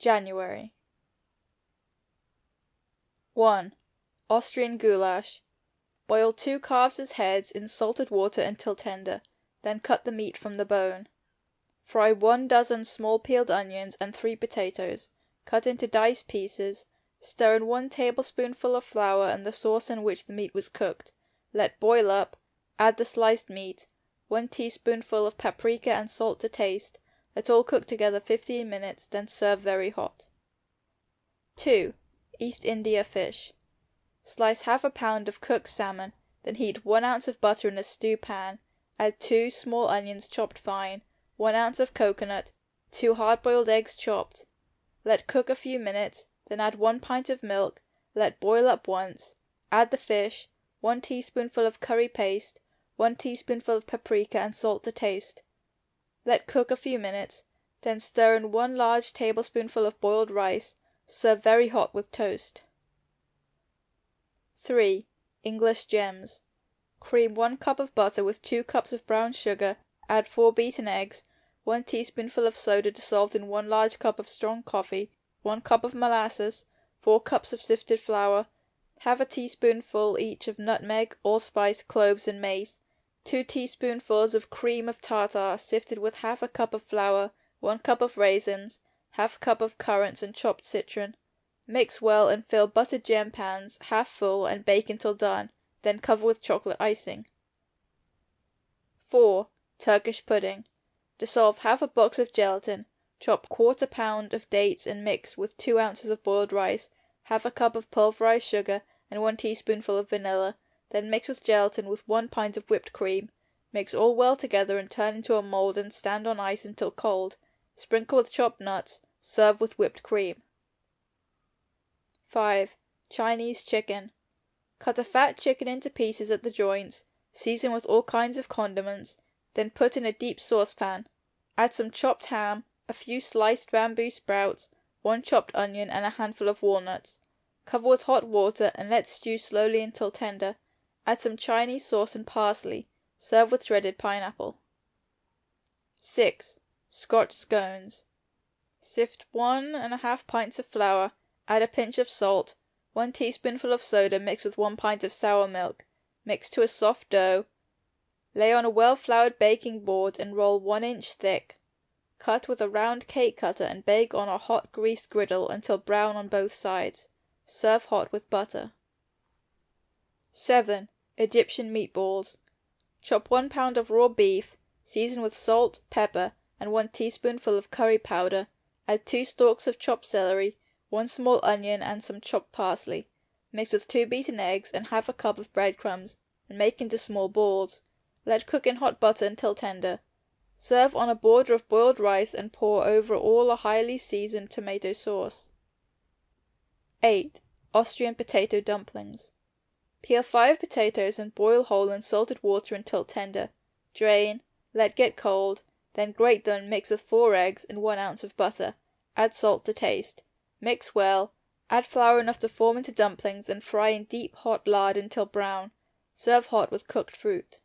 January. 1. Austrian goulash. Boil 2 calves' heads in salted water until tender, then cut the meat from the bone. Fry 1 dozen small peeled onions and 3 potatoes, cut into dice pieces, stir in 1 tablespoonful of flour and the sauce in which the meat was cooked, let boil up, add the sliced meat, 1 teaspoonful of paprika and salt to taste, let all cook together 15 minutes, then serve very hot. 2. East India fish. Slice half a pound of cooked salmon, then heat 1 ounce of butter in a stew pan, add 2 small onions chopped fine, 1 ounce of coconut, 2 hard-boiled eggs chopped. Let cook a few minutes, then add 1 pint of milk, let boil up once, add the fish, 1 teaspoonful of curry paste, 1 teaspoonful of paprika and salt to taste. Let cook a few minutes, then stir in 1 large tablespoonful of boiled rice, serve very hot with toast. 3. English gems. Cream 1 cup of butter with 2 cups of brown sugar, add 4 beaten eggs, 1 teaspoonful of soda dissolved in 1 large cup of strong coffee, 1 cup of molasses, 4 cups of sifted flour, half a teaspoonful each of nutmeg, allspice, cloves and mace, 2 teaspoonfuls of cream of tartar sifted with half a cup of flour, 1 cup of raisins, half a cup of currants and chopped citron. Mix well and fill buttered gem pans half full and bake until done, then cover with chocolate icing. 4. Turkish pudding. Dissolve half a box of gelatin, chop 1/4 pound of dates and mix with 2 ounces of boiled rice, half a cup of pulverized sugar and 1 teaspoonful of vanilla, then mix with gelatin with 1 pint of whipped cream. Mix all well together and turn into a mold and stand on ice until cold. Sprinkle with chopped nuts. Serve with whipped cream. 5. Chinese chicken. Cut a fat chicken into pieces at the joints, season with all kinds of condiments, then put in a deep saucepan. Add some chopped ham, a few sliced bamboo sprouts, 1 chopped onion and a handful of walnuts. Cover with hot water and let stew slowly until tender. Add some Chinese sauce and parsley. Serve with shredded pineapple. 6. Scotch scones. Sift 1½ pints of flour, add a pinch of salt, 1 teaspoonful of soda mixed with 1 pint of sour milk. Mix to a soft dough. Lay on a well-floured baking board and roll 1 inch thick. Cut with a round cake cutter and bake on a hot greased griddle until brown on both sides. Serve hot with butter. 7. Egyptian meatballs. Chop 1 pound of raw beef, season with salt, pepper, and 1 teaspoonful of curry powder. Add 2 stalks of chopped celery, 1 small onion and some chopped parsley. Mix with 2 beaten eggs and half a cup of breadcrumbs, and make into small balls. Let cook in hot butter until tender. Serve on a border of boiled rice and pour over all a highly seasoned tomato sauce. 8. Austrian potato dumplings. Peel 5 potatoes and boil whole in salted water until tender. Drain, let get cold, then grate them and mix with 4 eggs and 1 ounce of butter. Add salt to taste. Mix well, add flour enough to form into dumplings and fry in deep hot lard until brown. Serve hot with cooked fruit.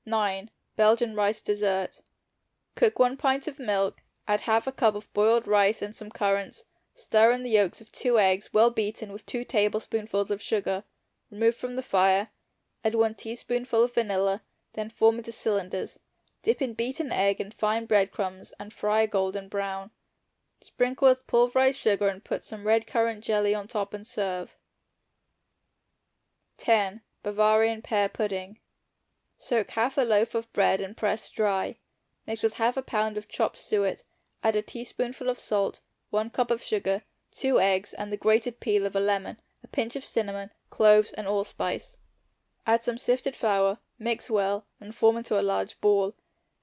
9. Belgian rice dessert. Cook 1 pint of milk, add half a cup of boiled rice and some currants. Stir in the yolks of 2 eggs well beaten with 2 tablespoonfuls of sugar. Remove from the fire. Add 1 teaspoonful of vanilla, then form into cylinders. Dip in beaten egg and fine breadcrumbs and fry golden brown. Sprinkle with pulverized sugar and put some red currant jelly on top and serve. 10. Bavarian pear pudding. Soak half a loaf of bread and press dry. Mix with half a pound of chopped suet, add a teaspoonful of salt, 1 cup of sugar, 2 eggs and the grated peel of a lemon, a pinch of cinnamon, cloves and allspice. Add some sifted flour, mix well, and form into a large ball.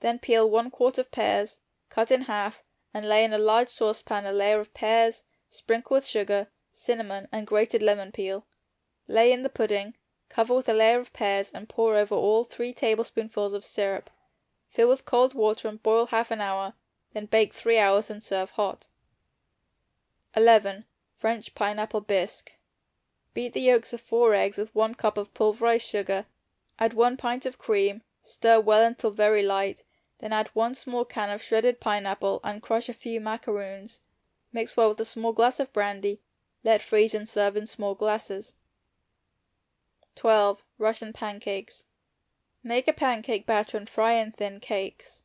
Then peel 1 quart of pears, cut in half, and lay in a large saucepan a layer of pears, sprinkle with sugar, cinnamon, and grated lemon peel. Lay in the pudding, cover with a layer of pears, and pour over all 3 tablespoonfuls of syrup. Fill with cold water and boil half an hour, then bake 3 hours and serve hot. 11. French pineapple bisque. Beat the yolks of 4 eggs with 1 cup of pulverized sugar, add 1 pint of cream, stir well until very light, then add 1 small can of shredded pineapple and crush a few macaroons. Mix well with a small glass of brandy, let freeze and serve in small glasses. 12. Russian pancakes. Make a pancake batter and fry in thin cakes.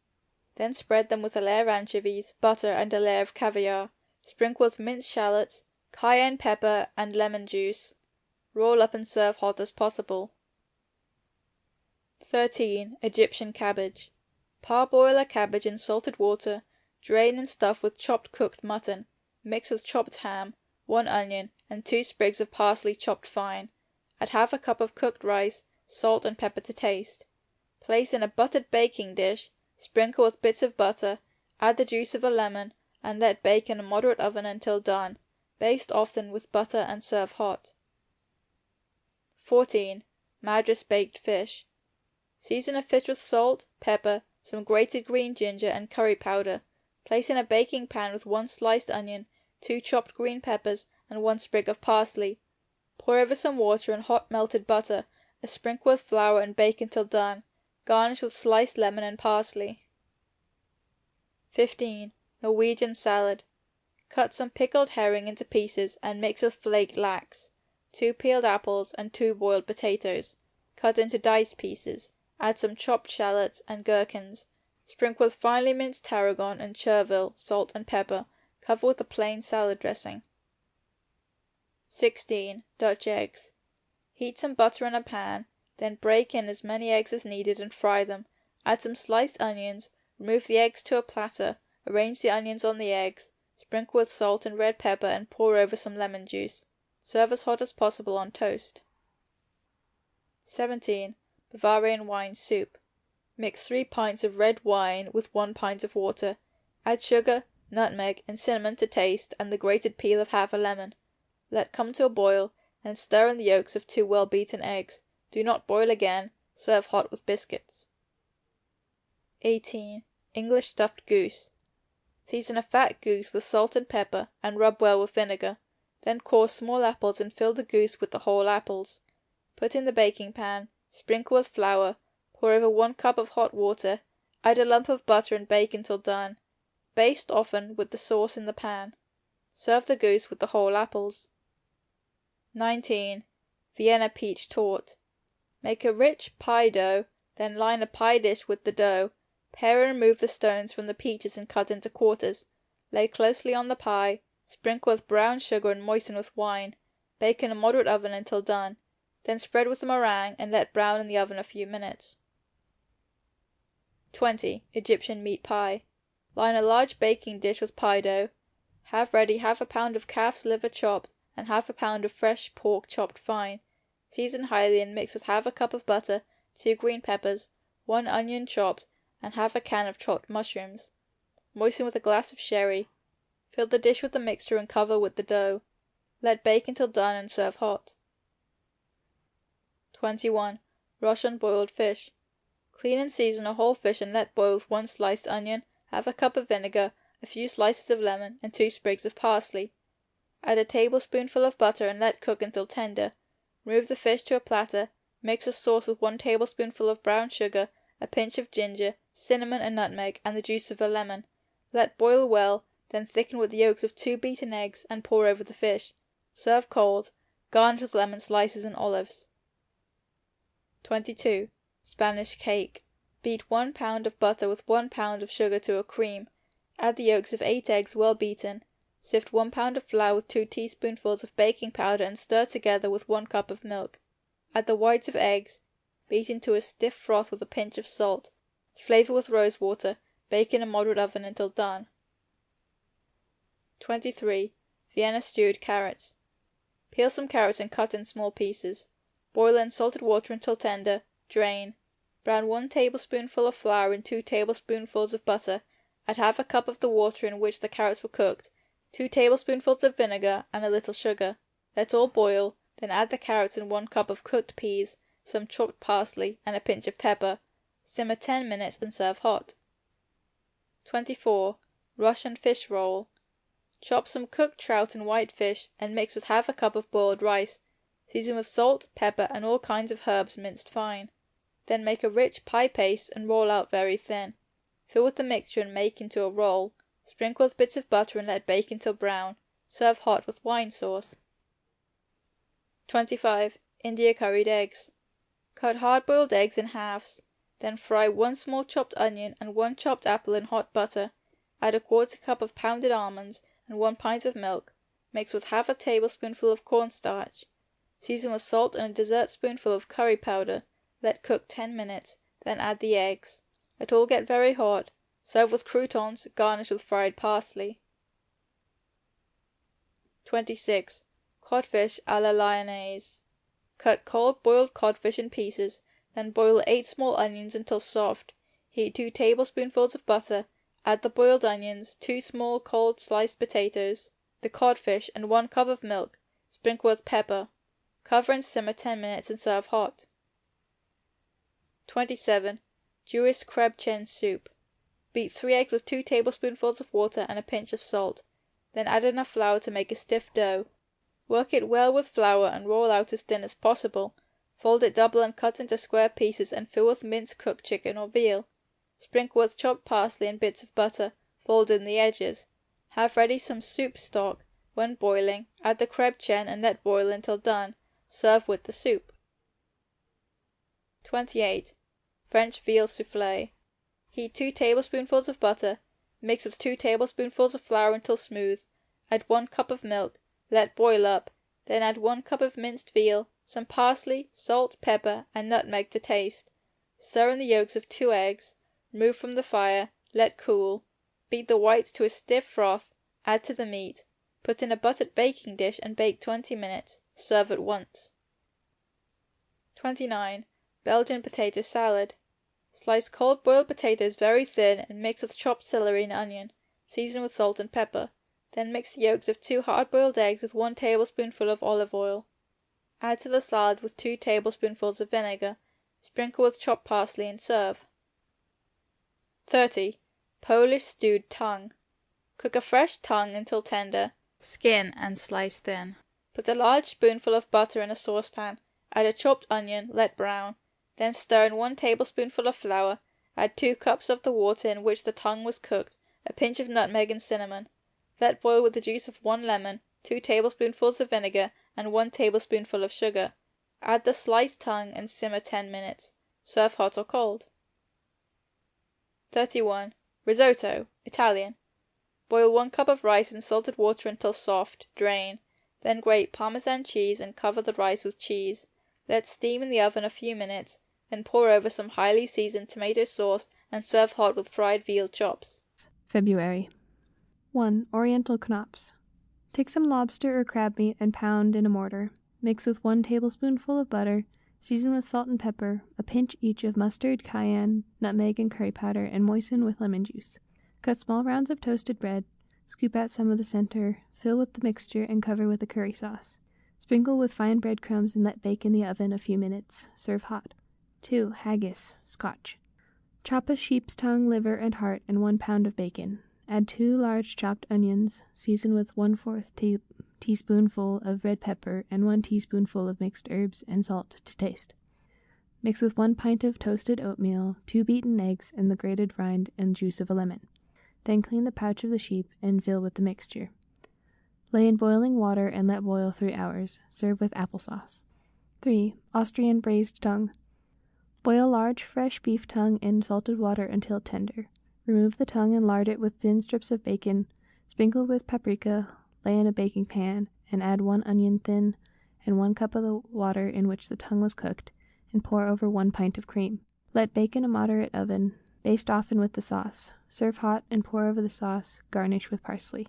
Then spread them with a layer of anchovies, butter, and a layer of caviar. Sprinkle with minced shallots, cayenne pepper, and lemon juice. Roll up and serve hot as possible. 13. Egyptian cabbage. Parboil a cabbage in salted water, drain and stuff with chopped cooked mutton. Mix with chopped ham, 1 onion, and 2 sprigs of parsley chopped fine. Add half a cup of cooked rice, salt and pepper to taste. Place in a buttered baking dish, sprinkle with bits of butter, add the juice of a lemon, and let bake in a moderate oven until done. Baste often with butter and serve hot. 14. Madras baked fish. Season a fish with salt, pepper, some grated green ginger, and curry powder. Place in a baking pan with 1 sliced onion, 2 chopped green peppers, and 1 sprig of parsley. Pour over some water and hot melted butter, a sprinkle with flour, and bake until done. Garnish with sliced lemon and parsley. 15. Norwegian salad. Cut some pickled herring into pieces and mix with flaked lax, 2 peeled apples, and 2 boiled potatoes. Cut into dice pieces. Add some chopped shallots and gherkins. Sprinkle with finely minced tarragon and chervil, salt and pepper. Cover with a plain salad dressing. 16. Dutch eggs. Heat some butter in a pan, then break in as many eggs as needed and fry them. Add some sliced onions, remove the eggs to a platter, arrange the onions on the eggs, sprinkle with salt and red pepper, and pour over some lemon juice. Serve as hot as possible on toast. 17. Bavarian wine soup. Mix 3 pints of red wine with 1 pint of water. Add sugar, nutmeg, and cinnamon to taste, and the grated peel of half a lemon. Let come to a boil, and stir in the yolks of 2 well-beaten eggs. Do not boil again. Serve hot with biscuits. 18. English stuffed goose. Season a fat goose with salt and pepper, and rub well with vinegar. Then core small apples and fill the goose with the whole apples. Put in the baking pan, sprinkle with flour, pour over 1 cup of hot water, add a lump of butter and bake until done. Baste often with the sauce in the pan. Serve the goose with the whole apples. 19. Vienna peach tort. Make a rich pie dough, then line a pie dish with the dough. Pare and remove the stones from the peaches and cut into quarters. Lay closely on the pie, sprinkle with brown sugar and moisten with wine. Bake in a moderate oven until done. Then spread with the meringue and let brown in the oven a few minutes. 20. Egyptian meat pie. Line a large baking dish with pie dough. Have ready half a pound of calf's liver chopped and half a pound of fresh pork chopped fine. Season highly and mix with half a cup of butter, 2 green peppers, 1 onion chopped, and half a can of chopped mushrooms. Moisten with a glass of sherry. Fill the dish with the mixture and cover with the dough. Let bake until done and serve hot. 21. Russian boiled fish. Clean and season a whole fish and let boil with 1 sliced onion, half a cup of vinegar, a few slices of lemon, and 2 sprigs of parsley. Add a tablespoonful of butter and let cook until tender. Remove the fish to a platter, mix a sauce with 1 tablespoonful of brown sugar, a pinch of ginger, cinnamon and nutmeg, and the juice of a lemon. Let boil well, then thicken with the yolks of 2 beaten eggs and pour over the fish. Serve cold. Garnish with lemon slices and olives. 22. Spanish cake. Beat 1 pound of butter with 1 pound of sugar to a cream. Add the yolks of 8 eggs well beaten. Sift 1 pound of flour with 2 teaspoonfuls of baking powder and stir together with 1 cup of milk. Add the whites of eggs, beat into a stiff froth with a pinch of salt. Flavor with rose water. Bake in a moderate oven until done. 23. Vienna stewed carrots. Peel some carrots and cut in small pieces. Boil in salted water until tender. Drain. Brown 1 tablespoonful of flour in 2 tablespoonfuls of butter. Add half a cup of the water in which the carrots were cooked, 2 tablespoonfuls of vinegar, and a little sugar. Let all boil, then add the carrots and 1 cup of cooked peas, some chopped parsley, and a pinch of pepper. Simmer 10 minutes and serve hot. 24. Russian fish roll. Chop some cooked trout and white fish and mix with half a cup of boiled rice. Season with salt, pepper, and all kinds of herbs minced fine. Then make a rich pie paste and roll out very thin. Fill with the mixture and make into a roll. Sprinkle with bits of butter and let bake until brown. Serve hot with wine sauce. 25. India curried eggs. Cut hard-boiled eggs in halves. Then fry 1 small chopped onion and 1 chopped apple in hot butter. Add a quarter cup of pounded almonds and 1 pint of milk. Mix with half a tablespoonful of cornstarch. Season with salt and a dessertspoonful of curry powder. Let cook 10 minutes, then add the eggs. Let all get very hot. Serve with croutons, garnish with fried parsley. 26. Codfish à la lyonnaise. Cut cold boiled codfish in pieces, then boil 8 small onions until soft. Heat 2 tablespoonfuls of butter, add the boiled onions, 2 small cold sliced potatoes, the codfish, and 1 cup of milk. Sprinkle with pepper. Cover and simmer 10 minutes and serve hot. 27. Jewish Krebchen soup. Beat 3 eggs with 2 tablespoonfuls of water and a pinch of salt. Then add enough flour to make a stiff dough. Work it well with flour and roll out as thin as possible. Fold it double and cut into square pieces and fill with minced cooked chicken or veal. Sprinkle with chopped parsley and bits of butter. Fold in the edges. Have ready some soup stock. When boiling, add the Krebchen and let boil until done. Serve with the soup. 28. French veal soufflé. Heat 2 tablespoonfuls of butter. Mix with 2 tablespoonfuls of flour until smooth. Add 1 cup of milk. Let boil up, then add 1 cup of minced veal, some parsley, salt, pepper, and nutmeg to taste. Stir in the yolks of 2 eggs, remove from the fire, let cool. Beat the whites to a stiff froth, add to the meat. Put in a buttered baking dish and bake 20 minutes. Serve at once. 29. Belgian potato salad. Slice cold boiled potatoes very thin and mix with chopped celery and onion. Season with salt and pepper. Then mix the yolks of 2 hard-boiled eggs with 1 tablespoonful of olive oil. Add to the salad with 2 tablespoonfuls of vinegar. Sprinkle with chopped parsley and serve. 30. Polish stewed tongue. Cook a fresh tongue until tender. Skin and slice thin. Put a large spoonful of butter in a saucepan. Add a chopped onion, let brown. Then stir in 1 tablespoonful of flour. Add 2 cups of the water in which the tongue was cooked, a pinch of nutmeg and cinnamon. Let boil with the juice of 1 lemon, 2 tablespoonfuls of vinegar, and 1 tablespoonful of sugar. Add the sliced tongue and simmer 10 minutes. Serve hot or cold. 31. Risotto, Italian. Boil 1 cup of rice in salted water until soft, drain. Then grate Parmesan cheese and cover the rice with cheese. Let steam in the oven a few minutes, then pour over some highly seasoned tomato sauce and serve hot with fried veal chops. February. 1. Oriental Knops. Take some lobster or crab meat and pound in a mortar. Mix with 1 tablespoonful of butter. Season with salt and pepper, a pinch each of mustard, cayenne, nutmeg, and curry powder, and moisten with lemon juice. Cut small rounds of toasted bread. Scoop out some of the center. Fill with the mixture and cover with the curry sauce. Sprinkle with fine breadcrumbs and let bake in the oven a few minutes. Serve hot. 2. Haggis, Scotch. Chop a sheep's tongue, liver, and heart and 1 pound of bacon. Add 2 large chopped onions. Season with 1/4 teaspoonful of red pepper and 1 teaspoonful of mixed herbs and salt to taste. Mix with 1 pint of toasted oatmeal, 2 beaten eggs, and the grated rind and juice of a lemon. Then clean the pouch of the sheep and fill with the mixture. Lay in boiling water and let boil 3 hours. Serve with applesauce. 3. Austrian braised tongue. Boil large fresh beef tongue in salted water until tender. Remove the tongue and lard it with thin strips of bacon. Sprinkle with paprika, lay in a baking pan, and add 1 onion thin and 1 cup of the water in which the tongue was cooked, and pour over 1 pint of cream. Let bake in a moderate oven. Baste often with the sauce. Serve hot and pour over the sauce. Garnish with parsley.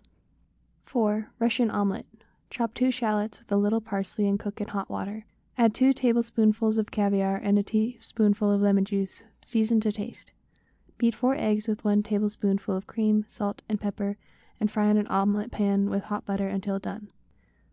4. Russian omelet. Chop 2 shallots with a little parsley and cook in hot water. Add 2 tablespoonfuls of caviar and a teaspoonful of lemon juice. Season to taste. Beat 4 eggs with 1 tablespoonful of cream, salt, and pepper, and fry in an omelet pan with hot butter until done.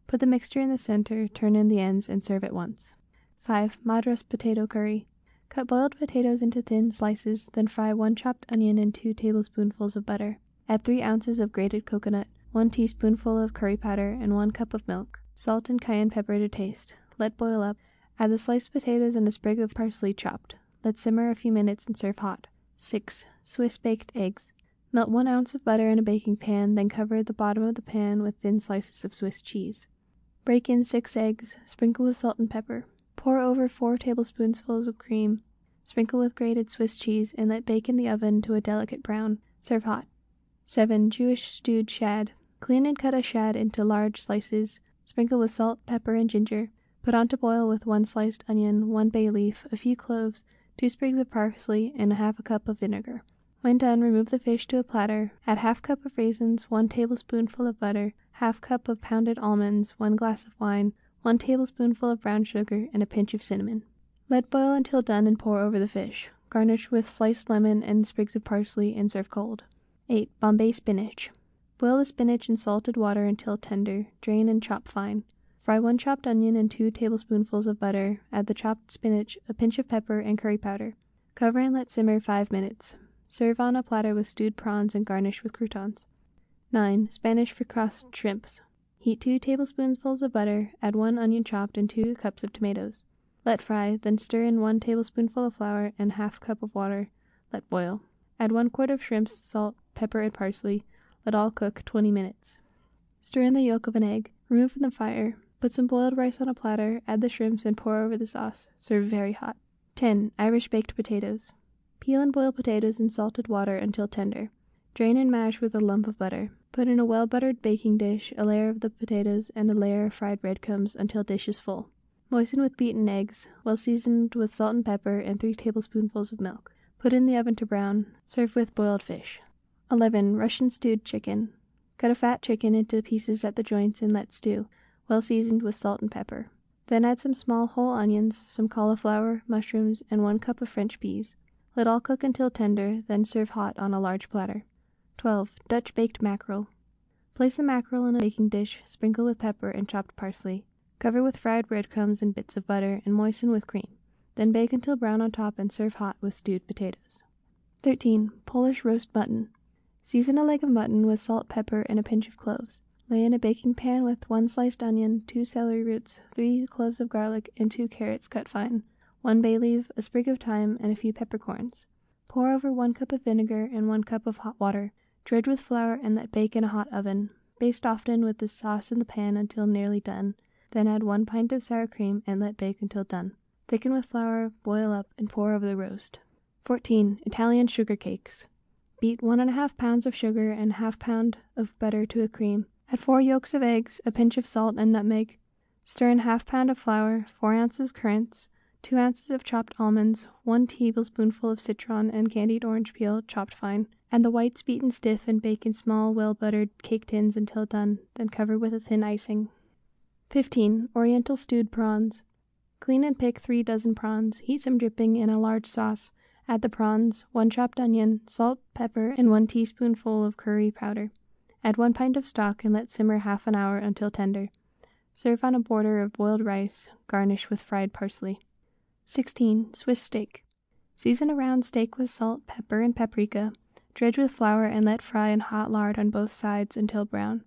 Put the mixture in the center, turn in the ends, and serve at once. 5. Madras potato curry. Cut boiled potatoes into thin slices, then fry 1 chopped onion in 2 tablespoonfuls of butter. Add 3 ounces of grated coconut, 1 teaspoonful of curry powder, and 1 cup of milk. Salt and cayenne pepper to taste. Let boil up. Add the sliced potatoes and a sprig of parsley chopped. Let simmer a few minutes and serve hot. 6. Swiss baked eggs. Melt 1 ounce of butter in a baking pan, then cover the bottom of the pan with thin slices of Swiss cheese. Break in 6 eggs, sprinkle with salt and pepper. Pour over 4 tablespoonfuls of cream. Sprinkle with grated Swiss cheese and let bake in the oven to a delicate brown. Serve hot. 7. Jewish stewed shad. Clean and cut a shad into large slices. Sprinkle with salt, pepper, and ginger. Put on to boil with 1 sliced onion, 1 bay leaf, a few cloves, 2 sprigs of parsley, and half a cup of vinegar. When done, remove the fish to a platter. Add half cup of raisins, 1 tablespoonful of butter, half cup of pounded almonds, 1 glass of wine, 1 tablespoonful of brown sugar, and a pinch of cinnamon. Let boil until done and pour over the fish. Garnish with sliced lemon and sprigs of parsley and serve cold. 8. Bombay spinach. Boil the spinach in salted water until tender. Drain and chop fine. Fry 1 chopped onion in 2 tablespoonfuls of butter. Add the chopped spinach, a pinch of pepper, and curry powder. Cover and let simmer 5 minutes. Serve on a platter with stewed prawns and garnish with croutons. 9. Spanish for crust shrimps. Heat 2 tablespoonfuls of butter. Add 1 onion chopped and 2 cups of tomatoes. Let fry, then stir in 1 tablespoonful of flour and half cup of water. Let boil. Add 1 quart of shrimps, salt, pepper, and parsley. Let all cook 20 minutes. Stir in the yolk of an egg. Remove from the fire. Put some boiled rice on a platter, add the shrimps, and pour over the sauce. Serve very hot. 10. Irish baked potatoes. Peel and boil potatoes in salted water until tender. Drain and mash with a lump of butter. Put in a well-buttered baking dish, a layer of the potatoes, and a layer of fried breadcrumbs until dish is full. Moisten with beaten eggs, well seasoned with salt and pepper, and 3 tablespoonfuls of milk. Put in the oven to brown. Serve with boiled fish. 11. Russian stewed chicken. Cut a fat chicken into pieces at the joints and let stew, well seasoned with salt and pepper. Then add some small whole onions, some cauliflower, mushrooms, and 1 cup of French peas. Let all cook until tender, then serve hot on a large platter. 12. Dutch baked mackerel. Place the mackerel in a baking dish, sprinkle with pepper and chopped parsley. Cover with fried breadcrumbs and bits of butter and moisten with cream. Then bake until brown on top and serve hot with stewed potatoes. 13. Polish roast mutton. Season a leg of mutton with salt, pepper, and a pinch of cloves. Lay in a baking pan with 1 sliced onion, 2 celery roots, 3 cloves of garlic, and 2 carrots cut fine, 1 bay leaf, a sprig of thyme, and a few peppercorns. Pour over 1 cup of vinegar and 1 cup of hot water. Dredge with flour and let bake in a hot oven. Baste often with the sauce in the pan until nearly done. Then add 1 pint of sour cream and let bake until done. Thicken with flour, boil up, and pour over the roast. 14. Italian sugar cakes. Beat 1½ pounds of sugar and ½ pound of butter to a cream. Add 4 yolks of eggs, a pinch of salt and nutmeg. Stir in ½ pound of flour, 4 ounces of currants, 2 ounces of chopped almonds, 1 tablespoonful of citron and candied orange peel chopped fine. Add the whites beaten stiff and bake in small, well-buttered cake tins until done, then cover with a thin icing. 15. Oriental stewed prawns. Clean and pick 3 dozen prawns. Heat some dripping in a large sauce. Add the prawns, 1 chopped onion, salt, pepper, and 1 teaspoonful of curry powder. Add 1 pint of stock and let simmer ½ an hour until tender. Serve on a border of boiled rice. Garnish with fried parsley. 16. Swiss steak. Season a round steak with salt, pepper, and paprika. Dredge with flour and let fry in hot lard on both sides until brown.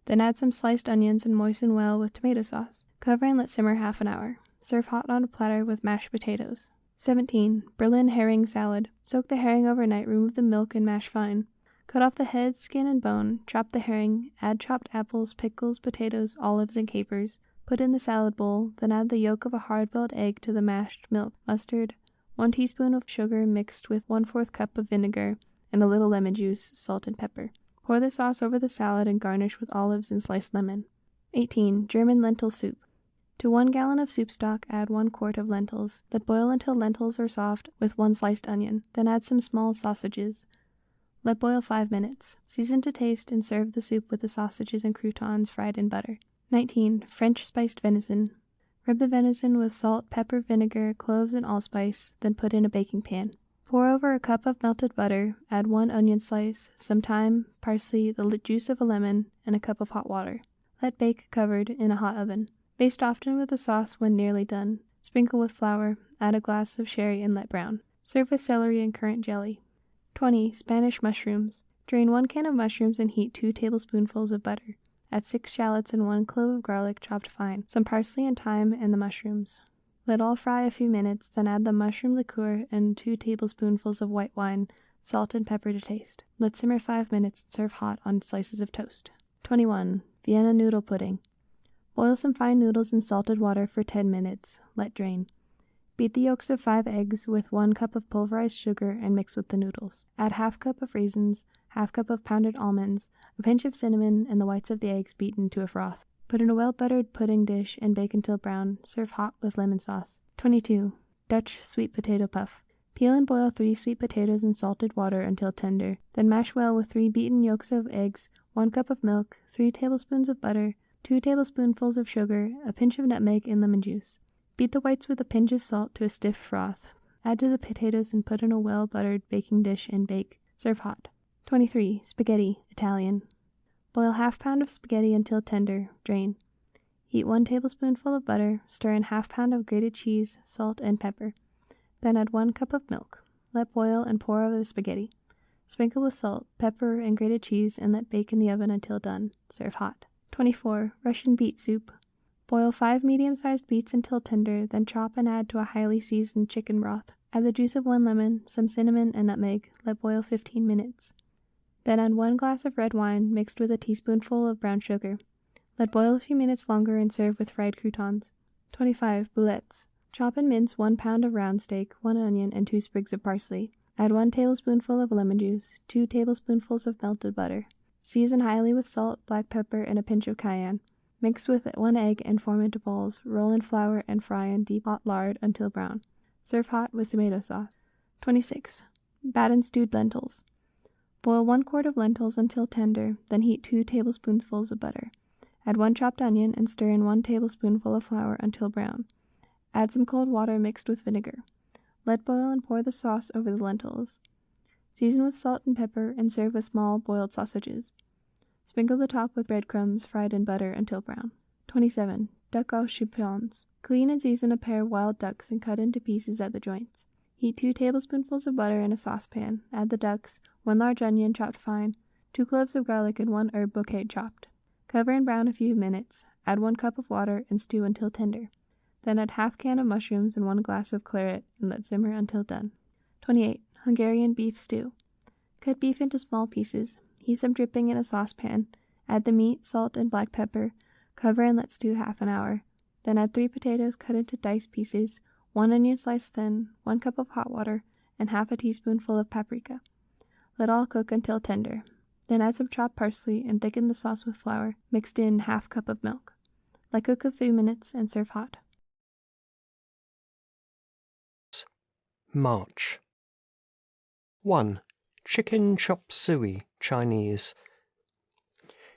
Then add some sliced onions and moisten well with tomato sauce. Cover and let simmer ½ an hour. Serve hot on a platter with mashed potatoes. 17. Berlin herring salad. Soak the herring overnight, remove the milk, and mash fine. Cut off the head, skin, and bone. Chop the herring. Add chopped apples, pickles, potatoes, olives, and capers. Put in the salad bowl. Then add the yolk of a hard-boiled egg to the mashed milk, mustard, 1 teaspoon of sugar mixed with 1/4 cup of vinegar, and a little lemon juice, salt, and pepper. Pour the sauce over the salad and garnish with olives and sliced lemon. 18. German lentil soup. To 1 gallon of soup stock, add 1 quart of lentils. Let boil until lentils are soft with 1 sliced onion. Then add some small sausages. Let boil 5 minutes. Season to taste and serve the soup with the sausages and croutons fried in butter. 19. French spiced venison. Rub the venison with salt, pepper, vinegar, cloves, and allspice, then put in a baking pan. Pour over a cup of melted butter, add 1 onion slice, some thyme, parsley, the juice of a lemon, and a cup of hot water. Let bake covered in a hot oven. Baste often with the sauce when nearly done. Sprinkle with flour, add a glass of sherry, and let brown. Serve with celery and currant jelly. 20. Spanish mushrooms. Drain 1 can of mushrooms and heat 2 tablespoonfuls of butter. Add 6 shallots and 1 clove of garlic chopped fine, some parsley and thyme, and the mushrooms. Let all fry a few minutes, then add the mushroom liqueur and 2 tablespoonfuls of white wine, Salt and pepper to taste. Let simmer 5 minutes and serve hot on slices of toast. 21. Vienna noodle pudding. Boil some fine noodles in salted water for 10 minutes. Let drain. Beat the yolks of 5 eggs with 1 cup of pulverized sugar and mix with the noodles. Add half cup of raisins, half cup of pounded almonds, a pinch of cinnamon, and the whites of the eggs beaten to a froth. Put in a well-buttered pudding dish and bake until brown. Serve hot with lemon sauce. 22. Dutch sweet potato puff. Peel and boil 3 sweet potatoes in salted water until tender. Then mash well with 3 beaten yolks of eggs, 1 cup of milk, 3 tablespoons of butter, 2 tablespoonfuls of sugar, a pinch of nutmeg, and lemon juice. Beat the whites with a pinch of salt to a stiff froth. Add to the potatoes and put in a well-buttered baking dish and bake. Serve hot. 23. Spaghetti, Italian. Boil half pound of spaghetti until tender. Drain. Heat 1 tablespoonful of butter. Stir in half pound of grated cheese, salt, and pepper. Then add 1 cup of milk. Let boil and pour over the spaghetti. Sprinkle with salt, pepper, and grated cheese and let bake in the oven until done. Serve hot. 24. Russian beet soup. Boil 5 medium-sized beets until tender, then chop and add to a highly seasoned chicken broth. Add the juice of 1 lemon, some cinnamon, and nutmeg. Let boil 15 minutes. Then add 1 glass of red wine mixed with a teaspoonful of brown sugar. Let boil a few minutes longer and serve with fried croutons. 25. Boulettes. Chop and mince 1 pound of round steak, 1 onion, and 2 sprigs of parsley. Add 1 tablespoonful of lemon juice, 2 tablespoonfuls of melted butter. Season highly with salt, black pepper, and a pinch of cayenne. Mix with 1 egg and form into balls. Roll in flour and fry in deep hot lard until brown. Serve hot with tomato sauce. 26. Batten stewed lentils. Boil 1 quart of lentils until tender, then heat 2 tablespoonfuls of butter. Add 1 chopped onion and stir in 1 tablespoonful of flour until brown. Add some cold water mixed with vinegar. Let boil and pour the sauce over the lentils. Season with salt and pepper and serve with small boiled sausages. Sprinkle the top with breadcrumbs fried in butter until brown. 27. Duck aux chipons. Clean and season a pair of wild ducks and cut into pieces at the joints. Heat 2 tablespoonfuls of butter in a saucepan. Add the ducks, 1 large onion chopped fine, 2 cloves of garlic, and 1 herb bouquet chopped. Cover and brown a few minutes. Add 1 cup of water and stew until tender. Then add half can of mushrooms and 1 glass of claret and let simmer until done. 28. Hungarian beef stew. Cut beef into small pieces. Heat some dripping in a saucepan. Add the meat, salt, and black pepper. Cover and let stew half an hour. Then add 3 potatoes cut into diced pieces, 1 onion sliced thin, 1 cup of hot water, and half a teaspoonful of paprika. Let all cook until tender. Then add some chopped parsley and thicken the sauce with flour, mixed in half cup of milk. Let cook a few minutes and serve hot. March. 1. Chicken chop suey, Chinese.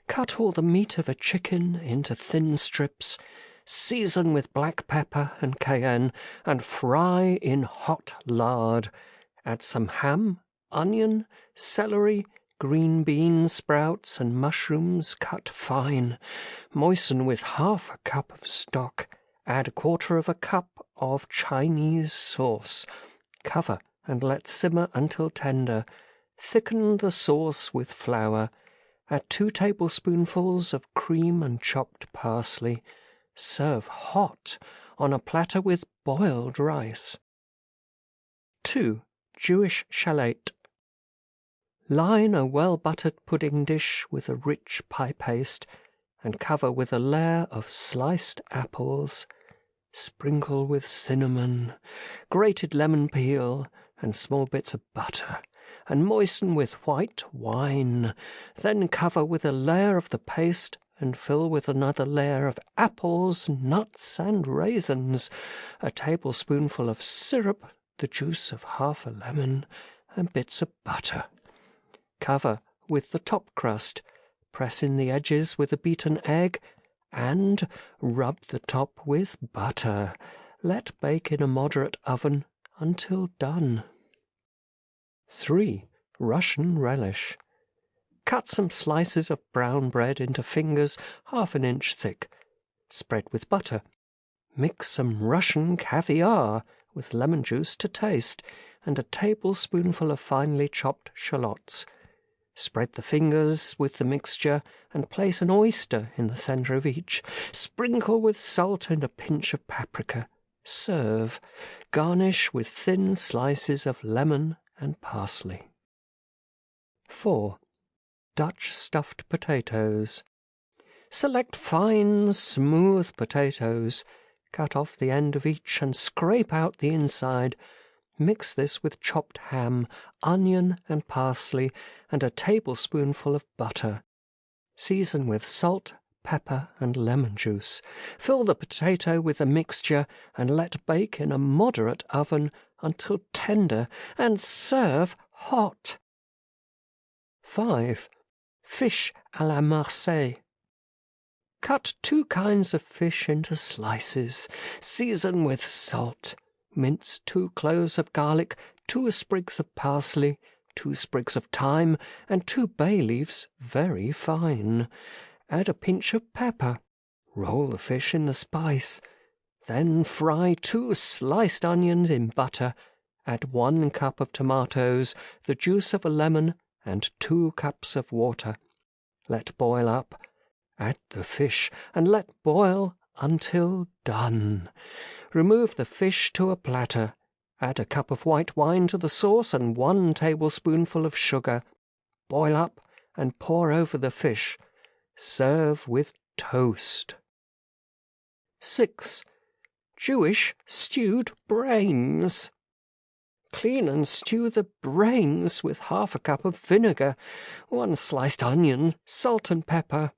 Cut all the meat of a chicken into thin strips, season with black pepper and cayenne, and fry in hot lard. Add some ham, onion, celery, green bean sprouts, and mushrooms cut fine. Moisten with half a cup of stock. Add 1/4 cup of Chinese sauce. Cover and let simmer until tender. Thicken the sauce with flour. Add 2 tablespoonfuls of cream and chopped parsley. Serve hot on a platter with boiled rice. 2. Jewish shallot. Line a well-buttered pudding dish with a rich pie paste and cover with a layer of sliced apples. Sprinkle with cinnamon, grated lemon peel, and small bits of butter, and moisten with white wine. Then cover with a layer of the paste and fill with another layer of apples, nuts, and raisins, a tablespoonful of syrup, the juice of half a lemon, and bits of butter. Cover with the top crust, press in the edges with a beaten egg, and rub the top with butter. Let bake in a moderate oven until done. 3. Russian relish. Cut some slices of brown bread into fingers 1/2 inch thick. Spread with butter. Mix some Russian caviar with lemon juice to taste and a tablespoonful of finely chopped shallots. Spread the fingers with the mixture and place an oyster in the center of each. Sprinkle with salt and a pinch of paprika. Serve. Garnish with thin slices of lemon and parsley. 4. Dutch stuffed potatoes. Select fine, smooth potatoes. Cut off the end of each and scrape out the inside. Mix this with chopped ham, onion and parsley, and a tablespoonful of butter. Season with salt, pepper and lemon juice. Fill the potato with the mixture and let bake in a moderate oven until tender, and serve hot. 5. Fish à la Marseille. Cut 2 kinds of fish into slices. Season with salt. Mince 2 cloves of garlic, 2 sprigs of parsley, 2 sprigs of thyme, and 2 bay leaves very fine. Add a pinch of pepper. Roll the fish in the spice. Then fry 2 sliced onions in butter. Add 1 cup of tomatoes, the juice of a lemon, and 2 cups of water. Let boil up. Add the fish and let boil until done. Remove the fish to a platter. Add a cup of white wine to the sauce and 1 tablespoonful of sugar. Boil up and pour over the fish. Serve with toast. 6. Jewish stewed brains. Clean and stew the brains with half a cup of vinegar, 1 sliced onion, salt and pepper.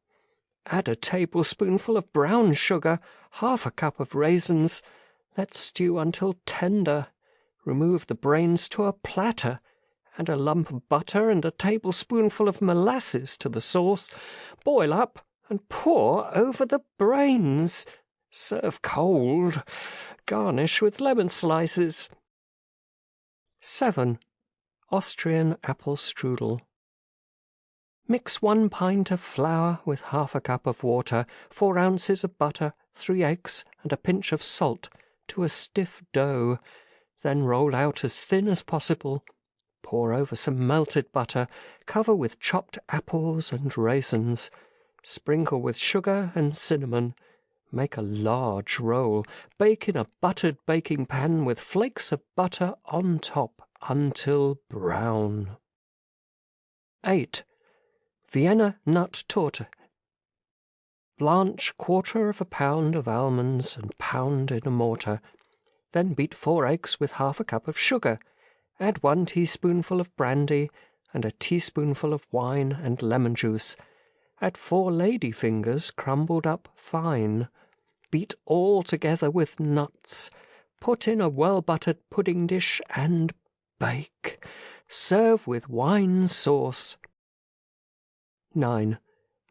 Add a tablespoonful of brown sugar, half a cup of raisins. Let stew until tender. Remove the brains to a platter. Add a lump of butter and a tablespoonful of molasses to the sauce. Boil up and pour over the brains. Serve cold. Garnish with lemon slices. 7. Austrian apple strudel. Mix 1 pint of flour with half a cup of water, 4 ounces of butter, 3 eggs, and a pinch of salt to a stiff dough. Then roll out as thin as possible. Pour over some melted butter, cover with chopped apples and raisins. Sprinkle with sugar and cinnamon. Make a large roll. Bake in a buttered baking pan with flakes of butter on top until brown. 8. Vienna nut torte. Blanch 1/4 pound of almonds and pound in a mortar. Then beat 4 eggs with half a cup of sugar. Add 1 teaspoonful of brandy and a teaspoonful of wine and lemon juice. Add 4 lady fingers crumbled up fine. Beat all together with nuts. Put in a well-buttered pudding dish and bake. Serve with wine sauce. 9.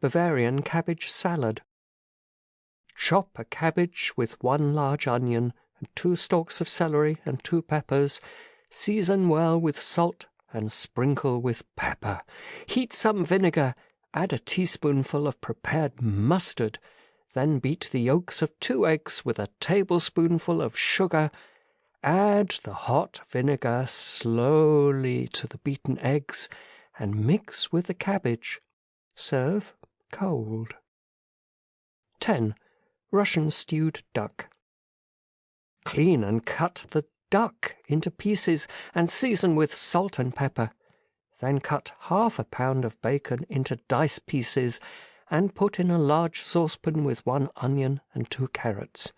Bavarian cabbage salad. Chop a cabbage with 1 large onion, and 2 stalks of celery and 2 peppers. Season well with salt and sprinkle with pepper. Heat some vinegar. Add a teaspoonful of prepared mustard. Then beat the yolks of 2 eggs with a tablespoonful of sugar. Add the hot vinegar slowly to the beaten eggs and mix with the cabbage. Serve cold. 10. Russian stewed duck. Clean and cut the duck into pieces and season with salt and pepper. Then cut half a pound of bacon into dice pieces and put in a large saucepan with 1 onion and 2 carrots.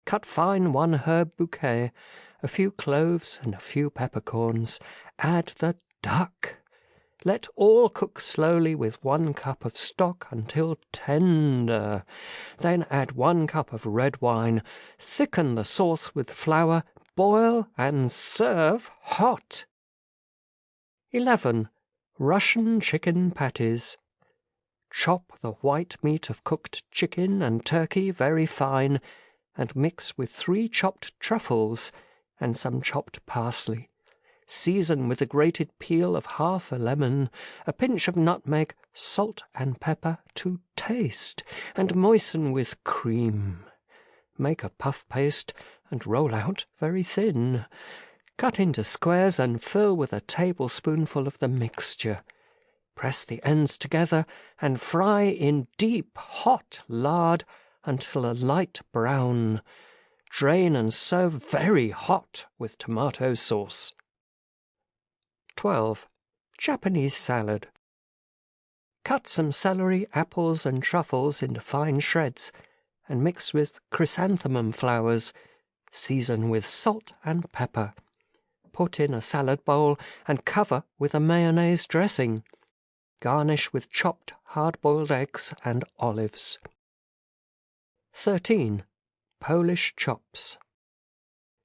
Cut fine 1 herb bouquet, a few cloves and a few peppercorns. Add the duck. Let all cook slowly with 1 cup of stock until tender. Then add 1 cup of red wine. Thicken the sauce with flour. Boil and serve hot. 11. Russian chicken patties. Chop the white meat of cooked chicken and turkey very fine, and mix with 3 chopped truffles and some chopped parsley. Season with the grated peel of half a lemon, a pinch of nutmeg, salt and pepper to taste, and moisten with cream. Make a puff paste and roll out very thin. Cut into squares and fill with a tablespoonful of the mixture. Press the ends together and fry in deep hot lard until a light brown. Drain and serve very hot with tomato sauce. 12. Japanese salad. Cut some celery, apples and truffles into fine shreds and mix with chrysanthemum flowers. Season with salt and pepper. Put in a salad bowl and cover with a mayonnaise dressing. Garnish with chopped hard-boiled eggs and olives. 13. Polish chops.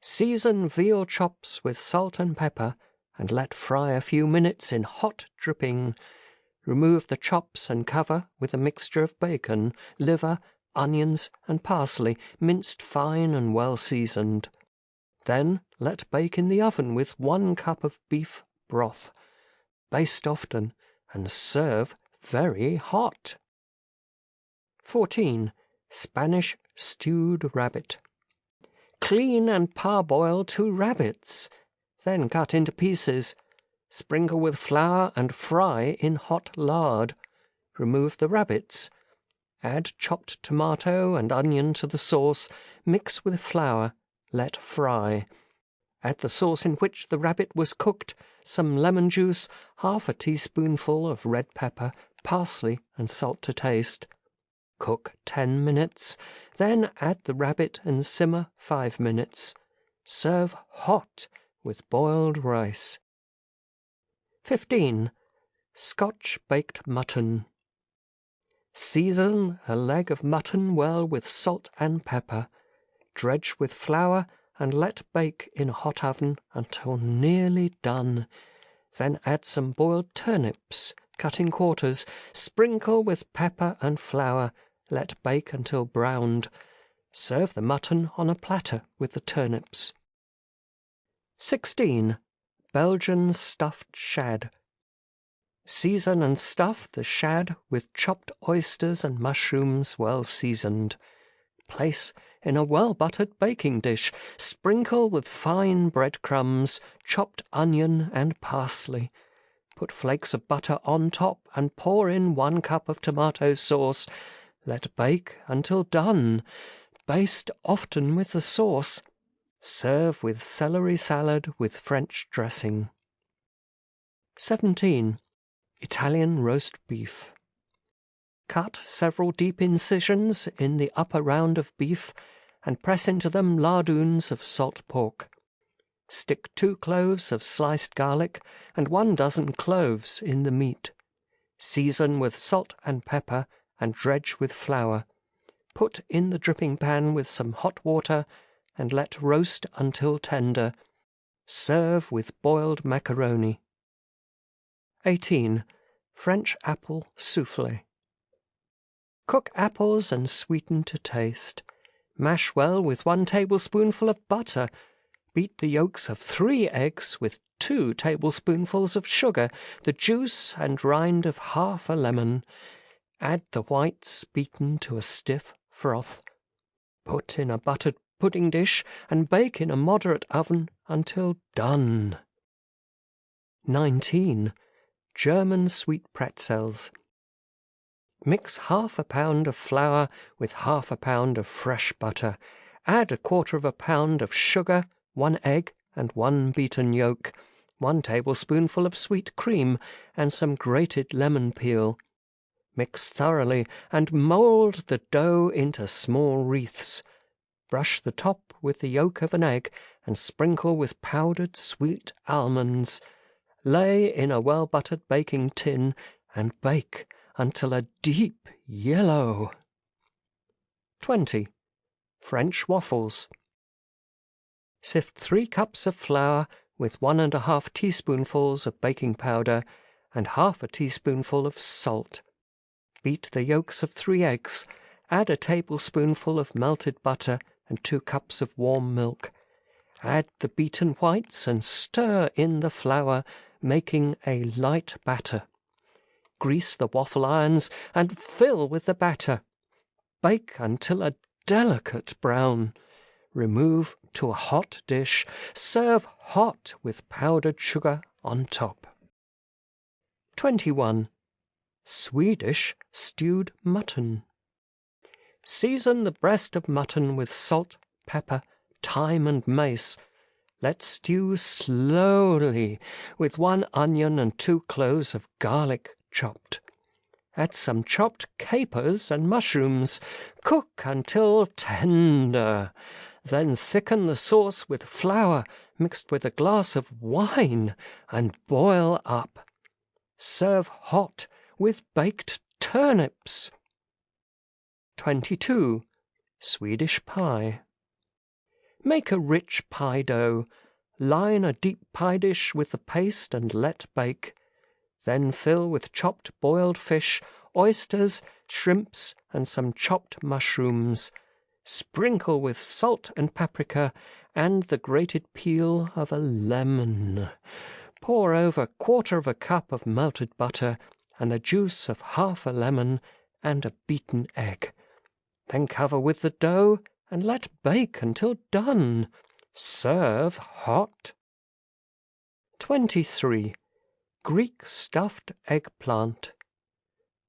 Season veal chops with salt and pepper and let fry a few minutes in hot dripping. Remove the chops and cover with a mixture of bacon, liver, onions and parsley, minced fine and well seasoned. Then let bake in the oven with 1 cup of beef broth. Baste often and serve very hot. 14. Spanish stewed rabbit. Clean and parboil 2 rabbits, then cut into pieces. Sprinkle with flour and fry in hot lard. Remove the rabbits. Add chopped tomato and onion to the sauce. Mix with flour. Let fry. Add the sauce in which the rabbit was cooked, some lemon juice, half a teaspoonful of red pepper, parsley and salt to taste. Cook 10 minutes, then add the rabbit and simmer 5 minutes. Serve hot with boiled rice. 15. Scotch baked mutton. Season a leg of mutton well with salt and pepper. Dredge with flour and let bake in a hot oven until nearly done. Then add some boiled turnips, cut in quarters, sprinkle with pepper and flour, let bake until browned. Serve the mutton on a platter with the turnips. 16. Belgian stuffed shad. Season and stuff the shad with chopped oysters and mushrooms well seasoned. Place in a well-buttered baking dish. Sprinkle with fine breadcrumbs, chopped onion and parsley. Put flakes of butter on top and pour in 1 cup of tomato sauce. Let bake until done. Baste often with the sauce. Serve with celery salad with French dressing. 17. Italian roast beef. Cut several deep incisions in the upper round of beef and press into them lardoons of salt pork. Stick 2 cloves of sliced garlic and 1 dozen cloves in the meat. Season with salt and pepper and dredge with flour. Put in the dripping pan with some hot water and let roast until tender. Serve with boiled macaroni. 18. French apple soufflé. Cook apples and sweeten to taste. Mash well with 1 tablespoonful of butter. Beat the yolks of 3 eggs with 2 tablespoonfuls of sugar, the juice and rind of half a lemon. Add the whites beaten to a stiff froth. Put in a buttered pudding dish and bake in a moderate oven until done. 19. German sweet pretzels. Mix ½ pound of flour with ½ pound of fresh butter. Add ¼ pound of sugar, 1 egg and 1 beaten yolk, 1 tablespoonful of sweet cream, and some grated lemon peel. Mix thoroughly and mould the dough into small wreaths. Brush the top with the yolk of an egg and sprinkle with powdered sweet almonds. Lay in a well-buttered baking tin and bake until a deep yellow. 20. French waffles. Sift 3 cups of flour with 1½ teaspoonfuls of baking powder and ½ a teaspoonful of salt. Beat the yolks of 3 eggs. Add a tablespoonful of melted butter and 2 cups of warm milk. Add the beaten whites and stir in the flour, making a light batter. Grease the waffle irons and fill with the batter. Bake until a delicate brown. Remove to a hot dish. Serve hot with powdered sugar on top. 21. Swedish stewed mutton. Season the breast of mutton with salt, pepper, thyme and mace. Let stew slowly with 1 onion and 2 cloves of garlic chopped. Add some chopped capers and mushrooms. Cook until tender. Then thicken the sauce with flour mixed with a glass of wine and boil up. Serve hot with baked turnips. 22. Swedish pie. Make a rich pie dough. Line a deep pie dish with the paste and let bake. Then fill with chopped boiled fish, oysters, shrimps, and some chopped mushrooms. Sprinkle with salt and paprika and the grated peel of a lemon. Pour over 1/4 cup of melted butter and the juice of half a lemon and a beaten egg. Then cover with the dough and let bake until done. Serve hot. 23. Greek stuffed eggplant.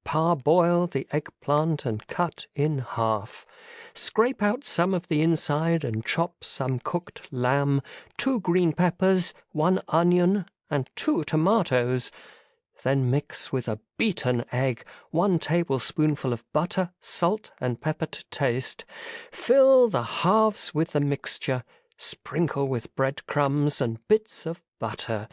Parboil the eggplant and cut in half. Scrape out some of the inside and chop some cooked lamb, 2 green peppers, 1 onion, and 2 tomatoes. Then mix with a beaten egg, 1 tablespoonful of butter, salt, and pepper to taste. Fill the halves with the mixture. Sprinkle with breadcrumbs and bits of butter.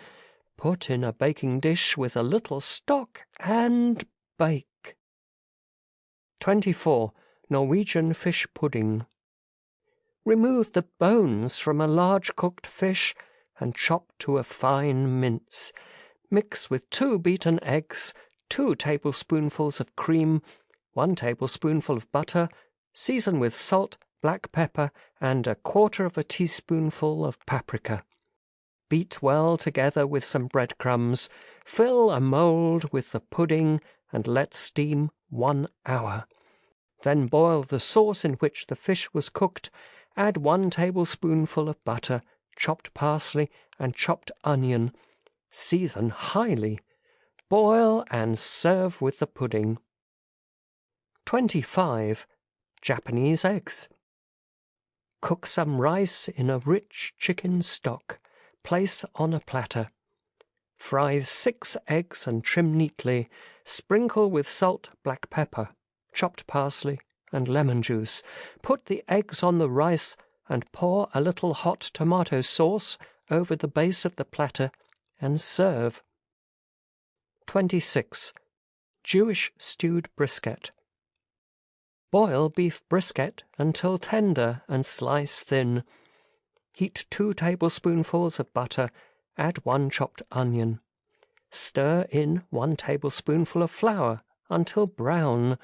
Put in a baking dish with a little stock and bake. 24. Norwegian fish pudding. Remove the bones from a large cooked fish and chop to a fine mince. Mix with 2 beaten eggs, 2 tablespoonfuls of cream, 1 tablespoonful of butter. Season with salt, black pepper, and 1/4 teaspoonful of paprika. Beat well together with some breadcrumbs. Fill a mould with the pudding and let steam 1 hour. Then boil the sauce in which the fish was cooked. Add 1 tablespoonful of butter, chopped parsley, and chopped onion. Season highly. Boil and serve with the pudding. 25. Japanese eggs. Cook some rice in a rich chicken stock. Place on a platter. Fry 6 eggs and trim neatly. Sprinkle with salt, black pepper, chopped parsley, and lemon juice. Put the eggs on the rice and pour a little hot tomato sauce over the base of the platter and serve. 26. Jewish stewed brisket. Boil beef brisket until tender and slice thin. Heat 2 tablespoonfuls of butter, add 1 chopped onion. Stir in 1 tablespoonful of flour until brown.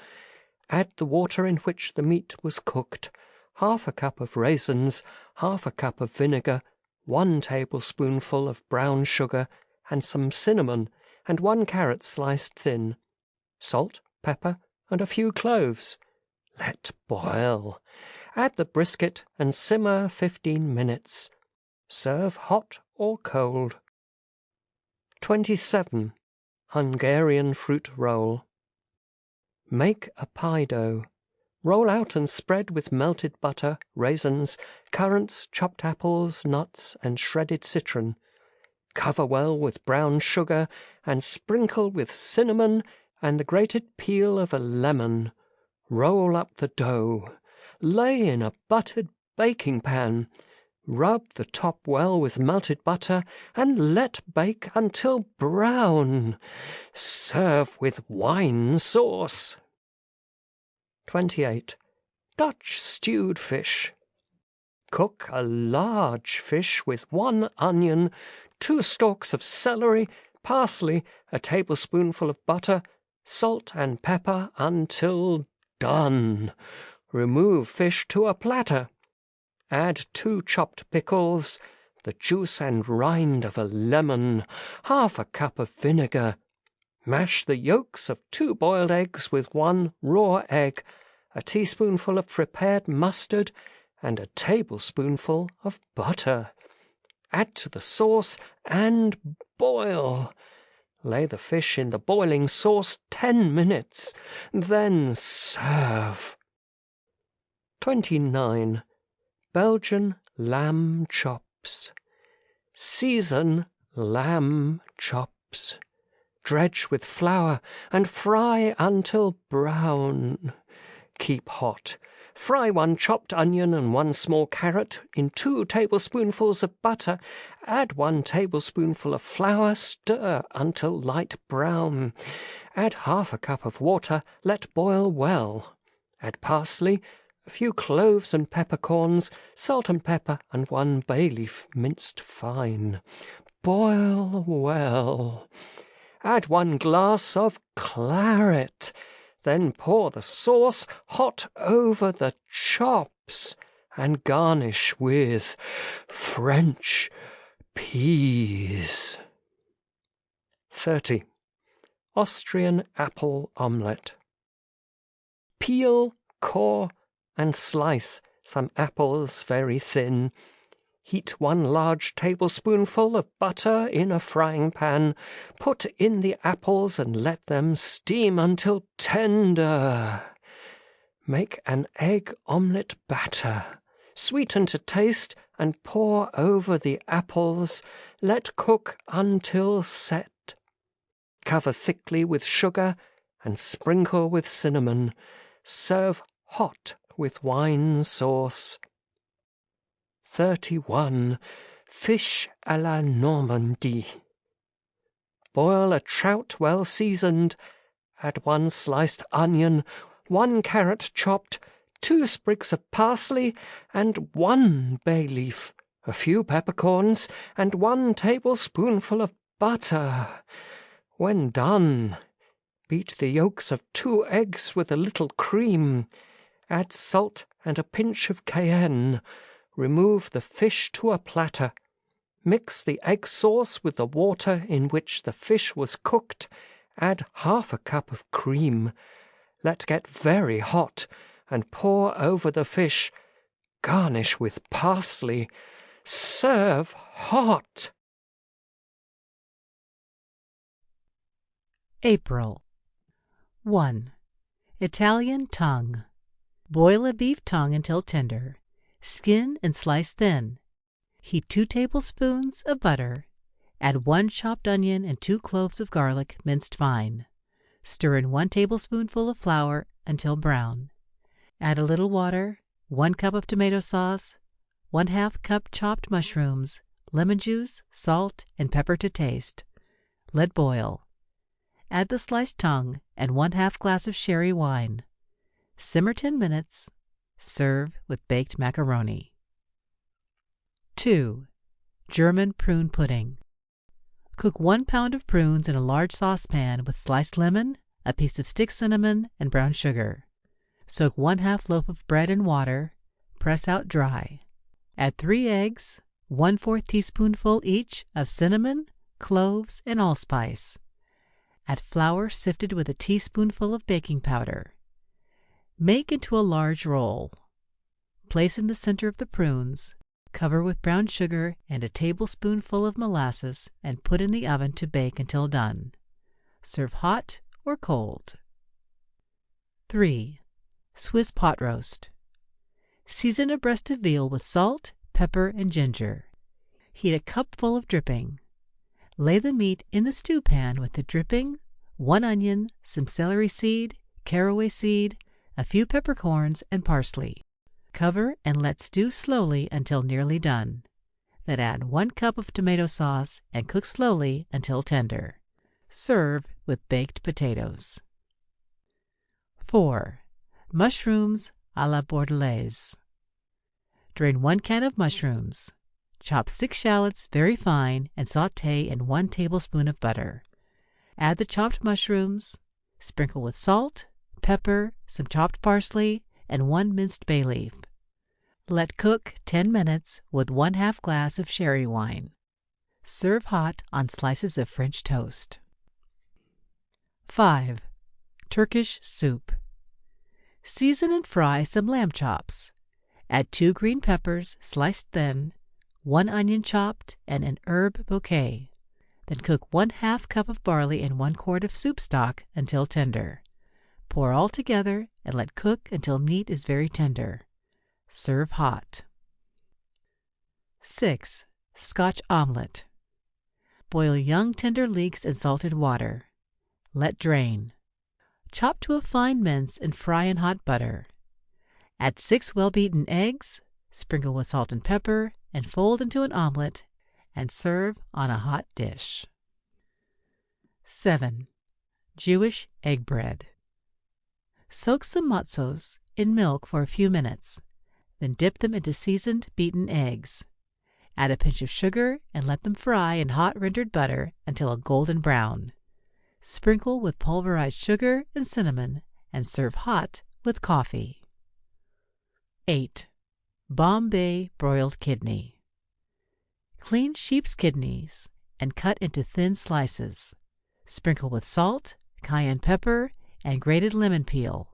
Add the water in which the meat was cooked, 1/2 cup of raisins, 1/2 cup of vinegar, 1 tablespoonful of brown sugar, and some cinnamon, and 1 carrot sliced thin. Salt, pepper, and a few cloves. Let boil. Add the brisket and simmer 15 minutes. Serve hot or cold. 27. Hungarian fruit roll. Make a pie dough. Roll out and spread with melted butter, raisins, currants, chopped apples, nuts, and shredded citron. Cover well with brown sugar and sprinkle with cinnamon and the grated peel of a lemon. Roll up the dough. Lay in a buttered baking pan. Rub the top well with melted butter and let bake until brown. Serve with wine sauce. 28. Dutch stewed fish. Cook a large fish with 1 onion, 2 stalks of celery, parsley, a tablespoonful of butter, salt and pepper until done. Remove fish to a platter. Add 2 chopped pickles, the juice and rind of a lemon, 1/2 cup of vinegar. Mash the yolks of 2 boiled eggs with 1 raw egg, a teaspoonful of prepared mustard, and a tablespoonful of butter. Add to the sauce and boil. Lay the fish in the boiling sauce 10 minutes, then serve. 29. Belgian lamb chops. Season lamb chops. Dredge with flour and fry until brown. Keep hot. Fry 1 chopped onion and 1 small carrot in 2 tablespoonfuls of butter. Add 1 tablespoonful of flour. Stir until light brown. Add half a cup of water. Let boil well. Add parsley, a few cloves and peppercorns, salt and pepper, and 1 bay leaf minced fine. Boil well. Add 1 glass of claret. Then pour the sauce hot over the chops and garnish with French peas. 30. Austrian apple omelette. Peel, core, and slice some apples very thin. Heat 1 large tablespoonful of butter in a frying pan. Put in the apples and let them steam until tender. Make an egg omelette batter. Sweeten to taste and pour over the apples. Let cook until set. Cover thickly with sugar and sprinkle with cinnamon. Serve hot with wine sauce. 31. Fish à la Normandie. Boil a trout well seasoned. Add 1 sliced onion, 1 carrot chopped, 2 sprigs of parsley, and 1 bay leaf, a few peppercorns, and 1 tablespoonful of butter. When done, beat the yolks of 2 eggs with a little cream. Add salt and a pinch of cayenne. Remove the fish to a platter. Mix the egg sauce with the water in which the fish was cooked. Add half a cup of cream. Let get very hot and pour over the fish. Garnish with parsley. Serve hot. April. 1. Italian tongue. Boil a beef tongue until tender. Skin and slice thin. Heat 2 tablespoons of butter. Add 1 chopped onion and 2 cloves of garlic minced fine. Stir in 1 tablespoonful of flour until brown. Add a little water, 1 cup of tomato sauce, 1/2 cup chopped mushrooms, lemon juice, salt, and pepper to taste. Let boil. Add the sliced tongue and 1/2 glass of sherry wine. Simmer 10 minutes. Serve with baked macaroni. 2. German prune pudding. Cook 1 pound of prunes in a large saucepan with sliced lemon, a piece of stick cinnamon, and brown sugar. Soak 1/2 loaf of bread in water. Press out dry. Add 3 eggs, 1/4 teaspoonful each of cinnamon, cloves, and allspice. Add flour sifted with a teaspoonful of baking powder. Make into a large roll. Place in the center of the prunes. Cover with brown sugar and a tablespoonful of molasses and put in the oven to bake until done. Serve hot or cold. 3. Swiss pot roast. Season a breast of veal with salt, pepper, and ginger. Heat a cupful of dripping. Lay the meat in the stew pan with the dripping, 1 onion, some celery seed, caraway seed, a few peppercorns, and parsley. Cover and let stew slowly until nearly done. Then add 1 cup of tomato sauce and cook slowly until tender. Serve with baked potatoes. 4. Mushrooms à la Bordelaise. Drain 1 can of mushrooms. Chop 6 shallots very fine and sauté in 1 tablespoon of butter. Add the chopped mushrooms. Sprinkle with salt, pepper, some chopped parsley, and 1 minced bay leaf. Let cook 10 minutes with 1/2 glass of sherry wine. Serve hot on slices of French toast. 5. Turkish soup. Season and fry some lamb chops. Add 2 green peppers sliced thin, 1 onion chopped, and an herb bouquet. Then cook 1/2 cup of barley in 1 quart of soup stock until tender. Pour all together and let cook until meat is very tender. Serve hot. 6. Scotch omelet. Boil young tender leeks in salted water. Let drain. Chop to a fine mince and fry in hot butter. Add 6 well-beaten eggs, sprinkle with salt and pepper, and fold into an omelet, and serve on a hot dish. 7. Jewish egg bread. Soak some matzos in milk for a few minutes, then dip them into seasoned beaten eggs. Add a pinch of sugar and let them fry in hot rendered butter until a golden brown. Sprinkle with pulverized sugar and cinnamon and serve hot with coffee. 8. Bombay broiled kidney. Clean sheep's kidneys and cut into thin slices. Sprinkle with salt, cayenne pepper, and grated lemon peel.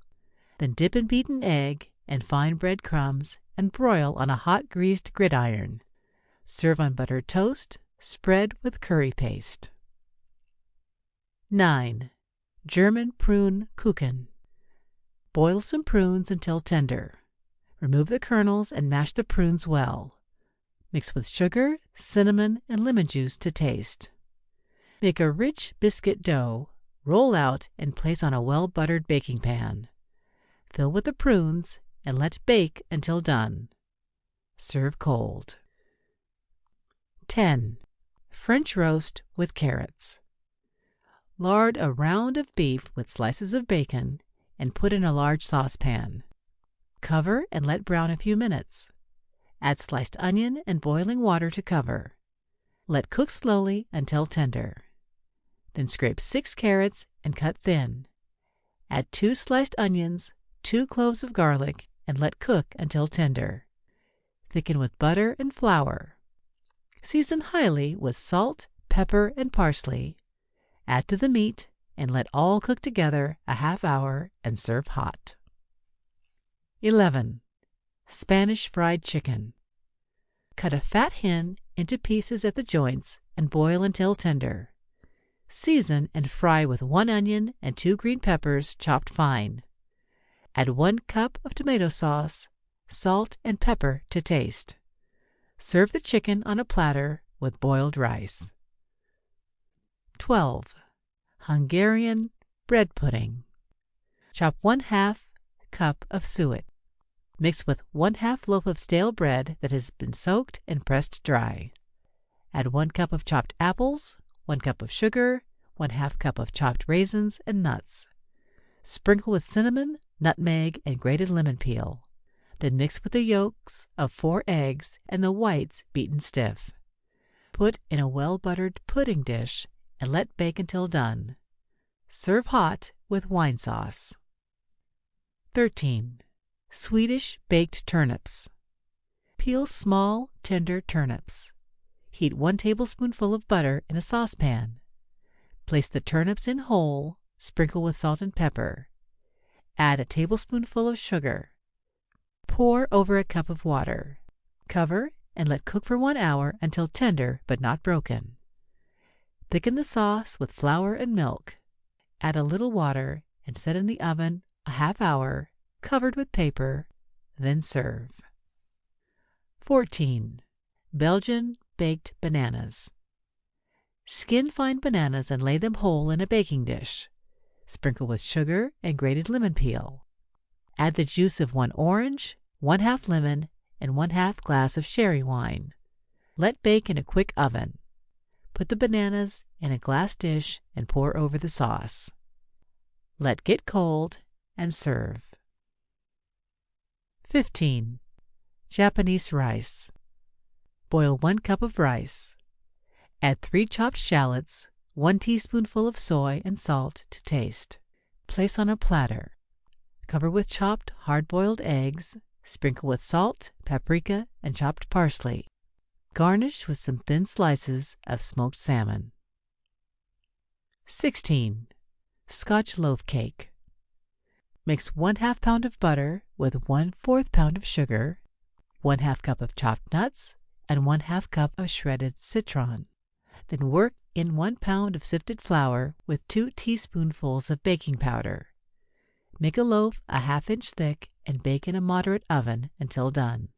Then dip in beaten egg and fine bread crumbs and broil on a hot greased gridiron. Serve on buttered toast, spread with curry paste. 9. German prune kuchen. Boil some prunes until tender. Remove the kernels and mash the prunes well. Mix with sugar, cinnamon, and lemon juice to taste. Make a rich biscuit dough, roll out, and place on a well-buttered baking pan. Fill with the prunes and let bake until done. Serve cold. 10. French roast with carrots. Lard a round of beef with slices of bacon and put in a large saucepan. Cover and let brown a few minutes. Add sliced onion and boiling water to cover. Let cook slowly until tender. Then scrape 6 carrots and cut thin. Add 2 sliced onions, 2 cloves of garlic, and let cook until tender. Thicken with butter and flour. Season highly with salt, pepper, and parsley. Add to the meat and let all cook together a half hour and serve hot. 11. Spanish fried chicken. Cut a fat hen into pieces at the joints and boil until tender. Season and fry with 1 onion and 2 green peppers chopped fine. Add 1 cup of tomato sauce, salt and pepper to taste. Serve the chicken on a platter with boiled rice. 12. Hungarian bread pudding. Chop 1/2 cup of suet. Mix with 1/2 loaf of stale bread that has been soaked and pressed dry. Add 1 cup of chopped apples, 1 cup of sugar, 1/2 cup of chopped raisins and nuts. Sprinkle with cinnamon, nutmeg, and grated lemon peel. Then mix with the yolks of 4 eggs and the whites beaten stiff. Put in a well-buttered pudding dish and let bake until done. Serve hot with wine sauce. 13. Swedish baked turnips. Peel small, tender turnips. Heat 1 tablespoonful of butter in a saucepan. Place the turnips in whole, sprinkle with salt and pepper. Add a tablespoonful of sugar. Pour over a cup of water. Cover and let cook for 1 hour until tender but not broken. Thicken the sauce with flour and milk. Add a little water and set in the oven a half hour, covered with paper, then serve. 14. Belgian baked bananas. Skin fine bananas and lay them whole in a baking dish. Sprinkle with sugar and grated lemon peel. Add the juice of 1 orange, 1/2 lemon, and 1/2 glass of sherry wine. Let bake in a quick oven. Put the bananas in a glass dish and pour over the sauce. Let get cold and serve. 15. Japanese rice. Boil 1 cup of rice. Add 3 chopped shallots, 1 teaspoonful of soy and salt to taste. Place on a platter. Cover with chopped hard-boiled eggs. Sprinkle with salt, paprika, and chopped parsley. Garnish with some thin slices of smoked salmon. 16. Scotch loaf cake. Mix 1/2 pound of butter with 1/4 pound of sugar, 1/2 cup of chopped nuts, and 1/2 cup of shredded citron. Then work in 1 pound of sifted flour with 2 teaspoonfuls of baking powder. Make a loaf a 1/2 inch thick and bake in a moderate oven until done.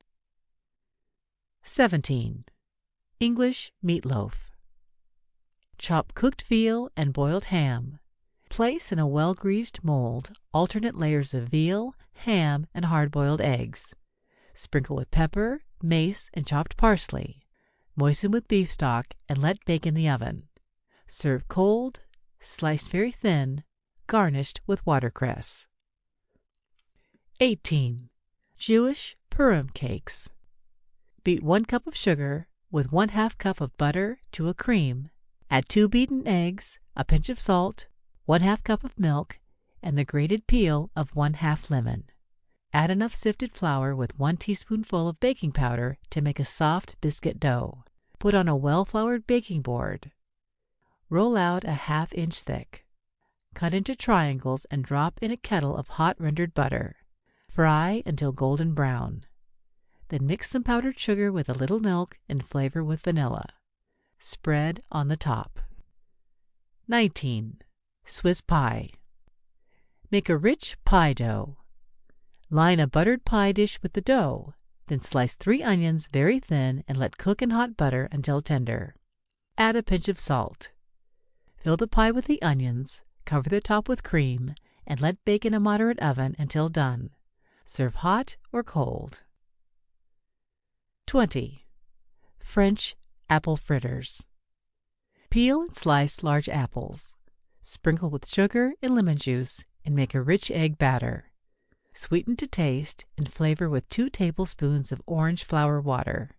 17. English meatloaf. Chop cooked veal and boiled ham. Place in a well-greased mold alternate layers of veal, ham, and hard-boiled eggs. Sprinkle with pepper, mace, and chopped parsley. Moisten with beef stock and let bake in the oven. Serve cold, sliced very thin, garnished with watercress. 18. Jewish Purim cakes. Beat 1 cup of sugar with 1/2 cup of butter to a cream. Add 2 beaten eggs, a pinch of salt, 1/2 cup of milk, and the grated peel of 1/2 lemon. Add enough sifted flour with 1 teaspoonful of baking powder to make a soft biscuit dough. Put on a well-floured baking board. Roll out a 1/2 inch thick. Cut into triangles and drop in a kettle of hot rendered butter. Fry until golden brown. Then mix some powdered sugar with a little milk and flavor with vanilla. Spread on the top. 19. Swiss pie. Make a rich pie dough. Line a buttered pie dish with the dough, then slice 3 onions very thin and let cook in hot butter until tender. Add a pinch of salt. Fill the pie with the onions, cover the top with cream, and let bake in a moderate oven until done. Serve hot or cold. 20. French apple fritters. Peel and slice large apples. Sprinkle with sugar and lemon juice and make a rich egg batter. Sweeten to taste and flavor with 2 tablespoons of orange flower water.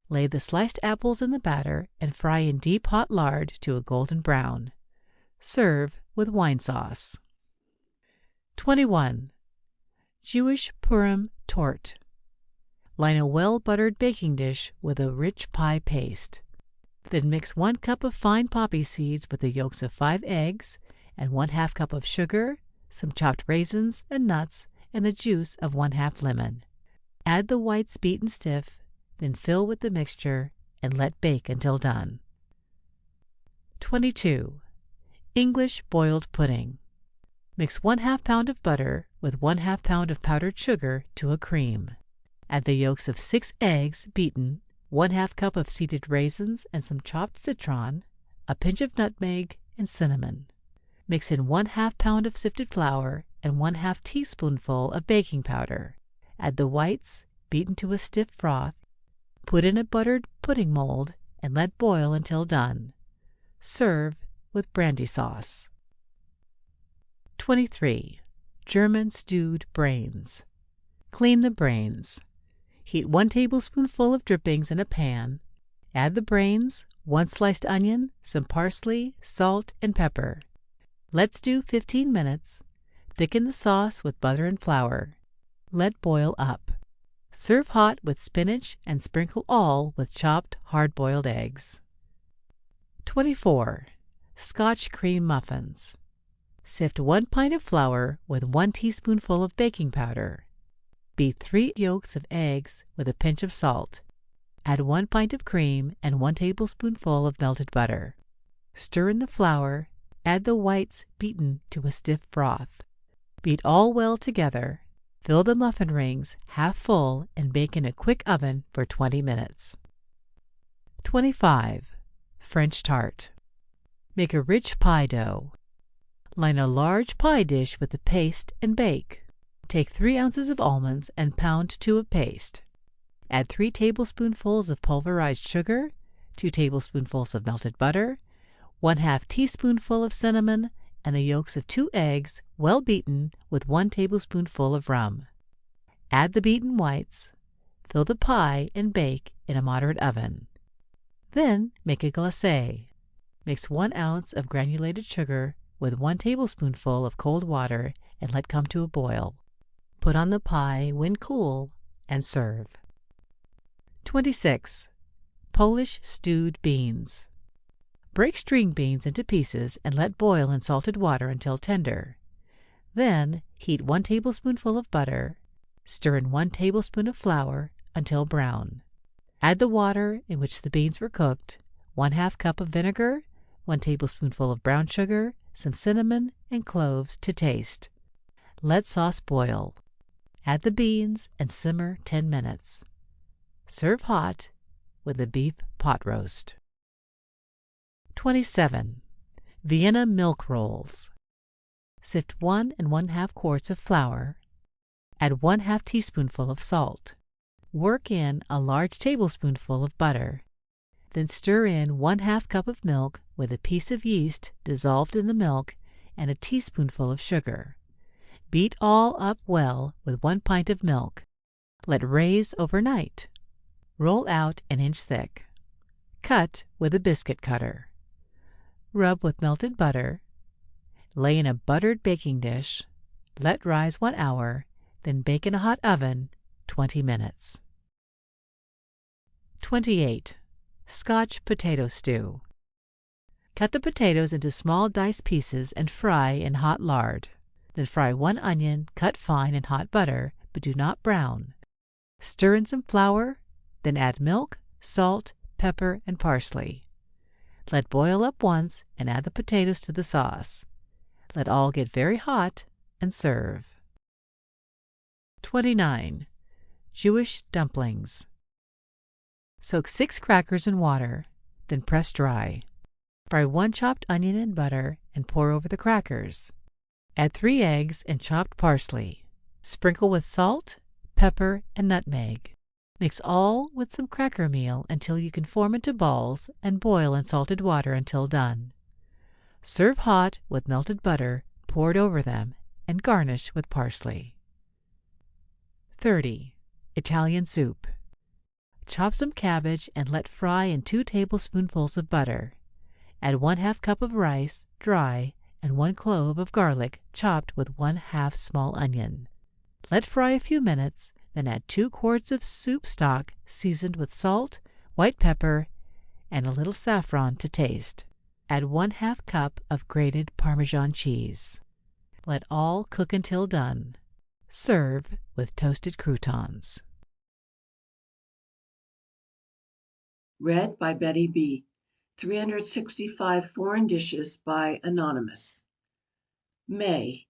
Lay the sliced apples in the batter and fry in deep hot lard to a golden brown. Serve with wine sauce. 21. Jewish Purim tort. Line a well-buttered baking dish with a rich pie paste. Then mix 1 cup of fine poppy seeds with the yolks of 5 eggs and 1/2 cup of sugar, some chopped raisins and nuts, and the juice of 1/2 lemon. Add the whites beaten stiff, then fill with the mixture and let bake until done. 22. English boiled pudding. Mix 1/2 pound of butter with 1/2 pound of powdered sugar to a cream. Add the yolks of 6 eggs beaten, 1/2 cup of seeded raisins and some chopped citron, a pinch of nutmeg, and cinnamon. Mix in 1/2 pound of sifted flour and 1/2 teaspoonful of baking powder. Add the whites, beaten to a stiff froth. Put in a buttered pudding mold and let boil until done. Serve with brandy sauce. 23. German stewed brains. Clean the brains. Heat 1 tablespoonful of drippings in a pan. Add the brains, 1 sliced onion, some parsley, salt, and pepper. Let stew 15 minutes. Thicken the sauce with butter and flour. Let boil up. Serve hot with spinach and sprinkle all with chopped hard-boiled eggs. 24. Scotch cream muffins. Sift 1 pint of flour with 1 teaspoonful of baking powder. Beat 3 yolks of eggs with a pinch of salt. Add 1 pint of cream and 1 tablespoonful of melted butter. Stir in the flour. Add the whites beaten to a stiff froth. Beat all well together. Fill the muffin rings half full and bake in a quick oven for 20 minutes. 25. French tart. Make a rich pie dough. Line a large pie dish with the paste and bake. Take 3 ounces of almonds and pound to a paste. Add 3 tablespoonfuls of pulverized sugar, 2 tablespoonfuls of melted butter, 1/2 teaspoonful of cinnamon, and the yolks of 2 eggs, well beaten, with 1 tablespoonful of rum. Add the beaten whites. Fill the pie and bake in a moderate oven. Then make a glacé. Mix 1 ounce of granulated sugar with 1 tablespoonful of cold water and let come to a boil. Put on the pie when cool and serve. 26. Polish stewed beans. Break string beans into pieces and let boil in salted water until tender. Then heat 1 tablespoonful of butter. Stir in 1 tablespoon of flour until brown. Add the water in which the beans were cooked, 1/2 cup of vinegar, 1 tablespoonful of brown sugar, some cinnamon, and cloves to taste. Let sauce boil. Add the beans and simmer 10 minutes. Serve hot with a beef pot roast. 27. Vienna milk rolls. Sift 1 1/2 quarts of flour. Add 1/2 teaspoonful of salt. Work in a large tablespoonful of butter. Then stir in 1/2 cup of milk with a piece of yeast dissolved in the milk and a teaspoonful of sugar. Beat all up well with 1 pint of milk. Let raise overnight. Roll out an inch thick. Cut with a biscuit cutter. Rub with melted butter. Lay in a buttered baking dish. Let rise 1 hour, then bake in a hot oven 20 minutes. 28. Scotch potato stew. Cut the potatoes into small diced pieces and fry in hot lard. Then fry 1 onion cut fine in hot butter, but do not brown. Stir in some flour, then add milk, salt, pepper, and parsley. Let boil up once and add the potatoes to the sauce. Let all get very hot and serve. 29. Jewish dumplings. Soak 6 crackers in water, then press dry. Fry 1 chopped onion in butter and pour over the crackers. Add 3 eggs and chopped parsley. Sprinkle with salt, pepper, and nutmeg. Mix all with some cracker meal until you can form into balls and boil in salted water until done. Serve hot with melted butter poured over them and garnish with parsley. 30. Italian soup. Chop some cabbage and let fry in 2 tablespoonfuls of butter. Add 1/2 cup of rice, dry, and 1 clove of garlic chopped with 1/2 small onion. Let fry a few minutes, then add 2 quarts of soup stock seasoned with salt, white pepper, and a little saffron to taste. Add 1/2 cup of grated Parmesan cheese. Let all cook until done. Serve with toasted croutons. Read by Betty B. 365 Foreign Dishes by Anonymous. May.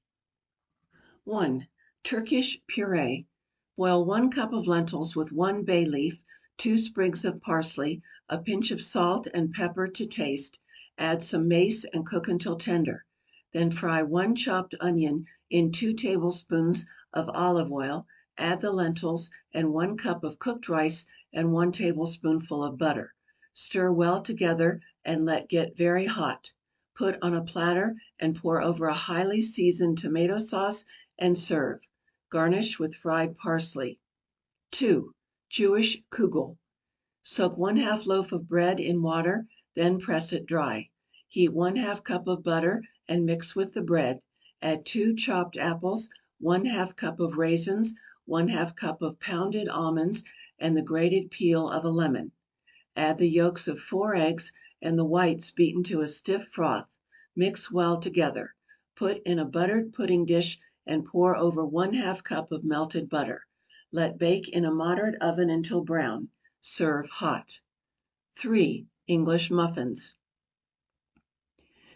1. Turkish puree. Boil 1 cup of lentils with 1 bay leaf, 2 sprigs of parsley, a pinch of salt and pepper to taste. Add some mace and cook until tender. Then fry 1 chopped onion in 2 tablespoons of olive oil. Add the lentils and 1 cup of cooked rice and 1 tablespoonful of butter. Stir well together and let get very hot. Put on a platter and pour over a highly seasoned tomato sauce and serve. Garnish with fried parsley. 2. Jewish kugel. Soak 1/2 loaf of bread in water, then press it dry. Heat 1/2 cup of butter and mix with the bread. Add 2 chopped apples, 1/2 cup of raisins, 1/2 cup of pounded almonds, and the grated peel of a lemon. Add the yolks of 4 eggs and the whites beaten to a stiff froth. Mix well together. Put in a buttered pudding dish and pour over 1/2 cup of melted butter. Let bake in a moderate oven until brown. Serve hot. 3. English muffins.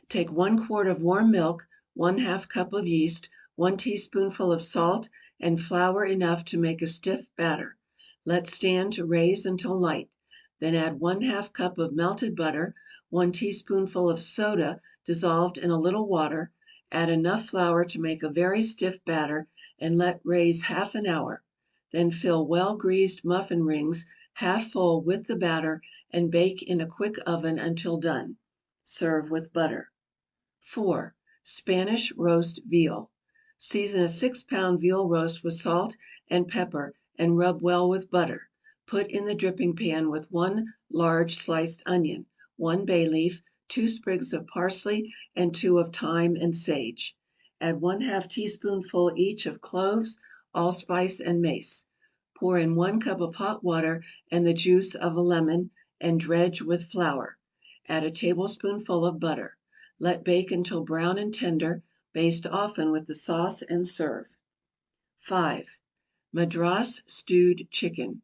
Take 1 quart of warm milk, 1/2 cup of yeast, 1 teaspoonful of salt, and flour enough to make a stiff batter. Let stand to raise until light. Then add 1/2 cup of melted butter, 1 teaspoonful of soda dissolved in a little water. Add enough flour to make a very stiff batter and let raise half an hour. Then fill well greased muffin rings half full with the batter and bake in a quick oven until done. Serve with butter. 4. Spanish roast veal. Season a 6-pound veal roast with salt and pepper and rub well with butter. Put in the dripping pan with 1 large sliced onion, 1 bay leaf, 2 sprigs of parsley, and 2 of thyme and sage. Add 1/2 teaspoonful each of cloves, allspice, and mace. Pour in 1 cup of hot water and the juice of a lemon, and dredge with flour. Add a tablespoonful of butter. Let bake until brown and tender. Baste often with the sauce and serve. 5. Madras stewed chicken.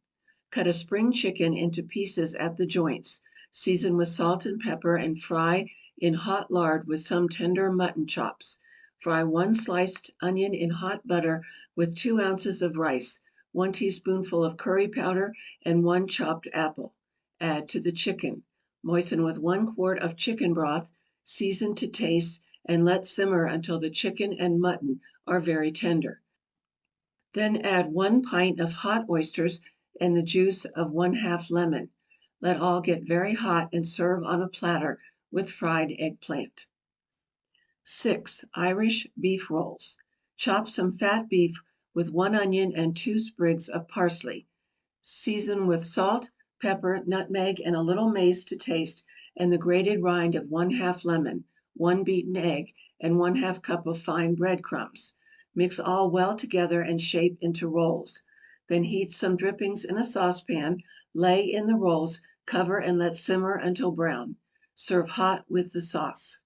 Cut a spring chicken into pieces at the joints. Season with salt and pepper and fry in hot lard with some tender mutton chops. Fry 1 sliced onion in hot butter with 2 ounces of rice, 1 teaspoonful of curry powder, and 1 chopped apple. Add to the chicken. Moisten with 1 quart of chicken broth, season to taste, and let simmer until the chicken and mutton are very tender. Then add 1 pint of hot oysters and the juice of 1/2 lemon. Let all get very hot and serve on a platter with fried eggplant. 6. Irish Beef Rolls. Chop some fat beef with 1 onion and 2 sprigs of parsley. Season with salt, pepper, nutmeg, and a little mace to taste, and the grated rind of 1/2 lemon, 1 beaten egg, and 1/2 cup of fine bread crumbs. Mix all well together and shape into rolls. Then heat some drippings in a saucepan, lay in the rolls, cover and let simmer until brown. Serve hot with the sauce.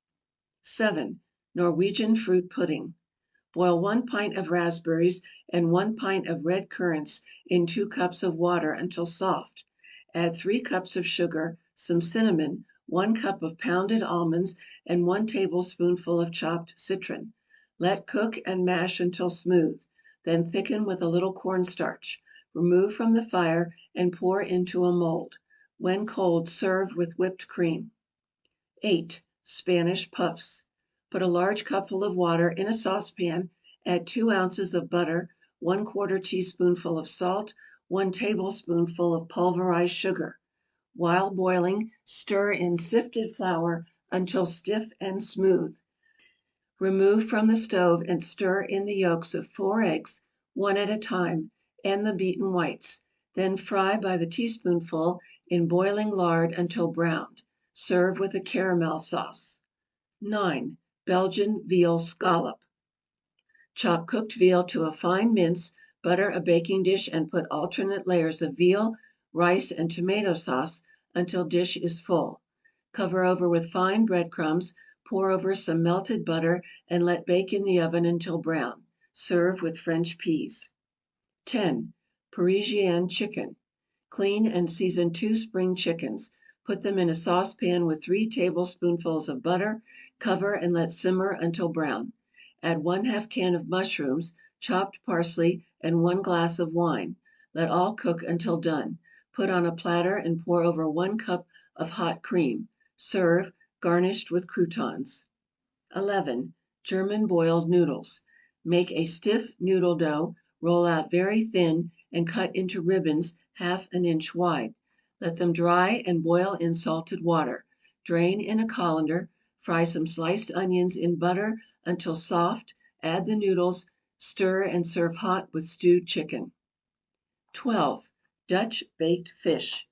7. Norwegian Fruit Pudding. Boil 1 pint of raspberries and 1 pint of red currants in 2 cups of water until soft. Add 3 cups of sugar, some cinnamon, 1 cup of pounded almonds, and 1 tablespoonful of chopped citron. Let cook and mash until smooth. Then thicken with a little cornstarch. Remove from the fire and pour into a mold. When cold, serve with whipped cream. 8. Spanish Puffs. Put a large cupful of water in a saucepan, add 2 ounces of butter, 1/4 teaspoonful of salt, 1 tablespoonful of pulverized sugar. While boiling, stir in sifted flour until stiff and smooth. Remove from the stove and stir in the yolks of 4 eggs, one at a time, and the beaten whites. Then fry by the teaspoonful in boiling lard until browned. Serve with a caramel sauce. 9. Belgian Veal Scallop. Chop cooked veal to a fine mince, butter a baking dish and put alternate layers of veal, rice, and tomato sauce until dish is full. Cover over with fine bread crumbs, pour over some melted butter, and let bake in the oven until brown. Serve with French peas. 10. Parisienne Chicken. Clean and season 2 spring chickens. Put them in a saucepan with 3 tablespoonfuls of butter, cover and let simmer until brown. Add 1/2 can of mushrooms, chopped parsley, and 1 glass of wine. Let all cook until done. Put on a platter and pour over 1 cup of hot cream. Serve, garnished with croutons. 11. German Boiled Noodles. Make a stiff noodle dough, roll out very thin, and cut into ribbons 1/2 an inch wide. Let them dry and boil in salted water. Drain in a colander. Fry some sliced onions in butter until soft, add the noodles, stir, and serve hot with stewed chicken. 12. Dutch Baked Fish.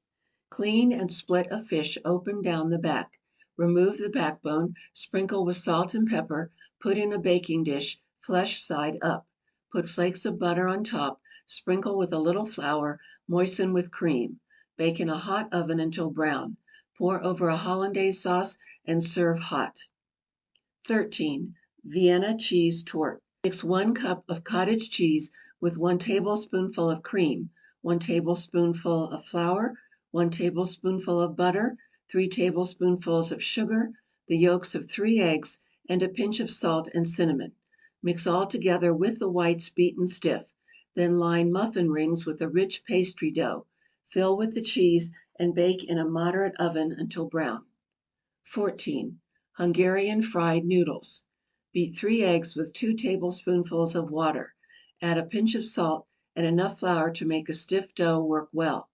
Clean and split a fish open down the back. Remove the backbone, sprinkle with salt and pepper, put in a baking dish, flesh side up. Put flakes of butter on top, sprinkle with a little flour, moisten with cream. Bake in a hot oven until brown. Pour over a hollandaise sauce and serve hot. 13. Vienna Cheese Torte. Mix 1 cup of cottage cheese with 1 tablespoonful of cream, 1 tablespoonful of flour, 1 tablespoonful of butter, 3 tablespoonfuls of sugar, the yolks of 3 eggs, and a pinch of salt and cinnamon. Mix all together with the whites beaten stiff. Then line muffin rings with a rich pastry dough. Fill with the cheese and bake in a moderate oven until brown. 14. Hungarian Fried Noodles. Beat 3 eggs with 2 tablespoonfuls of water. Add a pinch of salt and enough flour to make a stiff dough work well.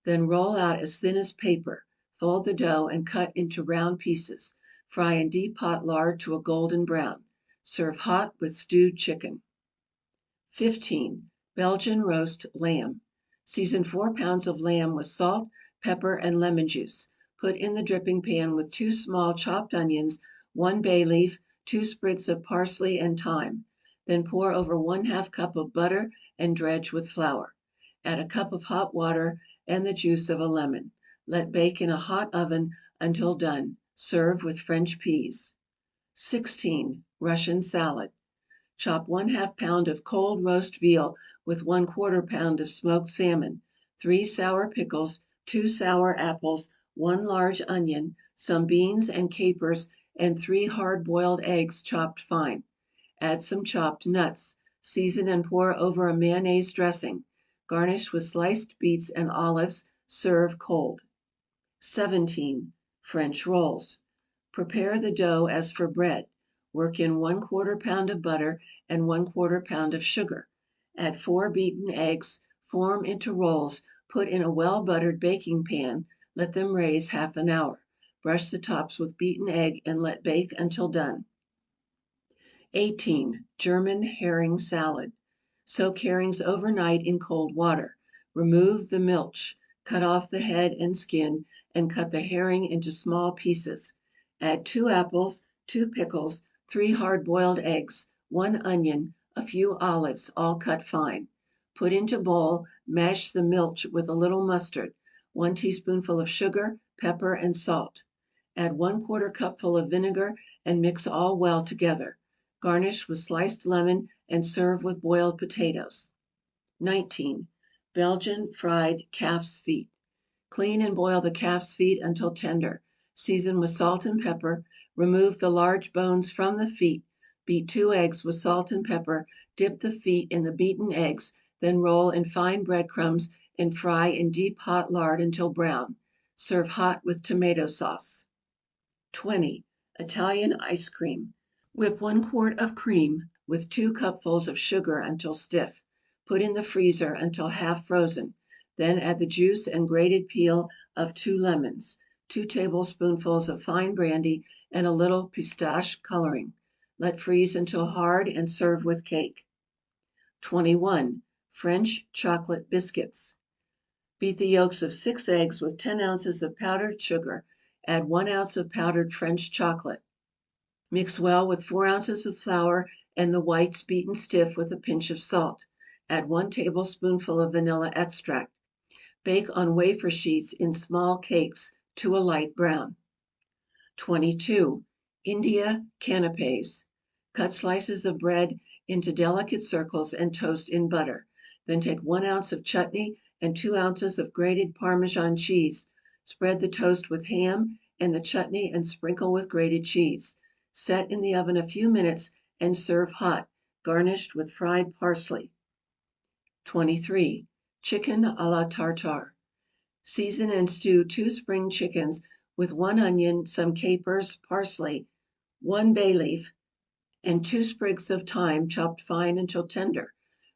Then roll out as thin as paper. Fold the dough and cut into round pieces. Fry in deep hot lard to a golden brown. Serve hot with stewed chicken. 15. Belgian Roast Lamb. Season 4 pounds of lamb with salt, pepper, and lemon juice. Put in the dripping pan with 2 small chopped onions, 1 bay leaf, 2 sprigs of parsley and thyme. Then pour over 1/2 cup of butter and dredge with flour. Add a cup of hot water and the juice of a lemon. Let bake in a hot oven until done. Serve with French peas. 16. Russian Salad. Chop 1/2 pound of cold roast veal with 1/4 pound of smoked salmon, 3 sour pickles, 2 sour apples, 1 large onion, some beans and capers, and 3 hard boiled eggs chopped fine. Add some chopped nuts. Season and pour over a mayonnaise dressing. Garnish with sliced beets and olives. Serve cold. 17. French rolls. Prepare the dough as for bread. Work in 1/4 pound of butter and 1/4 pound of sugar. Add 4 beaten eggs, form into rolls, put in a well buttered baking pan, let them raise half an hour. Brush the tops with beaten egg and let bake until done. 18. German herring salad. Soak herrings overnight in cold water. Remove the milch, cut off the head and skin, and cut the herring into small pieces. Add 2 apples, 2 pickles, 3 hard boiled eggs, 1 onion, a few olives, all cut fine. Put into bowl, mash the milch with a little mustard, 1 teaspoonful of sugar, pepper, and salt. Add 1/4 cupful of vinegar and mix all well together. Garnish with sliced lemon and serve with boiled potatoes. 19. Belgian fried calf's feet. Clean and boil the calf's feet until tender. Season with salt and pepper. Remove the large bones from the feet. Beat 2 eggs with salt and pepper. Dip the feet in the beaten eggs, then roll in fine breadcrumbs and fry in deep hot lard until brown. Serve hot with tomato sauce. 20. Italian ice cream. Whip 1 quart of cream with 2 cupfuls of sugar until stiff. Put in the freezer until half frozen. Then add the juice and grated peel of 2 lemons, 2 tablespoonfuls of fine brandy, and a little pistache coloring. Let freeze until hard and serve with cake. 21. French chocolate biscuits. Beat the yolks of 6 eggs with 10 ounces of powdered sugar. Add 1 ounce of powdered French chocolate. Mix well with 4 ounces of flour and the whites beaten stiff with a pinch of salt. Add 1 tablespoonful of vanilla extract. Bake on wafer sheets in small cakes to a light brown. 22. India canapes. Cut slices of bread into delicate circles and toast in butter. Then take 1 ounce of chutney and 2 ounces of grated Parmesan cheese. Spread the toast with ham and the chutney and sprinkle with grated cheese. Set in the oven a few minutes and serve hot, garnished with fried parsley. 23. Chicken à la tartare. Season and stew 2 spring chickens with 1 onion, some capers, parsley, 1 bay leaf, and 2 sprigs of thyme chopped fine until tender.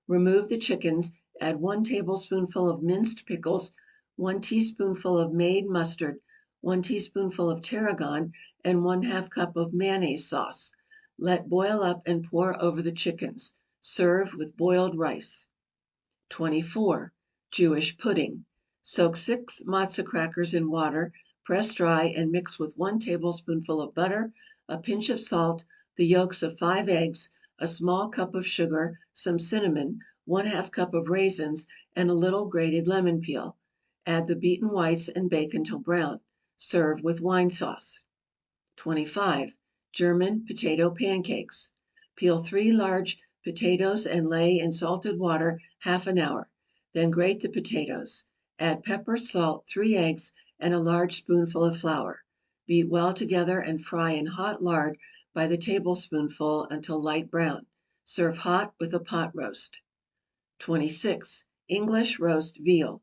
Remove the chickens, add 1 tablespoonful of minced pickles, 1 teaspoonful of made mustard, 1 teaspoonful of tarragon, and 1/2 cup of mayonnaise sauce. Let boil up and pour over the chickens. Serve with boiled rice. 24. Jewish pudding. Soak 6 matzo crackers in water, press dry, and mix with 1 tablespoonful of butter, a pinch of salt, the yolks of 5 eggs, a small cup of sugar, some cinnamon, 1/2 cup of raisins, and a little grated lemon peel. Add the beaten whites and bake until brown. Serve with wine sauce. 25. German potato pancakes. Peel 3 large potatoes and lay in salted water half an hour. Then grate the potatoes. Add pepper, salt, 3 eggs, and a large spoonful of flour. Beat well together and fry in hot lard by the tablespoonful until light brown. Serve hot with a pot roast. 26. English roast veal.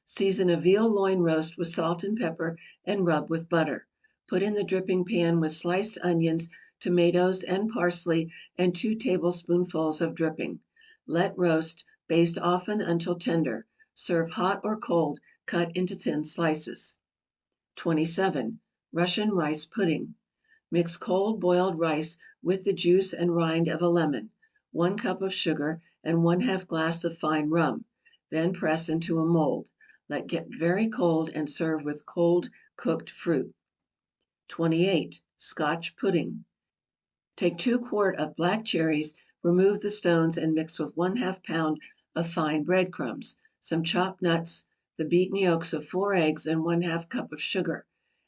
Season a veal loin roast with salt and pepper and rub with butter. Put in the dripping pan with sliced onions, tomatoes, and parsley, and 2 tablespoonfuls of dripping. Let roast, baste often until tender. Serve hot or cold, cut into thin slices. 27. Russian rice pudding. Mix cold boiled rice with the juice and rind of a lemon, 1 cup of sugar, and 1/2 glass of fine rum. Then press into a mold. Let get very cold and serve with cold cooked fruit. 28. Scotch pudding. Take 2 quart of black cherries, remove the stones, and mix with 1/2 pound of fine breadcrumbs, some chopped nuts, the beaten yolks of 4 eggs, and 1/2 cup of sugar.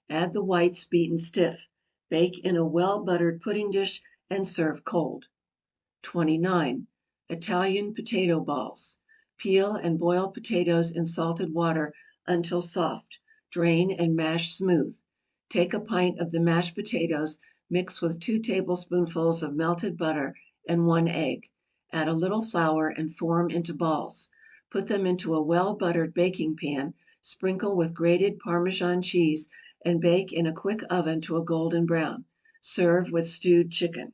Add the whites beaten stiff. Bake in a well buttered pudding dish and serve cold. 29. Italian potato balls. Peel and boil potatoes in salted water until soft. Drain and mash smooth. Take a pint of the mashed potatoes, mix with 2 tablespoonfuls of melted butter and 1 egg. Add a little flour and form into balls. Put them into a well buttered baking pan, Sprinkle with grated Parmesan cheese and bake in a quick oven to a golden brown. Serve with stewed chicken.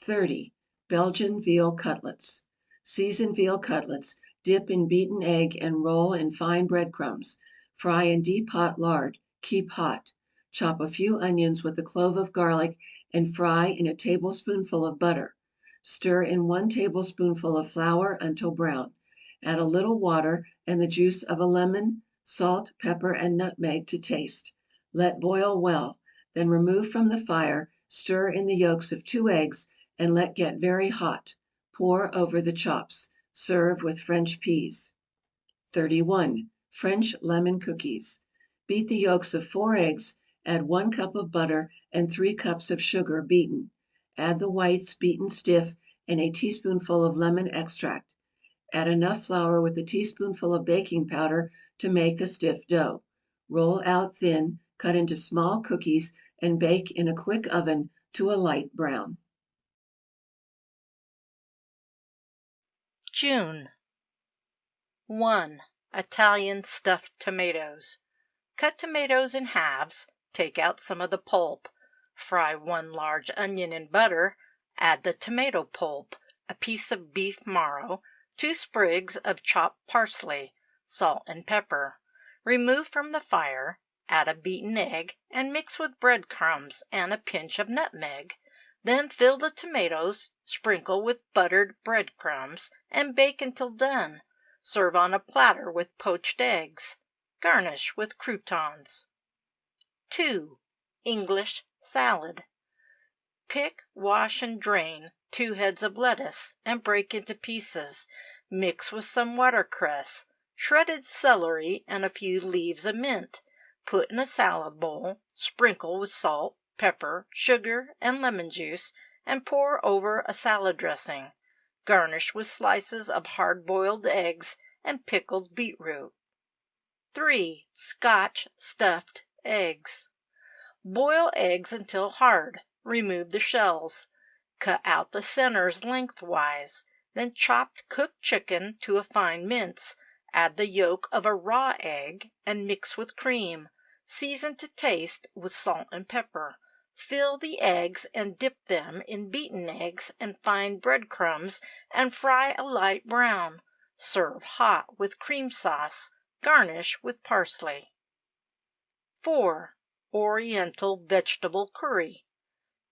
30. =Belgian Veal Cutlets.= Season veal cutlets, dip in beaten egg and roll in fine bread crumbs. Fry in deep hot lard. Keep hot. Chop a few onions with a clove of garlic and fry in a tablespoonful of butter. Stir in 1 tablespoonful of flour until brown. Add a little water and the juice of a lemon, salt, pepper, and nutmeg to taste. Let boil well, then remove from the fire, stir in the yolks of 2 eggs, and let get very hot. Pour over the chops. Serve with French peas. 31. French Lemon Cookies. Beat the yolks of 4 eggs, add 1 cup of butter and 3 cups of sugar beaten. Add the whites beaten stiff and a teaspoonful of lemon extract. Add enough flour with a teaspoonful of baking powder to make a stiff dough. Roll out thin, cut into small cookies, and bake in a quick oven to a light brown. June. 1. Italian stuffed tomatoes. Cut tomatoes in halves, take out some of the pulp. Fry 1 large onion in butter, add the tomato pulp, a piece of beef marrow, 2 sprigs of chopped parsley, salt and pepper. Remove from the fire, add a beaten egg, and mix with breadcrumbs and a pinch of nutmeg. Then fill the tomatoes, sprinkle with buttered breadcrumbs, and bake until done. Serve on a platter with poached eggs. Garnish with croutons. 2. English salad. Pick, wash, and drain 2 heads of lettuce and break into pieces. Mix with some watercress, shredded celery, and a few leaves of mint. Put in a salad bowl, sprinkle with salt, pepper, sugar, and lemon juice, and pour over a salad dressing. Garnish with slices of hard-boiled eggs and pickled beetroot. 3. Scotch stuffed eggs. Boil eggs until hard. Remove the shells. Cut out the centers lengthwise. Then chop cooked chicken to a fine mince. Add the yolk of a raw egg and mix with cream. Season to taste with salt and pepper. Fill the eggs and dip them in beaten eggs and fine breadcrumbs and fry a light brown. Serve hot with cream sauce. Garnish with parsley. 4. Oriental vegetable curry.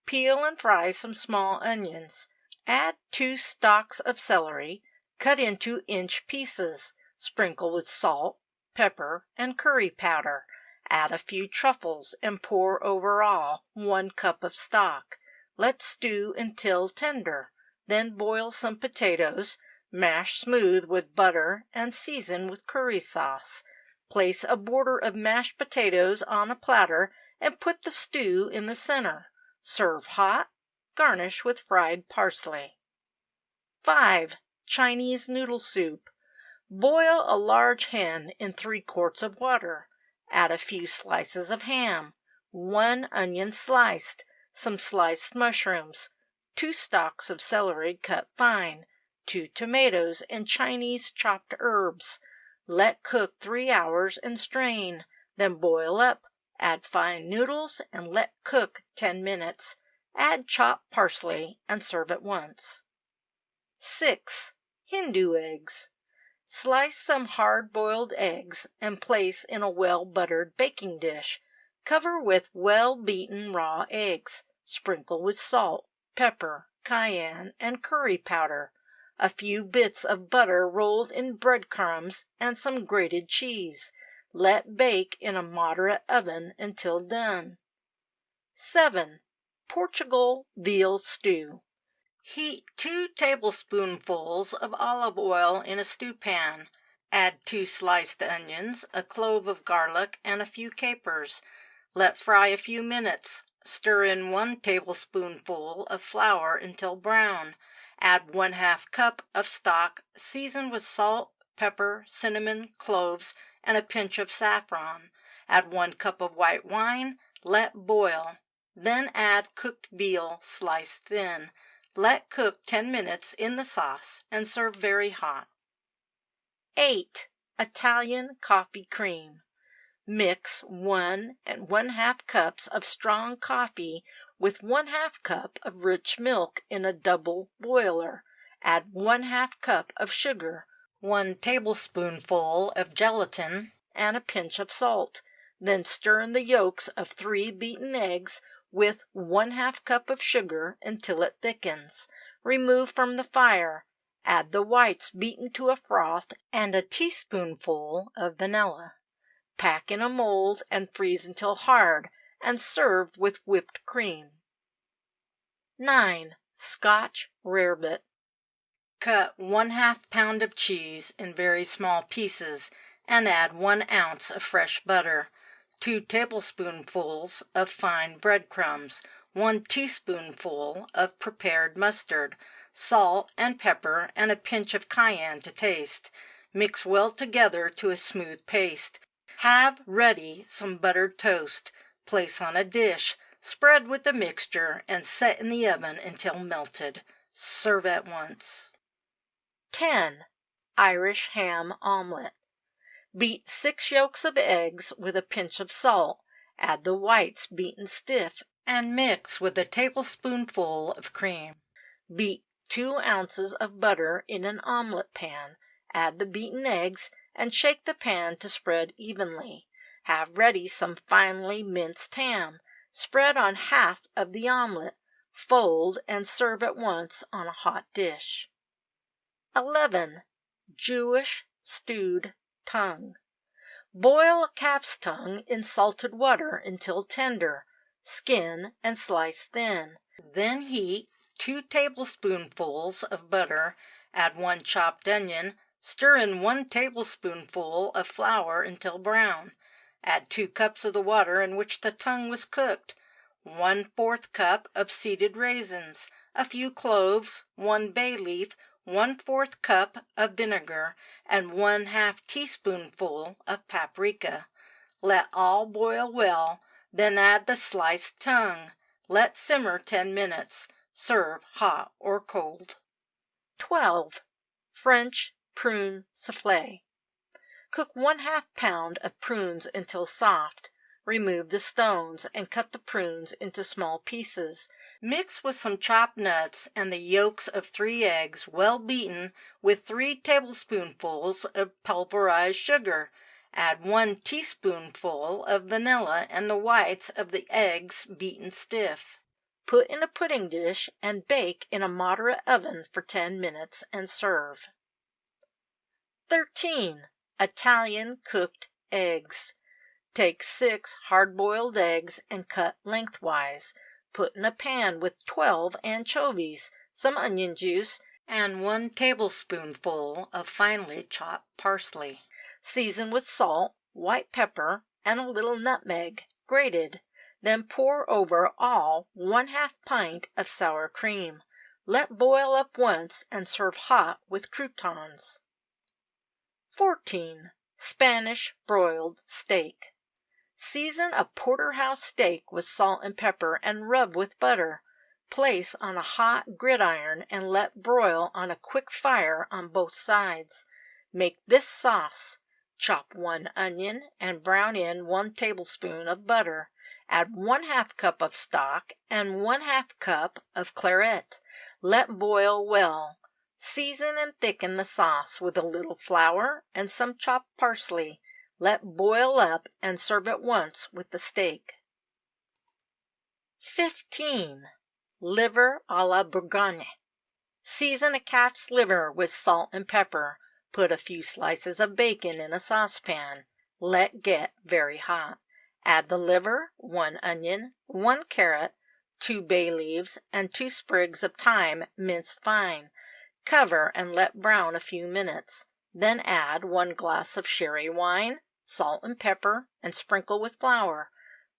Peel and fry some small onions. Add 2 stalks of celery, cut into inch pieces. Sprinkle with salt, pepper, and curry powder. Add a few truffles and pour over all 1 cup of stock. Let stew until tender. Then boil some potatoes, mash smooth with butter, and season with curry sauce. Place a border of mashed potatoes on a platter and put the stew in the center. Serve hot. Garnish with fried parsley. 5. Chinese noodle soup. Boil a large hen in 3 quarts of water. Add a few slices of ham, 1 onion sliced, some sliced mushrooms, 2 stalks of celery cut fine, 2 tomatoes, and Chinese chopped herbs. Let cook 3 hours and strain. Then boil up. Add fine noodles and let cook 10 minutes. Add chopped parsley and serve at once. 6. Hindu eggs. Slice some hard-boiled eggs and place in a well-buttered baking dish. Cover with well-beaten raw eggs. Sprinkle with salt, pepper, cayenne, and curry powder. A few bits of butter rolled in breadcrumbs, and some grated cheese. Let bake in a moderate oven until done. 7. Portugal veal stew. Heat 2 tablespoonfuls of olive oil in a stewpan. Add 2 sliced onions, a clove of garlic, and a few capers. Let fry a few minutes. Stir in 1 tablespoonful of flour until brown. Add 1/2 cup of stock, season with salt, pepper, cinnamon, cloves, and a pinch of saffron. Add 1 cup of white wine. Let boil. Then add cooked veal sliced thin. Let cook 10 minutes in the sauce and serve very hot. 8. Italian coffee cream. Mix 1 1/2 cups of strong coffee with 1/2 cup of rich milk in a double boiler. Add 1/2 cup of sugar, 1 tablespoonful of gelatin, and a pinch of salt. Then stir in the yolks of 3 beaten eggs with 1/2 cup of sugar until it thickens. Remove from the fire. Add the whites beaten to a froth and a teaspoonful of vanilla. Pack in a mold and freeze until hard, and serve with whipped cream. 9. Scotch Rarebit. Cut 1/2 pound of cheese in very small pieces and add 1 ounce of fresh butter, 2 tablespoonfuls of fine breadcrumbs, 1 teaspoonful of prepared mustard, salt and pepper, and a pinch of cayenne to taste. Mix well together to a smooth paste. Have ready some buttered toast. Place on a dish, spread with the mixture, and set in the oven until melted. Serve at once. 10. Irish ham omelet. Beat 6 yolks of eggs with a pinch of salt. Add the whites beaten stiff and mix with a tablespoonful of cream. Beat 2 ounces of butter in an omelet pan. Add the beaten eggs and shake the pan to spread evenly. Have ready some finely minced ham. Spread on half of the omelet. Fold and serve at once on a hot dish. 11. Jewish stewed tongue. Boil a calf's tongue in salted water until tender. Skin and slice thin. Then heat 2 tablespoonfuls of butter. Add 1 chopped onion. Stir in 1 tablespoonful of flour until brown. Add 2 cups of the water in which the tongue was cooked, 1/4 cup of seeded raisins, a few cloves, 1 bay leaf, 1/4 cup of vinegar, and 1/2 teaspoonful of paprika. Let all boil well, then add the sliced tongue. Let simmer 10 minutes. Serve hot or cold. 12. French prune soufflé. Cook 1/2 pound of prunes until soft. Remove the stones and cut the prunes into small pieces. Mix with some chopped nuts and the yolks of 3 eggs well beaten with 3 tablespoonfuls of pulverized sugar. Add 1 teaspoonful of vanilla and the whites of the eggs beaten stiff. Put in a pudding dish and bake in a moderate oven for 10 minutes and serve. 13. Italian cooked eggs. Take 6 hard-boiled eggs and cut lengthwise. Put in a pan with 12 anchovies, some onion juice, and 1 tablespoonful of finely chopped parsley. Season with salt, white pepper, and a little nutmeg, grated. Then pour over all 1/2 pint of sour cream. Let boil up once and serve hot with croutons. 14. Spanish broiled steak. Season a porterhouse steak with salt and pepper and rub with butter. Place on a hot gridiron and let broil on a quick fire on both sides. Make this sauce. Chop 1 onion and brown in 1 tablespoon of butter. Add 1/2 cup of stock and 1/2 cup of claret. Let boil well. Season and thicken the sauce with a little flour and some chopped parsley. Let boil up and serve at once with the steak. 15. Liver à la Bourgogne. Season a calf's liver with salt and pepper. Put a few slices of bacon in a saucepan. Let get very hot. Add the liver, 1 onion, 1 carrot, 2 bay leaves, and 2 sprigs of thyme minced fine. Cover and let brown a few minutes. Then add 1 glass of sherry wine, salt and pepper, and sprinkle with flour.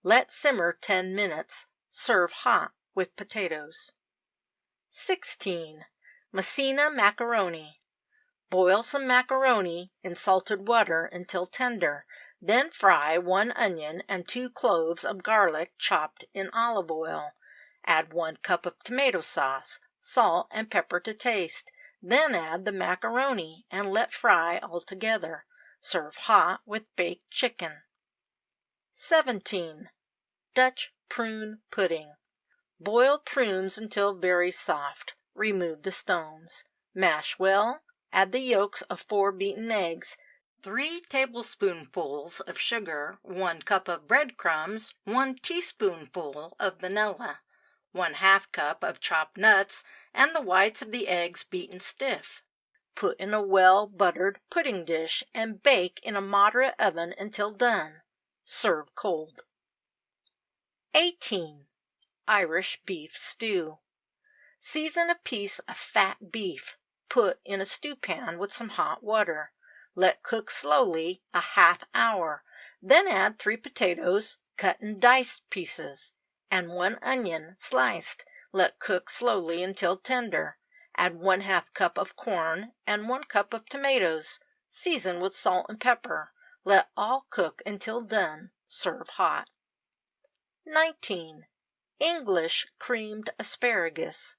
Let simmer 10 minutes. Serve hot with potatoes. 16. Messina macaroni. Boil some macaroni in salted water until tender. Then fry 1 onion and 2 cloves of garlic chopped in olive oil. Add 1 cup of tomato sauce, salt and pepper to taste. Then add the macaroni and let fry all together. Serve hot with baked chicken. 17. Dutch prune pudding. Boil prunes until very soft. Remove the stones. Mash well. Add the yolks of 4 beaten eggs, 3 tablespoonfuls of sugar, 1 cup of breadcrumbs, 1 teaspoonful of vanilla, 1/2 cup of chopped nuts, and the whites of the eggs beaten stiff. Put in a well-buttered pudding dish and bake in a moderate oven until done. Serve cold. 18. Irish beef stew. Season a piece of fat beef. Put in a stewpan with some hot water. Let cook slowly a half hour. Then add 3 potatoes cut in diced pieces and 1 onion sliced. Let cook slowly until tender. Add 1/2 cup of corn and 1 cup of tomatoes. Season with salt and pepper. Let all cook until done. Serve hot. 19. English creamed asparagus.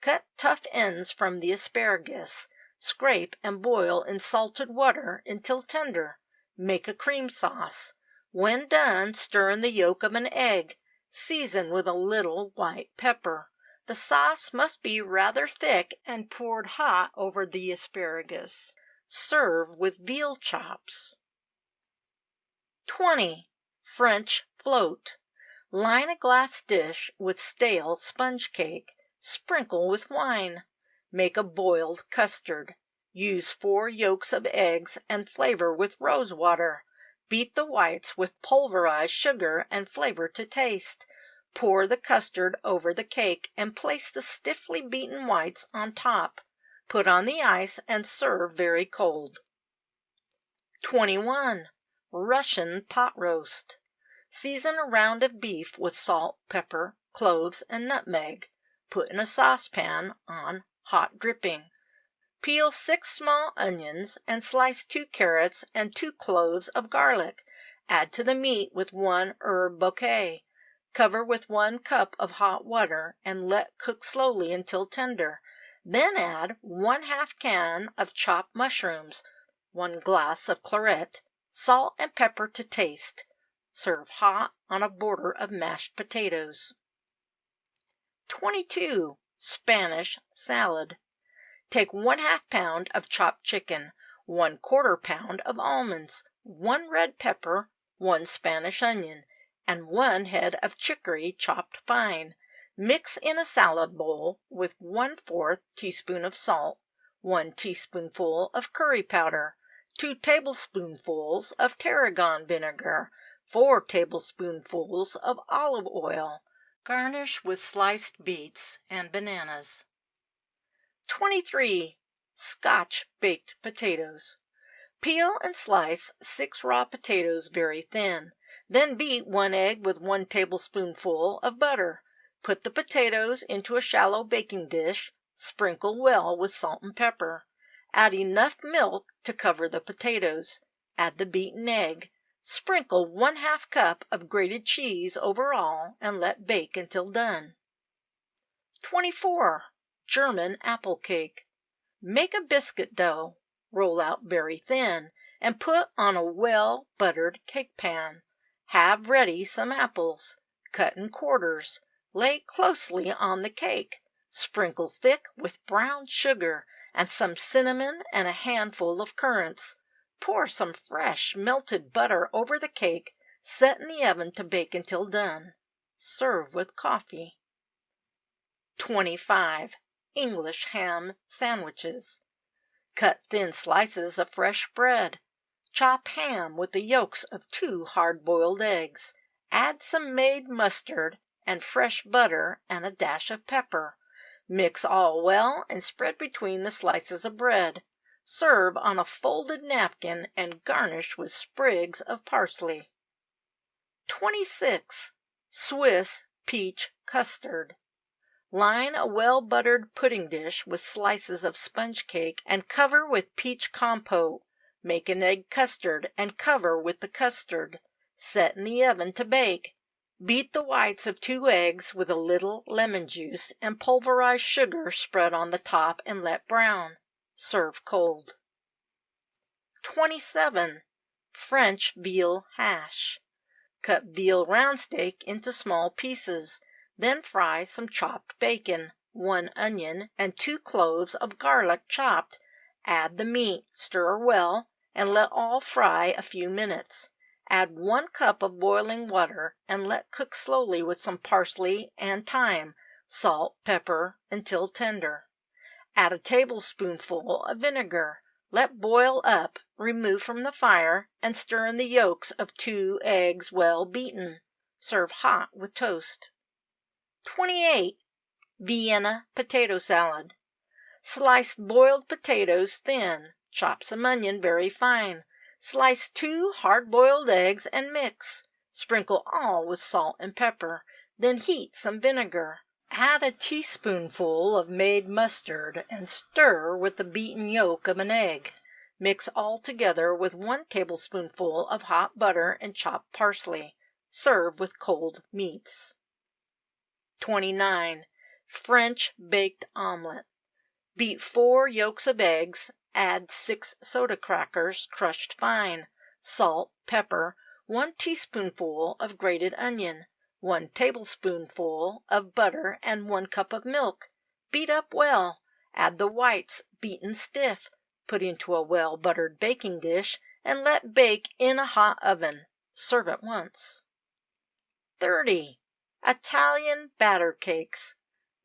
Cut tough ends from the asparagus. Scrape and boil in salted water until tender. Make a cream sauce. When done, stir in the yolk of an egg. Season with a little white pepper. The sauce must be rather thick and poured hot over the asparagus. Serve with veal chops. 20. French float. Line a glass dish with stale sponge cake. Sprinkle with wine. Make a boiled custard. Use 4 yolks of eggs and flavor with rose water. Beat the whites with pulverized sugar and flavor to taste. Pour the custard over the cake and place the stiffly beaten whites on top. Put on the ice and serve very cold. 21. Russian pot roast. Season a round of beef with salt, pepper, cloves, and nutmeg. Put in a saucepan on hot dripping. Peel 6 small onions and slice 2 carrots and 2 cloves of garlic. Add to the meat with 1 herb bouquet. Cover with 1 cup of hot water and let cook slowly until tender. Then add 1/2 can of chopped mushrooms, 1 glass of claret, salt and pepper to taste. Serve hot on a border of mashed potatoes. 22. Spanish salad. Take 1/2 pound of chopped chicken, 1/4 pound of almonds, 1 red pepper, 1 Spanish onion, and 1 head of chicory chopped fine. Mix in a salad bowl with 1/4 teaspoon of salt, 1 teaspoonful of curry powder, 2 tablespoonfuls of tarragon vinegar, 4 tablespoonfuls of olive oil. Garnish with sliced beets and bananas. 23. Scotch baked potatoes. Peel and slice 6 raw potatoes very thin. Then beat 1 egg with 1 tablespoonful of butter. Put the potatoes into a shallow baking dish. Sprinkle well with salt and pepper. Add enough milk to cover the potatoes. Add the beaten egg. Sprinkle 1/2 cup of grated cheese over all and let bake until done. 24. German apple cake. Make a biscuit dough. Roll out very thin and put on a well-buttered cake pan. Have ready some apples. Cut in quarters. Lay closely on the cake. Sprinkle thick with brown sugar and some cinnamon and a handful of currants. Pour some fresh melted butter over the cake. Set in the oven to bake until done. Serve with coffee. 25. English ham sandwiches. Cut thin slices of fresh bread. Chop ham with the yolks of 2 hard-boiled eggs. Add some made mustard and fresh butter and a dash of pepper. Mix all well and spread between the slices of bread. Serve on a folded napkin and garnish with sprigs of parsley. 26. Swiss peach custard. Line a well-buttered pudding dish with slices of sponge cake and cover with peach compote. Make an egg custard and cover with the custard. Set in the oven to bake. Beat the whites of 2 eggs with a little lemon juice and pulverized sugar spread on the top and let brown. Serve cold. 27. French veal hash. Cut veal round steak into small pieces. Then fry some chopped bacon, 1 onion, and 2 cloves of garlic chopped. Add the meat, stir well, and let all fry a few minutes. Add 1 cup of boiling water and let cook slowly with some parsley and thyme, salt, pepper until tender. Add a tablespoonful of vinegar. Let boil up, remove from the fire, and stir in the yolks of 2 eggs well beaten. Serve hot with toast. 28. Vienna potato salad. Slice boiled potatoes thin. Chop some onion very fine. Slice 2 hard-boiled eggs and mix. Sprinkle all with salt and pepper. Then heat some vinegar. Add a teaspoonful of made mustard and stir with the beaten yolk of an egg. Mix all together with 1 tablespoonful of hot butter and chopped parsley. Serve with cold meats. 29. French baked omelet. Beat 4 yolks of eggs, add 6 soda crackers crushed fine, salt, pepper, 1 teaspoonful of grated onion, 1 tablespoonful of butter, and 1 cup of milk. Beat up well. Add the whites, beaten stiff. Put into a well-buttered baking dish and let bake in a hot oven. Serve at once. 30. Italian batter cakes.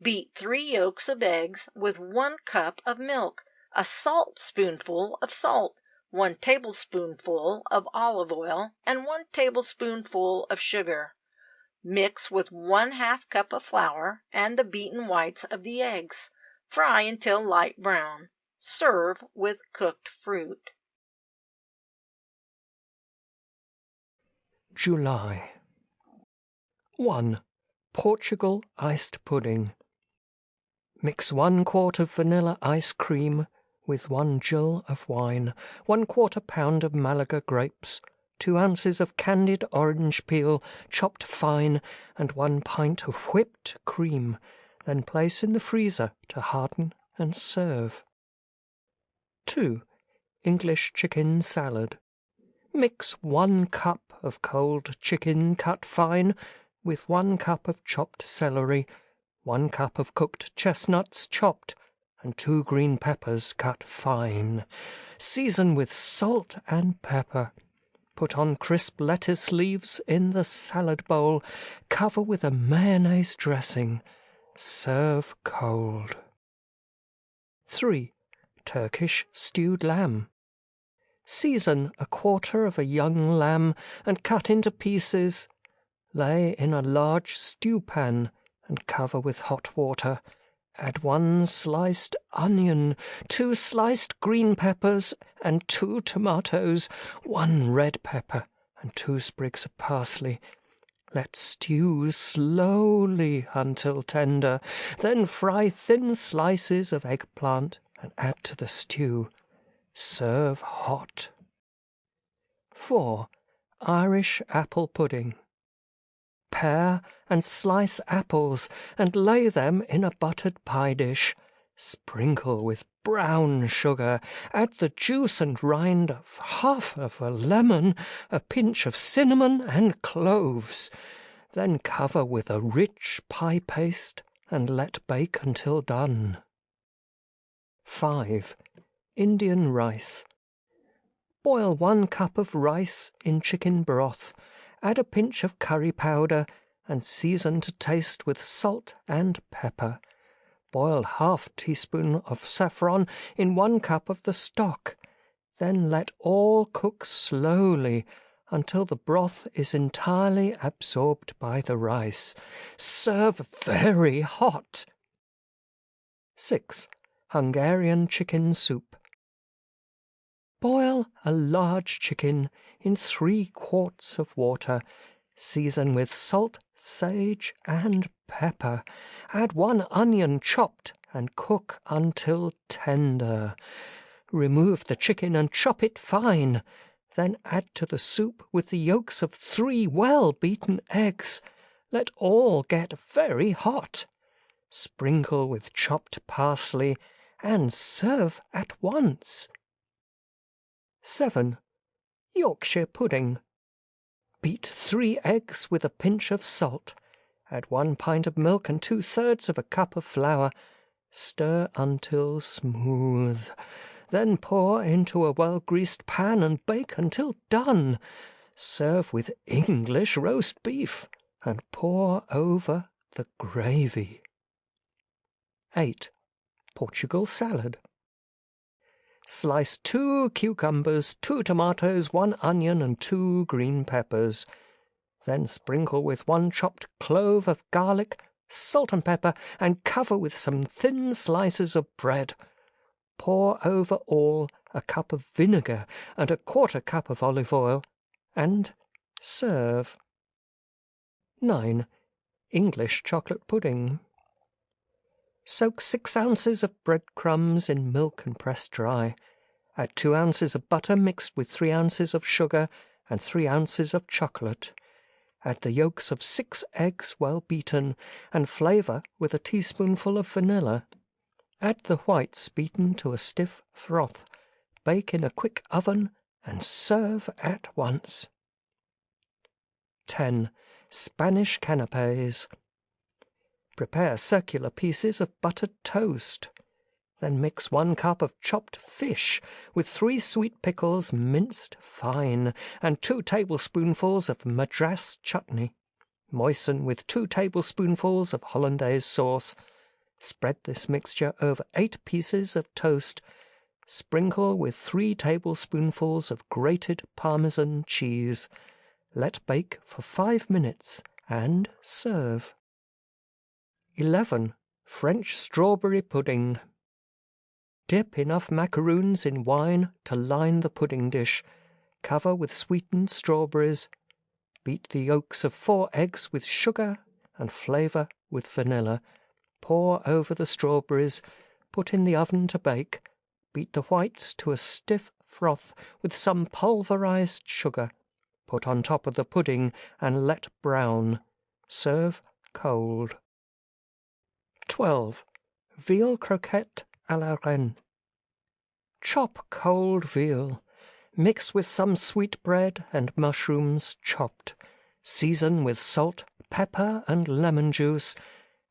Beat 3 yolks of eggs with 1 cup of milk, a saltspoonful of salt, 1 tablespoonful of olive oil, and 1 tablespoonful of sugar. Mix with 1/2 cup of flour and the beaten whites of the eggs. Fry until light brown. Serve with cooked fruit. July. 1. Portugal iced pudding. Mix 1 quart of vanilla ice cream with 1 gill of wine, 1/4 pound of Malaga grapes, 2 ounces of candied orange peel chopped fine, and 1 pint of whipped cream. Then place in the freezer to harden and serve. 2. English chicken salad. Mix 1 cup of cold chicken cut fine with 1 cup of chopped celery, 1 cup of cooked chestnuts chopped, and 2 green peppers cut fine. Season with salt and pepper. Put on crisp lettuce leaves in the salad bowl. Cover with a mayonnaise dressing. Serve cold. 3. Turkish stewed lamb. Season 1/4 of a young lamb and cut into pieces. Lay in a large stew pan and cover with hot water. Add 1 sliced onion, 2 sliced green peppers, and 2 tomatoes, 1 red pepper, and 2 sprigs of parsley. Let stew slowly until tender. Then fry thin slices of eggplant and add to the stew. Serve hot. 4. Irish apple pudding. Pare and slice apples and lay them in a buttered pie dish. Sprinkle with brown sugar. Add the juice and rind of half of a lemon, a pinch of cinnamon and cloves. Then cover with a rich pie paste and let bake until done. 5. Indian rice. Boil 1 cup of rice in chicken broth. Add a pinch of curry powder and season to taste with salt and pepper. Boil 1/2 teaspoon of saffron in 1 cup of the stock. Then let all cook slowly until the broth is entirely absorbed by the rice. Serve very hot. 6. Hungarian chicken soup. Boil a large chicken in 3 quarts of water. Season with salt, sage, and pepper. Add 1 onion chopped and cook until tender. Remove the chicken and chop it fine. Then add to the soup with the yolks of 3 well-beaten eggs. Let all get very hot. Sprinkle with chopped parsley and serve at once. 7. Yorkshire pudding. Beat 3 eggs with a pinch of salt. Add 1 pint of milk and 2/3 of a cup of flour. Stir until smooth. Then pour into a well-greased pan and bake until done. Serve with English roast beef and pour over the gravy. 8. Portugal salad. Slice 2 cucumbers, 2 tomatoes, 1 onion and 2 green peppers. Then sprinkle with 1 chopped clove of garlic, salt and pepper, and cover with some thin slices of bread. Pour over all a cup of vinegar and a 1/4 cup of olive oil, and serve. 9. English chocolate pudding. Soak 6 ounces of breadcrumbs in milk and press dry. Add 2 ounces of butter mixed with 3 ounces of sugar and 3 ounces of chocolate. Add the yolks of 6 eggs well beaten and flavour with a teaspoonful of vanilla. Add the whites beaten to a stiff froth. Bake in a quick oven and serve at once. 10. Spanish canapés. Prepare circular pieces of buttered toast. Then mix 1 cup of chopped fish with 3 sweet pickles minced fine and 2 tablespoonfuls of Madras chutney. Moisten with 2 tablespoonfuls of hollandaise sauce. Spread this mixture over 8 pieces of toast. Sprinkle with 3 tablespoonfuls of grated Parmesan cheese. Let bake for 5 minutes and serve. 11. French strawberry pudding. Dip enough macaroons in wine to line the pudding dish. Cover with sweetened strawberries. Beat the yolks of 4 eggs with sugar and flavour with vanilla. Pour over the strawberries. Put in the oven to bake. Beat the whites to a stiff froth with some pulverized sugar. Put on top of the pudding and let brown. Serve cold. 12. Veal croquette à la reine. Chop cold veal. Mix with some sweetbread and mushrooms chopped. Season with salt, pepper, and lemon juice.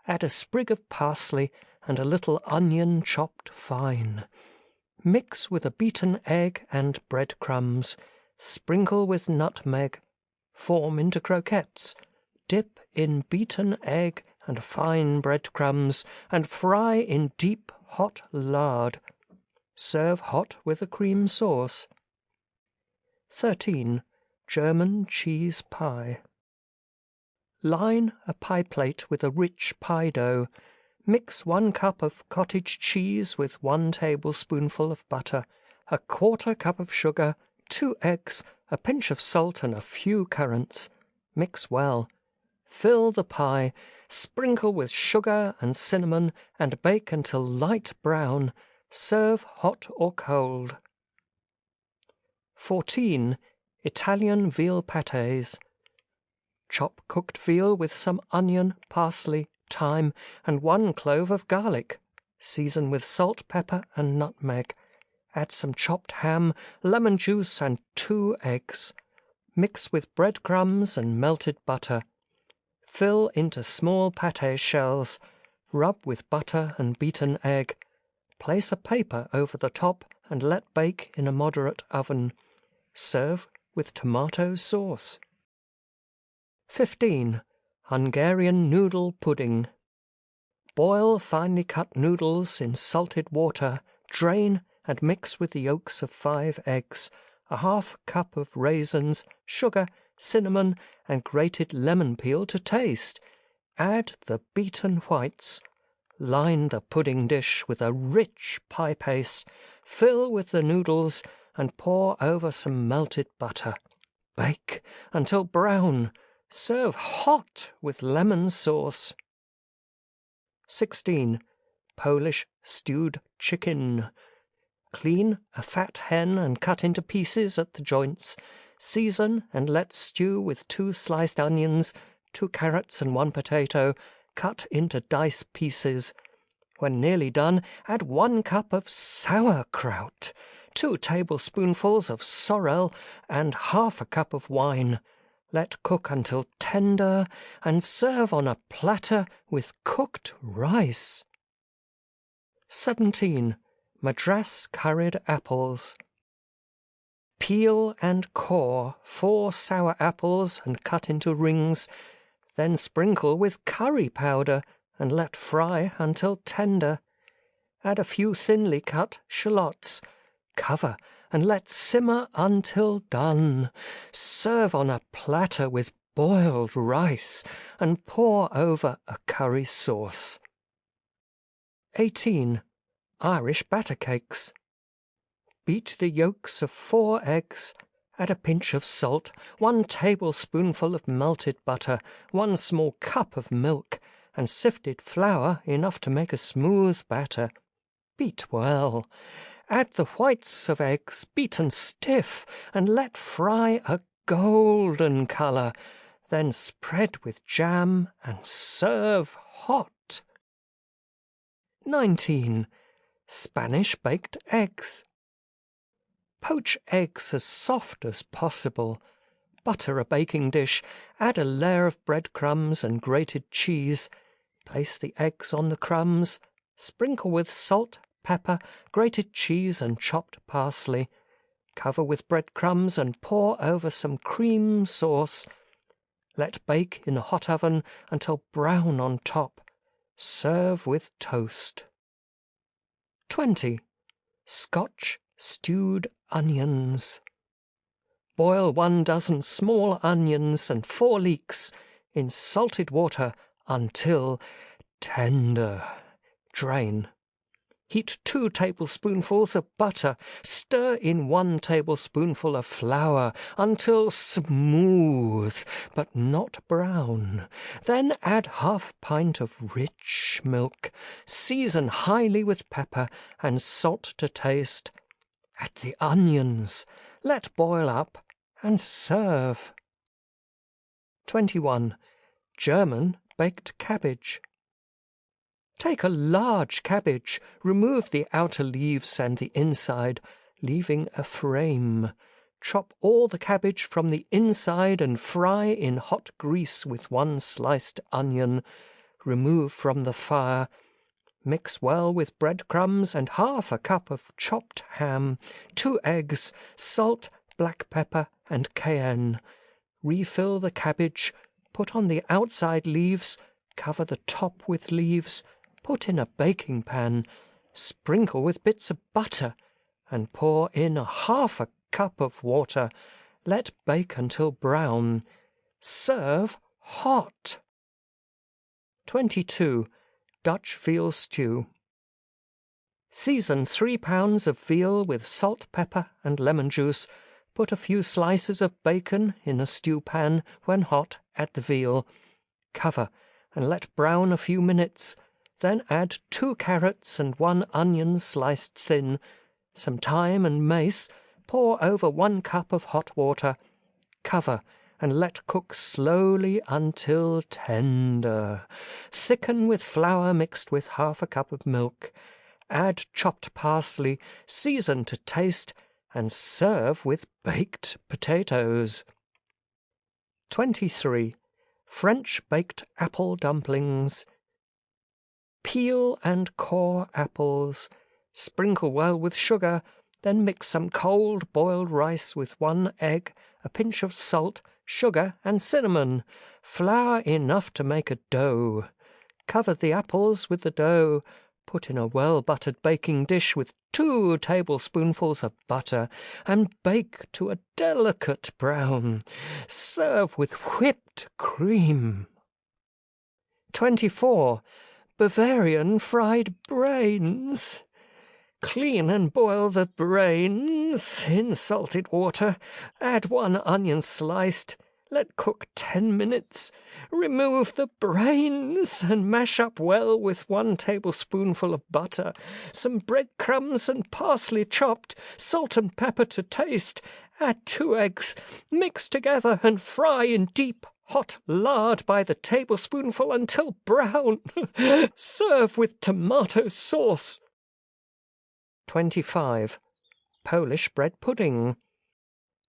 Add a sprig of parsley and a little onion chopped fine. Mix with a beaten egg and breadcrumbs. Sprinkle with nutmeg. Form into croquettes. Dip in beaten egg and fine breadcrumbs, and fry in deep hot lard. Serve hot with a cream sauce. 13. German cheese pie. Line a pie plate with a rich pie dough. Mix 1 cup of cottage cheese with 1 tablespoonful of butter, a 1/4 cup of sugar, 2 eggs, a pinch of salt, and a few currants. Mix well. Fill the pie, sprinkle with sugar and cinnamon, and bake until light brown. Serve hot or cold. 14. Italian veal pâtés. Chop cooked veal with some onion, parsley, thyme, and 1 clove of garlic. Season with salt, pepper, and nutmeg. Add some chopped ham, lemon juice, and 2 eggs. Mix with breadcrumbs and melted butter. Fill into small pâté shells. Rub with butter and beaten egg. Place a paper over the top and let bake in a moderate oven. Serve with tomato sauce. 15. Hungarian noodle pudding. Boil finely cut noodles in salted water, drain, and mix with the yolks of 5 eggs, a 1/2 cup of raisins, sugar, cinnamon, and grated lemon peel to taste. Add the beaten whites. Line the pudding dish with a rich pie paste. Fill with the noodles and pour over some melted butter. Bake until brown. Serve hot with lemon sauce. 16. Polish stewed chicken. Clean a fat hen and cut into pieces at the joints. Season and let stew with 2 sliced onions, 2 carrots and 1 potato, cut into dice pieces. When nearly done, add 1 cup of sauerkraut. 2 tablespoonfuls of sorrel, and half a cup of wine. Let cook until tender and serve on a platter with cooked rice. 17. Madras curried apples. Peel and core 4 sour apples and cut into rings, then sprinkle with curry powder and let fry until tender. Add a few thinly cut shallots. Cover and let simmer until done. Serve on a platter with boiled rice and pour over a curry sauce. 18. Irish batter cakes. Beat the yolks of 4 eggs, add a pinch of salt, 1 tablespoonful of melted butter, 1 small cup of milk, and sifted flour enough to make a smooth batter. Beat well. Add the whites of eggs beaten stiff and let fry a golden colour. Then spread with jam and serve hot. 19. Spanish baked eggs. Poach eggs as soft as possible. Butter a baking dish, add a layer of breadcrumbs and grated cheese. Place the eggs on the crumbs, sprinkle with salt, pepper, grated cheese and chopped parsley. Cover with breadcrumbs and pour over some cream sauce. Let bake in a hot oven until brown on top. Serve with toast. 20. Scotch stewed onions. Boil 1 dozen small onions and 4 leeks in salted water until tender. Drain. Heat 2 tablespoonfuls of butter. Stir in 1 tablespoonful of flour until smooth but not brown. Then add half pint of rich milk. Season highly with pepper and salt to taste. Add the onions. Let boil up and serve. 21. German baked cabbage. Take a large cabbage, remove the outer leaves and the inside, leaving a frame. Chop all the cabbage from the inside and fry in hot grease with 1 sliced onion. Remove from the fire. Mix well with breadcrumbs and half a cup of chopped ham, 2 eggs, salt, black pepper, and cayenne. Refill the cabbage, put on the outside leaves, cover the top with leaves, put in a baking pan, sprinkle with bits of butter, and pour in half a cup of water. Let bake until brown. Serve hot. 22. Dutch veal stew. Season 3 pounds of veal with salt, pepper, and lemon juice. Put a few slices of bacon in a stew pan. When hot, add the veal. Cover and let brown a few minutes. Then add 2 carrots and 1 onion sliced thin, some thyme and mace. Pour over 1 cup of hot water. Cover and let cook slowly until tender. Thicken with flour mixed with half a cup of milk. Add chopped parsley, season to taste, and serve with baked potatoes. 23. French baked apple dumplings. Peel and core apples. Sprinkle well with sugar, then mix some cold boiled rice with 1 egg, a pinch of salt, sugar and cinnamon. Flour enough to make a dough. Cover the apples with the dough. Put in a well-buttered baking dish with 2 tablespoonfuls of butter and bake to a delicate brown. Serve with whipped cream. 24. Bavarian fried brains. Clean and boil the brains in salted water. Add 1 onion sliced. Let cook 10 minutes. Remove the brains and mash up well with 1 tablespoonful of butter, some breadcrumbs and parsley chopped, salt and pepper to taste. Add 2 eggs. Mix together and fry in deep hot lard by the tablespoonful until brown. Serve with tomato sauce. 25. Polish bread pudding.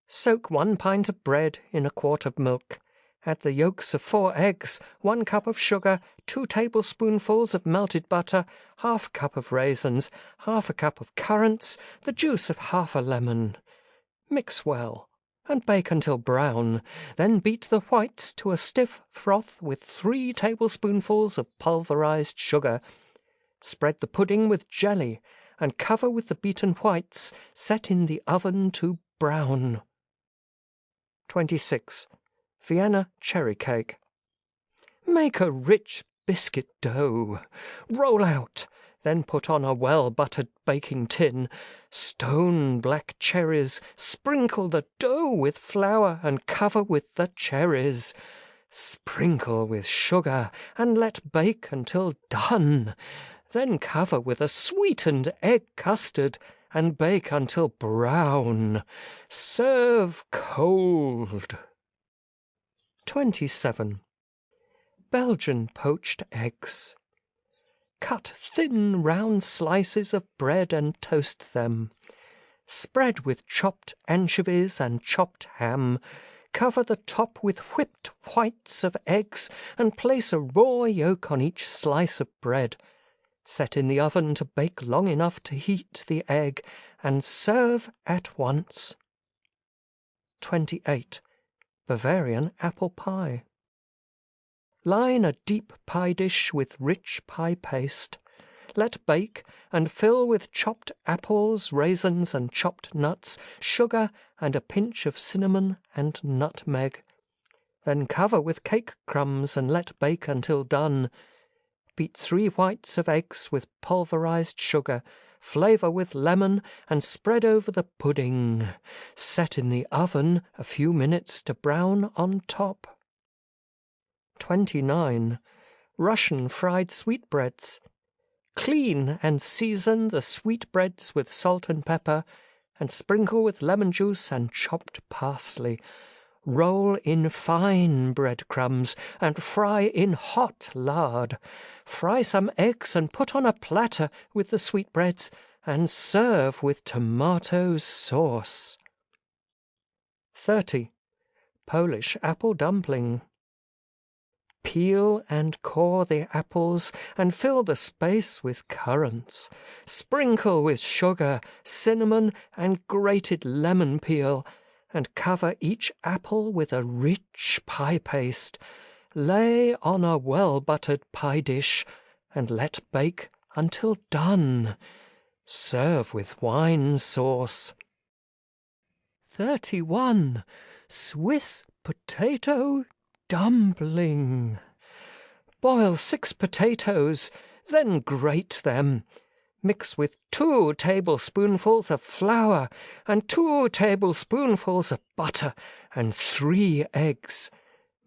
Soak 1 pint of bread in a quart of milk. Add the yolks of 4 eggs, 1 cup of sugar, 2 tablespoonfuls of melted butter, half a cup of raisins, half a cup of currants, the juice of half a lemon. Mix well and bake until brown. Then beat the whites to a stiff froth with 3 tablespoonfuls of pulverized sugar. Spread the pudding with jelly and cover with the beaten whites. Set in the oven to brown. 26. Vienna cherry cake. Make a rich biscuit dough. Roll out. Then put on a well-buttered baking tin. Stone black cherries. Sprinkle the dough with flour and cover with the cherries. Sprinkle with sugar and let bake until done. Then cover with a sweetened egg custard and bake until brown. Serve cold. 27. Belgian poached eggs. Cut thin round slices of bread and toast them. Spread with chopped anchovies and chopped ham. Cover the top with whipped whites of eggs and place a raw yolk on each slice of bread. Set in the oven to bake long enough to heat the egg and serve at once. 28. Bavarian apple pie. Line a deep pie dish with rich pie paste. Let bake and fill with chopped apples, raisins and chopped nuts, sugar and a pinch of cinnamon and nutmeg. Then cover with cake crumbs and let bake until done. Beat 3 whites of eggs with pulverized sugar, flavor with lemon, and spread over the pudding. Set in the oven a few minutes to brown on top. 29. Russian fried sweetbreads. Clean and season the sweetbreads with salt and pepper, and sprinkle with lemon juice and chopped parsley. Roll in fine breadcrumbs and fry in hot lard. Fry some eggs and put on a platter with the sweetbreads and serve with tomato sauce. 30. Polish apple dumpling. Peel and core the apples and fill the space with currants. Sprinkle with sugar, cinnamon, and grated lemon peel, and cover each apple with a rich pie paste. Lay on a well-buttered pie dish and let bake until done. Serve with wine sauce. 31. Swiss potato dumpling. Boil 6 potatoes, then grate them. Mix with 2 tablespoonfuls of flour and 2 tablespoonfuls of butter and 3 eggs.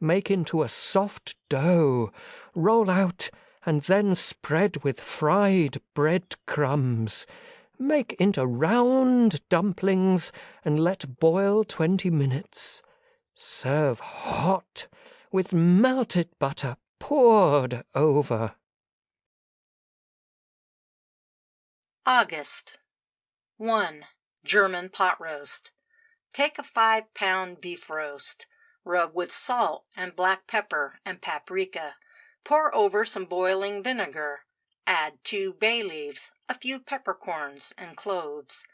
Make into a soft dough. Roll out and then spread with fried bread crumbs. Make into round dumplings and let boil 20 minutes. Serve hot with melted butter poured over. August. 1. German pot roast. Take a 5-pound beef roast. Rub with salt and black pepper and paprika. Pour over some boiling vinegar. Add 2 bay leaves, a few peppercorns, and cloves.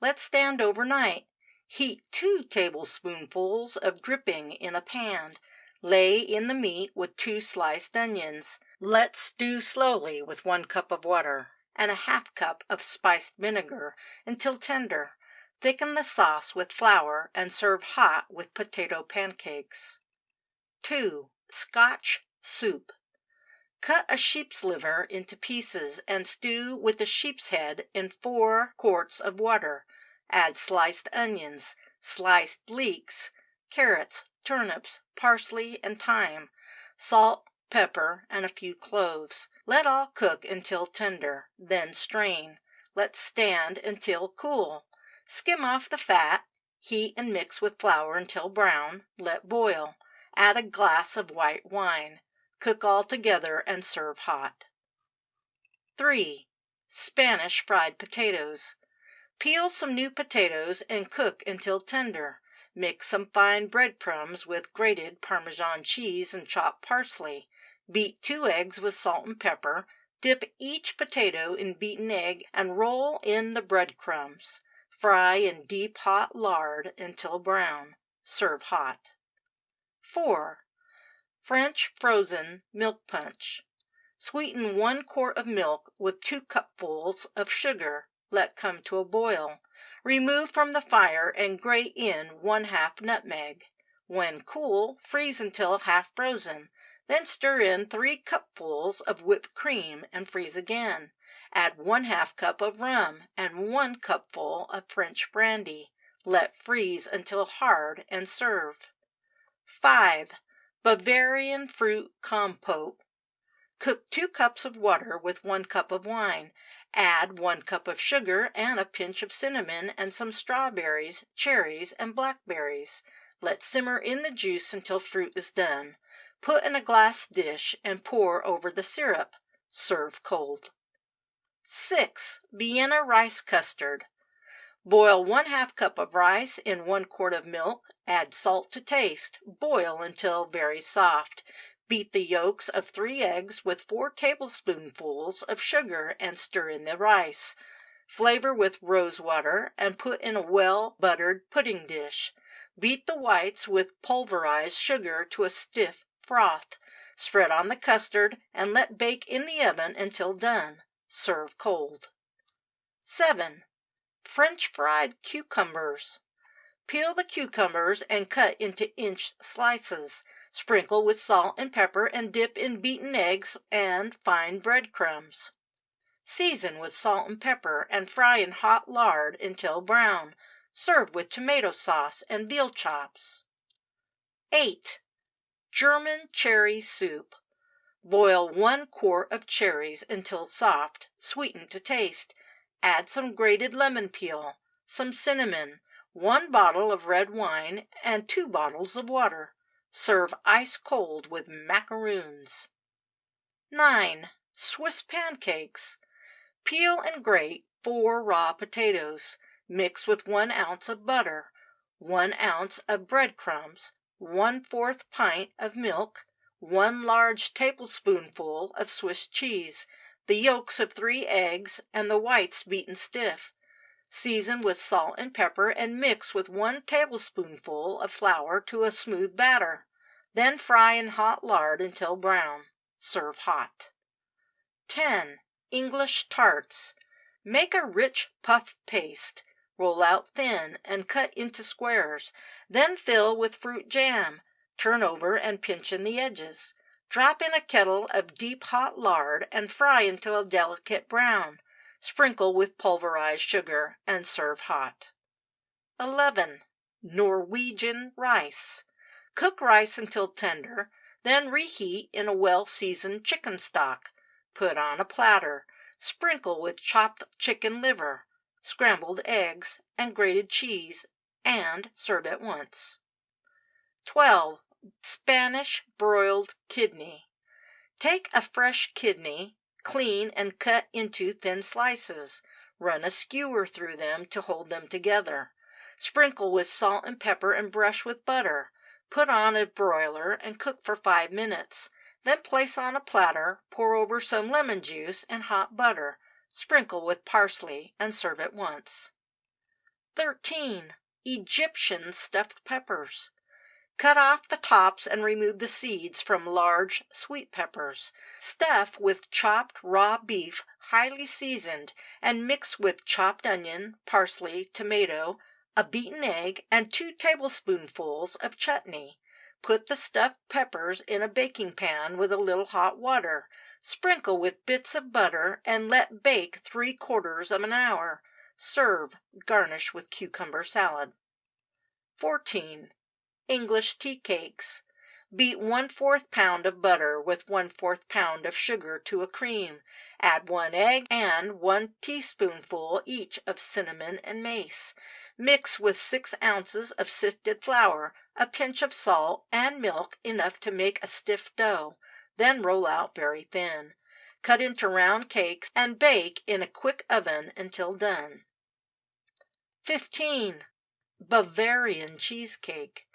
Let stand overnight. Heat 2 tablespoonfuls of dripping in a pan. Lay in the meat with 2 sliced onions. Let stew slowly with 1 cup of water and a half cup of spiced vinegar until tender. Thicken the sauce with flour and serve hot with potato pancakes. 2. Scotch soup. Cut a sheep's liver into pieces and stew with the sheep's head in 4 quarts of water. Add sliced onions, sliced leeks, carrots, turnips, parsley, and thyme, salt, pepper, and a few cloves. Let all cook until tender, then strain. Let stand until cool. Skim off the fat, heat and mix with flour until brown. Let boil. Add a glass of white wine. Cook all together and serve hot. 3. Spanish fried potatoes. Peel some new potatoes and cook until tender. Mix some fine breadcrumbs with grated Parmesan cheese and chopped parsley. Beat 2 eggs with salt and pepper. Dip each potato in beaten egg and roll in the breadcrumbs. Fry in deep hot lard until brown. Serve hot. 4. French frozen milk punch. Sweeten 1 quart of milk with 2 cupfuls of sugar. Let come to a boil. Remove from the fire and grate in 1/2 nutmeg. When cool, freeze until half frozen. Then stir in 3 cupfuls of whipped cream and freeze again. Add 1/2 cup of rum and 1 cupful of French brandy. Let freeze until hard and serve. 5. Bavarian fruit compote. Cook 2 cups of water with 1 cup of wine. Add 1 cup of sugar and a pinch of cinnamon and some strawberries, cherries, and blackberries. Let simmer in the juice until fruit is done. Put in a glass dish and pour over the syrup. Serve cold. 6. Vienna rice custard. Boil 1/2 cup of rice in 1 quart of milk. Add salt to taste. Boil until very soft. Beat the yolks of 3 eggs with 4 tablespoonfuls of sugar and stir in the rice. Flavor with rose water and put in a well-buttered pudding dish. Beat the whites with pulverized sugar to a stiff froth. Spread on the custard and let bake in the oven until done. Serve cold. 7. French fried cucumbers. Peel the cucumbers and cut into inch slices. Sprinkle with salt and pepper and dip in beaten eggs and fine breadcrumbs. Season with salt and pepper and fry in hot lard until brown. Serve with tomato sauce and veal chops. 8. German cherry soup. Boil 1 quart of cherries until soft. Sweeten to taste. Add some grated lemon peel, some cinnamon, 1 bottle of red wine, and 2 bottles of water. Serve ice cold with macaroons. 9. Swiss pancakes. Peel and grate 4 raw potatoes. Mix with 1 ounce of butter, 1 ounce of breadcrumbs, 1/4 pint of milk, 1 large tablespoonful of Swiss cheese, the yolks of 3 eggs, and the whites beaten stiff. Season with salt and pepper and mix with 1 tablespoonful of flour to a smooth batter. Then fry in hot lard until brown. Serve hot. 10. English tarts. Make a rich puff paste. Roll out thin and cut into squares. Then fill with fruit jam. Turn over and pinch in the edges. Drop in a kettle of deep hot lard and fry until a delicate brown. Sprinkle with pulverized sugar and serve hot. 11. Norwegian rice. Cook rice until tender, then reheat in a well-seasoned chicken stock. Put on a platter. Sprinkle with chopped chicken liver, scrambled eggs, and grated cheese, and serve at once. 12. Spanish broiled kidney. Take a fresh kidney, clean and cut into thin slices. Run a skewer through them to hold them together. Sprinkle with salt and pepper and brush with butter. Put on a broiler and cook for 5 minutes. Then place on a platter, pour over some lemon juice and hot butter. Sprinkle with parsley and serve at once. 13. Egyptian stuffed peppers. Cut off the tops and remove the seeds from large sweet peppers. Stuff with chopped raw beef, highly seasoned, and mix with chopped onion, parsley, tomato, a beaten egg, and 2 tablespoonfuls of chutney. Put the stuffed peppers in a baking pan with a little hot water. Sprinkle with bits of butter and let bake 3/4 of an hour. Serve, garnish with cucumber salad. 14. English tea cakes. Beat 1/4 pound of butter with 1/4 pound of sugar to a cream. Add 1 egg and 1 teaspoonful each of cinnamon and mace. Mix with 6 ounces of sifted flour, a pinch of salt, and milk enough to make a stiff dough. Then roll out very thin. Cut into round cakes and bake in a quick oven until done. 15. Bavarian cheesecake.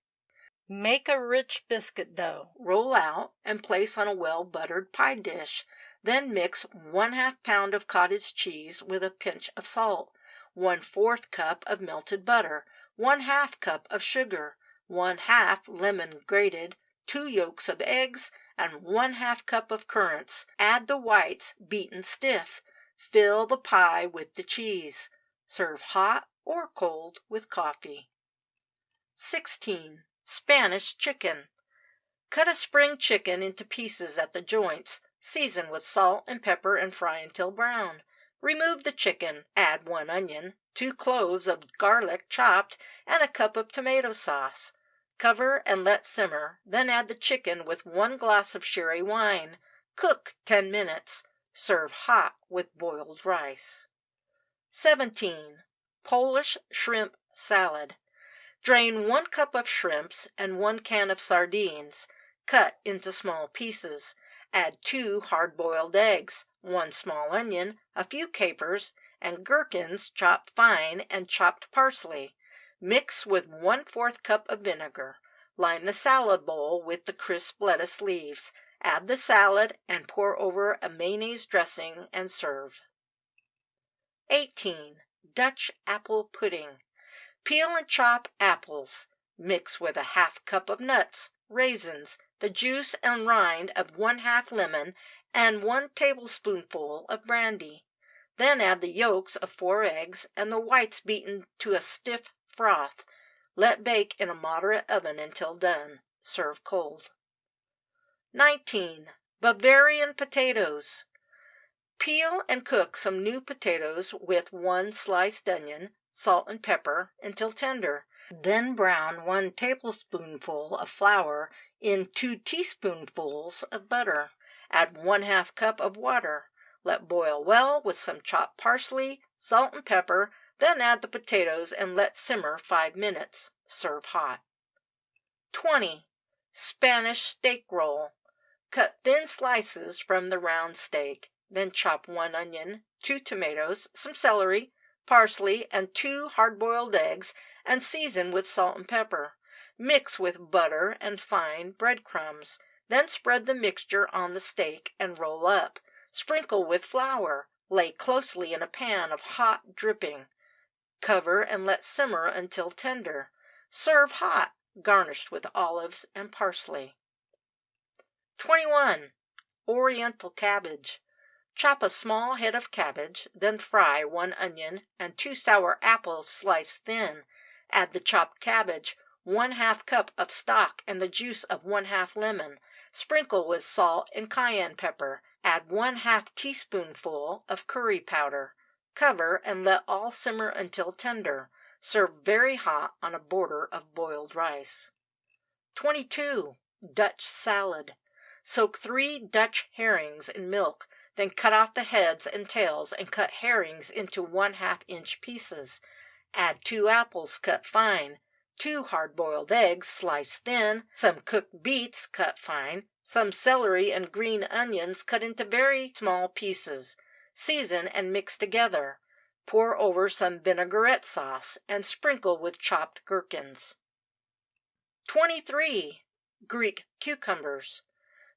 Make a rich biscuit dough, roll out, and place on a well-buttered pie dish. Then mix 1/2 pound of cottage cheese with a pinch of salt, 1/4 cup of melted butter, 1/2 cup of sugar, 1/2 lemon grated, 2 yolks of eggs, and 1/2 cup of currants. Add the whites beaten stiff. Fill the pie with the cheese. Serve hot or cold with coffee. 16. Spanish chicken. Cut a spring chicken into pieces at the joints. Season with salt and pepper and fry until brown. Remove the chicken. Add 1 onion, 2 cloves of garlic chopped, and a cup of tomato sauce. Cover and let simmer, then add the chicken with 1 glass of sherry wine. Cook 10 minutes. Serve hot with boiled rice. 17. Polish shrimp salad. Drain 1 cup of shrimps and 1 can of sardines, cut into small pieces. Add 2 hard-boiled eggs, 1 small onion, a few capers, and gherkins chopped fine, and chopped parsley. Mix with 1/4 cup of vinegar. Line the salad bowl with the crisp lettuce leaves. Add the salad and pour over a mayonnaise dressing and serve. 18. Dutch apple pudding. Peel and chop apples. Mix with 1/2 cup of nuts, raisins, the juice and rind of 1/2 lemon, and 1 tablespoonful of brandy. Then add the yolks of 4 eggs and the whites beaten to a stiff froth. Let bake in a moderate oven until done. Serve cold. 19. Bavarian potatoes. Peel and cook some new potatoes with 1 sliced onion, salt and pepper until tender. Then brown 1 tablespoonful of flour in 2 teaspoonfuls of butter. Add 1/2 cup of water. Let boil well with some chopped parsley, salt and pepper, then add the potatoes and let simmer 5 minutes. Serve hot. 20. Spanish steak roll. Cut thin slices from the round steak. Then chop 1 onion, 2 tomatoes, some celery, parsley, and 2 hard-boiled eggs, and season with salt and pepper. Mix with butter and fine breadcrumbs. Then spread the mixture on the steak and roll up. Sprinkle with flour. Lay closely in a pan of hot dripping. Cover and let simmer until tender. Serve hot, garnished with olives and parsley. 21. Oriental cabbage. Chop a small head of cabbage, then fry 1 onion and 2 sour apples sliced thin. Add the chopped cabbage, 1/2 cup of stock, and the juice of 1/2 lemon. Sprinkle with salt and cayenne pepper. Add 1/2 teaspoonful of curry powder. Cover and let all simmer until tender. Serve very hot on a border of boiled rice. 22. Dutch salad. Soak 3 Dutch herrings in milk. Then cut off the heads and tails and cut herrings into 1/2 inch pieces. Add 2 apples cut fine, 2 hard-boiled eggs sliced thin, some cooked beets cut fine, some celery and green onions cut into very small pieces. Season and mix together. Pour over some vinaigrette sauce and sprinkle with chopped gherkins. 23. Greek cucumbers.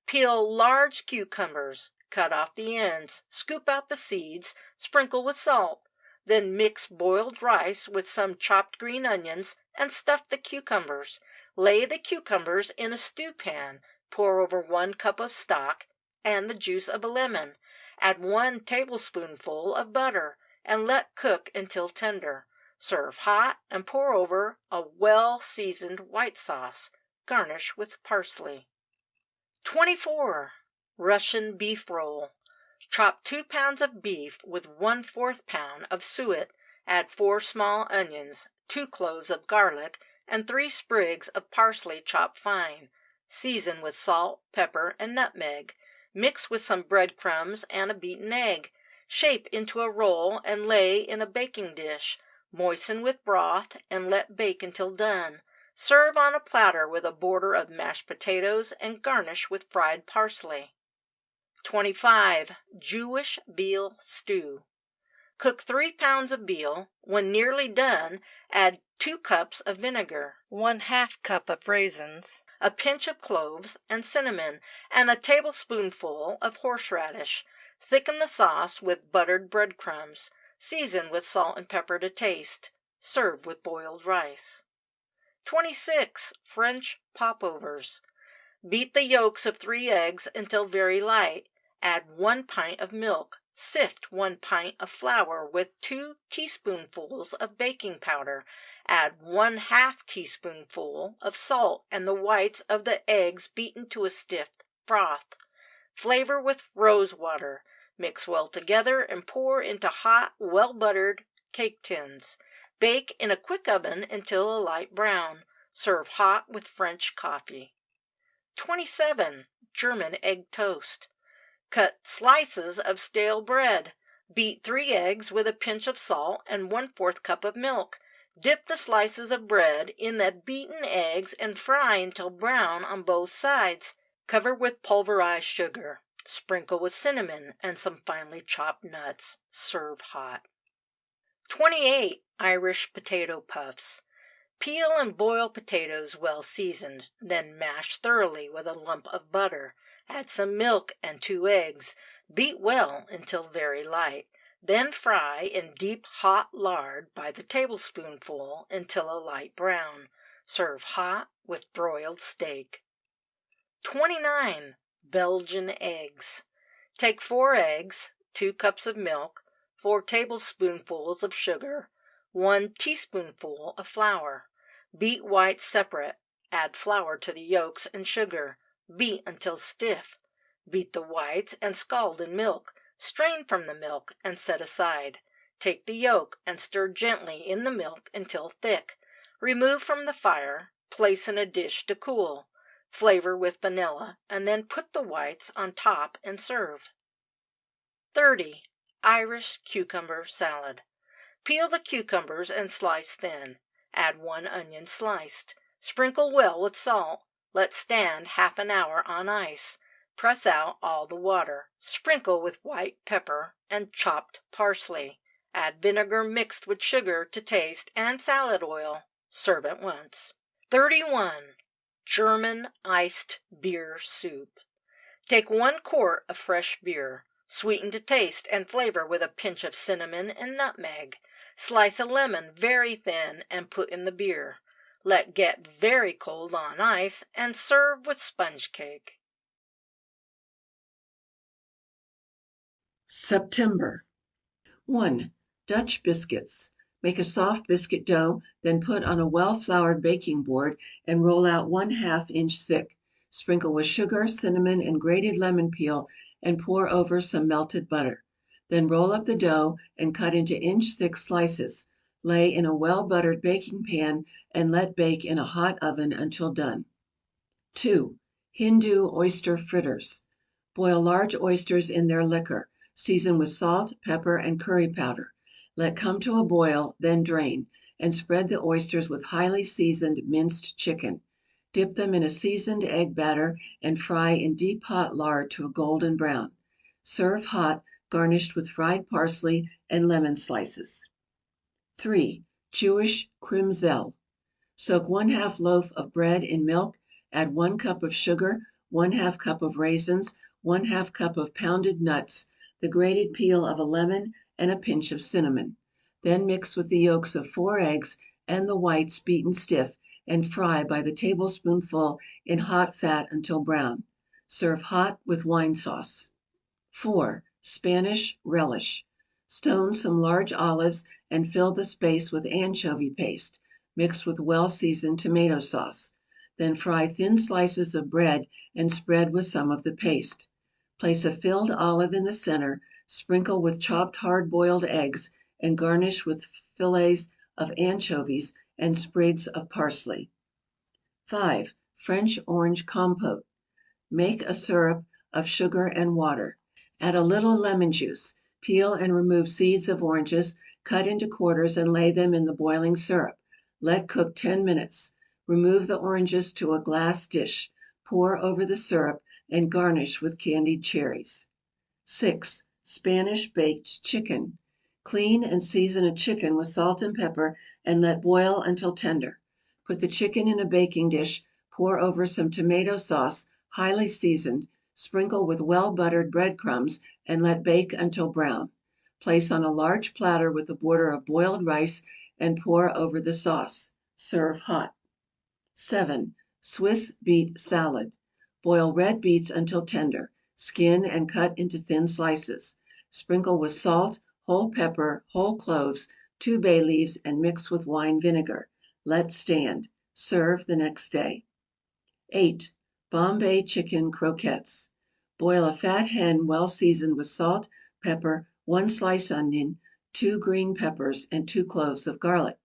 Peel large cucumbers. Cut off the ends, scoop out the seeds, sprinkle with salt. Then mix boiled rice with some chopped green onions and stuff the cucumbers. Lay the cucumbers in a stew pan, pour over 1 cup of stock and the juice of a lemon. Add 1 tablespoonful of butter and let cook until tender. Serve hot and pour over a well-seasoned white sauce. Garnish with parsley. 24. Russian beef roll. Chop 2 pounds of beef with 1/4 pound of suet. Add 4 small onions, 2 cloves of garlic, and 3 sprigs of parsley chopped fine. Season with salt, pepper, and nutmeg. Mix with some breadcrumbs and a beaten egg. Shape into a roll and lay in a baking dish. Moisten with broth and let bake until done. Serve on a platter with a border of mashed potatoes and garnish with fried parsley. 25. Jewish veal stew. Cook 3 pounds of veal. When nearly done, add 2 cups of vinegar, 1/2 cup of raisins, a pinch of cloves and cinnamon, and a tablespoonful of horseradish. Thicken the sauce with buttered breadcrumbs. Season with salt and pepper to taste. Serve with boiled rice. 26. French popovers. Beat the yolks of 3 eggs until very light. Add 1 pint of milk. Sift 1 pint of flour with 2 teaspoonfuls of baking powder. Add 1/2 teaspoonful of salt and the whites of the eggs beaten to a stiff froth. Flavor with rose water. Mix well together and pour into hot, well-buttered cake tins. Bake in a quick oven until a light brown. Serve hot with French coffee. 27. German egg toast. Cut slices of stale bread. Beat 3 eggs with a pinch of salt and 1/4 cup of milk. Dip the slices of bread in the beaten eggs and fry until brown on both sides. Cover with pulverized sugar. Sprinkle with cinnamon and some finely chopped nuts. Serve hot. 28. Irish potato puffs. Peel and boil potatoes well seasoned, then mash thoroughly with a lump of butter. Add some milk and 2 eggs. Beat well until very light. Then fry in deep hot lard by the tablespoonful until a light brown. Serve hot with broiled steak. 29. Belgian eggs. Take 4 eggs, 2 cups of milk, 4 tablespoonfuls of sugar, 1 teaspoonful of flour. Beat whites separate. Add flour to the yolks and sugar. Beat until stiff. Beat the whites and scald in milk. Strain from the milk and set aside. Take the yolk and stir gently in the milk until thick. Remove from the fire. Place in a dish to cool. Flavor with vanilla, and then put the whites on top and serve. 30. Irish cucumber salad. Peel the cucumbers and slice thin. Add 1 onion sliced. Sprinkle well with salt. Let stand half an hour on ice. Press out all the water. Sprinkle with white pepper and chopped parsley. Add vinegar mixed with sugar to taste and salad oil. Serve at once. 31. German iced beer soup. Take 1 quart of fresh beer. Sweeten to taste and flavor with a pinch of cinnamon and nutmeg. Slice a lemon very thin and put in the beer. Let get very cold on ice and serve with sponge cake. September. 1. Dutch biscuits. Make a soft biscuit dough, then put on a well-floured baking board and roll out 1/2 inch thick. Sprinkle with sugar, cinnamon, and grated lemon peel and pour over some melted butter. Then roll up the dough and cut into inch-thick slices. Lay in a well-buttered baking pan and let bake in a hot oven until done. 2. Hindu oyster fritters. Boil large oysters in their liquor. Season with salt, pepper, and curry powder. Let come to a boil, then drain, and spread the oysters with highly seasoned minced chicken. Dip them in a seasoned egg batter and fry in deep hot lard to a golden brown. Serve hot, garnished with fried parsley and lemon slices. 3. Jewish krimzel. Soak 1/2 loaf of bread in milk, add 1 cup of sugar, 1/2 cup of raisins, 1/2 cup of pounded nuts, the grated peel of a lemon, and a pinch of cinnamon. Then mix with the yolks of 4 eggs and the whites beaten stiff, and fry by the tablespoonful in hot fat until brown. Serve hot with wine sauce. 4. Spanish relish. Stone some large olives and fill the space with anchovy paste, mixed with well-seasoned tomato sauce. Then fry thin slices of bread and spread with some of the paste. Place a filled olive in the center, sprinkle with chopped hard-boiled eggs, and garnish with fillets of anchovies and sprigs of parsley. 5. French orange compote. Make a syrup of sugar and water. Add a little lemon juice. Peel and remove seeds of oranges, cut into quarters and lay them in the boiling syrup. Let cook 10 minutes. Remove the oranges to a glass dish. Pour over the syrup and garnish with candied cherries. 6. Spanish baked chicken. Clean and season a chicken with salt and pepper and let boil until tender. Put the chicken in a baking dish, pour over some tomato sauce, highly seasoned, sprinkle with well buttered bread crumbs, and let bake until brown. Place on a large platter with a border of boiled rice and pour over the sauce. Serve hot. 7. Swiss beet salad. Boil red beets until tender. Skin and cut into thin slices. Sprinkle with salt, whole pepper, whole cloves, 2 bay leaves, and mix with wine vinegar. Let stand. Serve the next day. 8. Bombay chicken croquettes. Boil a fat hen well seasoned with salt, pepper, 1 slice onion, 2 green peppers, and 2 cloves of garlic.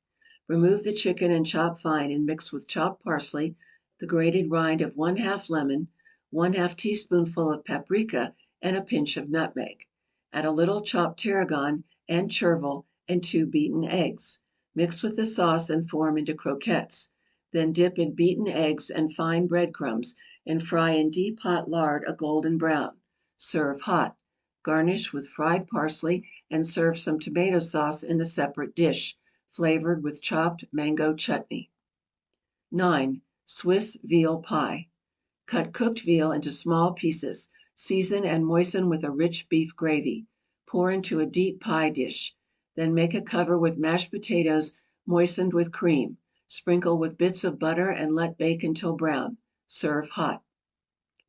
Remove the chicken and chop fine and mix with chopped parsley, the grated rind of 1/2 lemon, 1/2 teaspoonful of paprika, and a pinch of nutmeg. Add a little chopped tarragon and chervil and 2 beaten eggs. Mix with the sauce and form into croquettes. Then dip in beaten eggs and fine bread crumbs, and fry in deep hot lard a golden brown. Serve hot. Garnish with fried parsley, and serve some tomato sauce in a separate dish, flavored with chopped mango chutney. 9. Swiss veal pie. Cut cooked veal into small pieces. Season and moisten with a rich beef gravy. Pour into a deep pie dish. Then make a cover with mashed potatoes moistened with cream. Sprinkle with bits of butter and let bake until brown. Serve hot.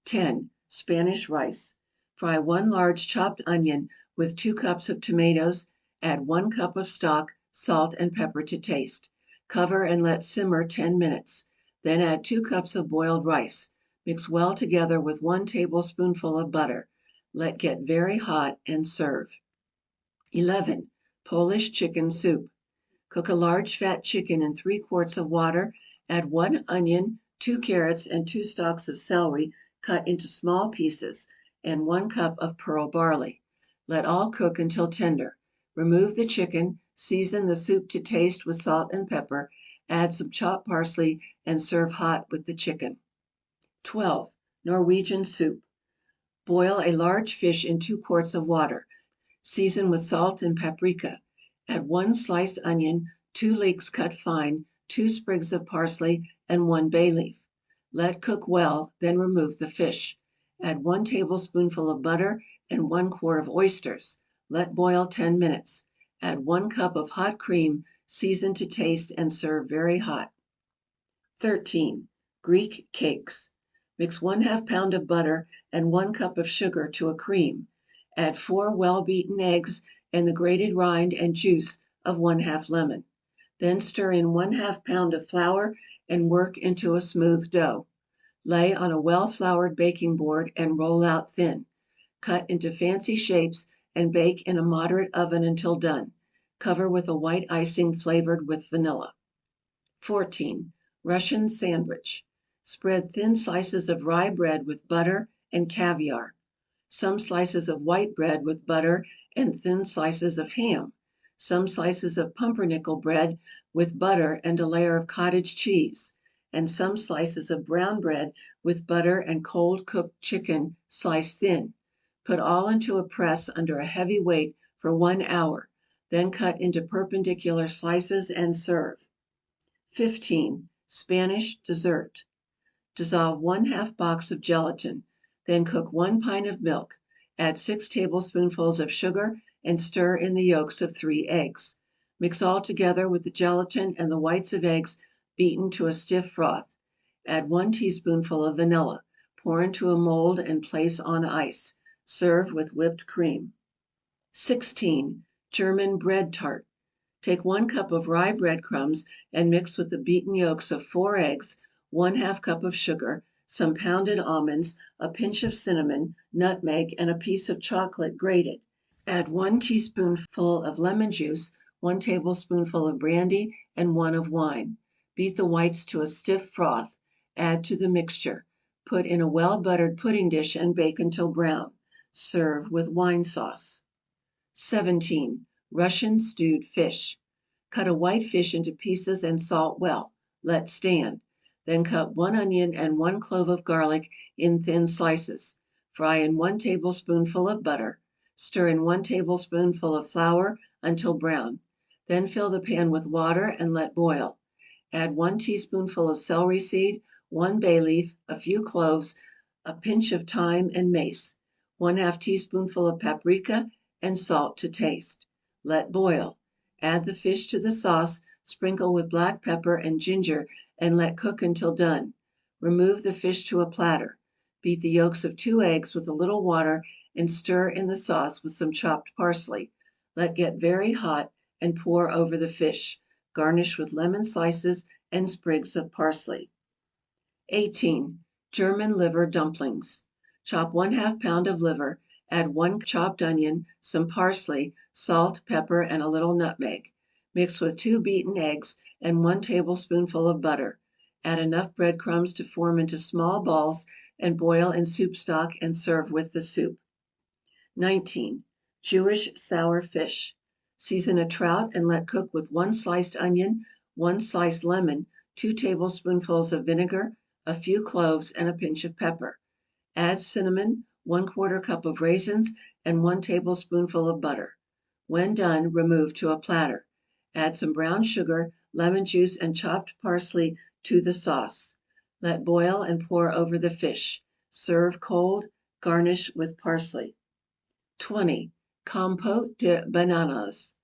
10. Spanish rice. Fry 1 large chopped onion with 2 cups of tomatoes. Add 1 cup of stock, salt and pepper to taste. Cover and let simmer 10 minutes. Then add 2 cups of boiled rice. Mix well together with 1 tablespoonful of butter. Let get very hot and serve. 11. Polish chicken soup. Cook a large fat chicken in 3 quarts of water. Add 1 onion, 2 carrots, and 2 stalks of celery cut into small pieces, and 1 cup of pearl barley. Let all cook until tender. Remove the chicken, season the soup to taste with salt and pepper, add some chopped parsley, and serve hot with the chicken. 12. Norwegian soup. Boil a large fish in 2 quarts of water. Season with salt and paprika. Add 1 sliced onion, 2 leeks cut fine, 2 sprigs of parsley, and 1 bay leaf. Let cook well, then remove the fish. Add 1 tablespoonful of butter and 1 quart of oysters. Let boil 10 minutes. Add 1 cup of hot cream, season to taste, and serve very hot. 13. Greek cakes. Mix 1/2 pound of butter and 1 cup of sugar to a cream. Add 4 well beaten eggs and the grated rind and juice of 1/2 lemon. Then stir in 1/2 pound of flour and work into a smooth dough. Lay on a well floured baking board and roll out thin. Cut into fancy shapes and bake in a moderate oven until done. Cover with a white icing flavored with vanilla. 14. Russian sandwich. Spread thin slices of rye bread with butter and caviar. Some slices of white bread with butter and thin slices of ham. Some slices of pumpernickel bread with butter and a layer of cottage cheese, and some slices of brown bread with butter and cold cooked chicken sliced thin. Put all into a press under a heavy weight for 1 hour, then cut into perpendicular slices and serve. 15. Spanish dessert. Dissolve 1/2 box of gelatin. Then cook 1 pint of milk. Add 6 tablespoonfuls of sugar and stir in the yolks of 3 eggs. Mix all together with the gelatin and the whites of eggs beaten to a stiff froth. Add 1 teaspoonful of vanilla. Pour into a mold and place on ice. Serve with whipped cream. 16. German bread tart. Take 1 cup of rye breadcrumbs and mix with the beaten yolks of 4 eggs, 1/2 cup of sugar, some pounded almonds, a pinch of cinnamon, nutmeg, and a piece of chocolate grated. Add 1 teaspoonful of lemon juice, 1 tablespoonful of brandy, and 1 of wine. Beat the whites to a stiff froth. Add to the mixture. Put in a well buttered pudding dish and bake until brown. Serve with wine sauce. 17. Russian stewed fish. Cut a white fish into pieces and salt well. Let stand. Then cut 1 onion and 1 clove of garlic in thin slices. Fry in 1 tablespoonful of butter. Stir in 1 tablespoonful of flour, until brown. Then fill the pan with water and let boil. Add 1 teaspoonful of celery seed, 1 bay leaf, a few cloves, a pinch of thyme and mace, 1/2 teaspoonful of paprika, and salt to taste. Let boil. Add the fish to the sauce, sprinkle with black pepper and ginger, and let cook until done. Remove the fish to a platter. Beat the yolks of 2 eggs with a little water and stir in the sauce with some chopped parsley. Let get very hot and pour over the fish. Garnish with lemon slices and sprigs of parsley. 18. German liver dumplings. Chop 1/2 pound of liver, add 1 chopped onion, some parsley, salt, pepper, and a little nutmeg. Mix with 2 beaten eggs and 1 tablespoonful of butter. Add enough breadcrumbs to form into small balls and boil in soup stock and serve with the soup. 19. Jewish sour fish. Season a trout and let cook with 1 sliced onion, 1 sliced lemon, 2 tablespoonfuls of vinegar, a few cloves, and a pinch of pepper. Add cinnamon, 1/4 cup of raisins, and 1 tablespoonful of butter. When done, remove to a platter. Add some brown sugar, lemon juice, and chopped parsley to the sauce. Let boil and pour over the fish. Serve cold. Garnish with parsley. 20. Compote de bananas.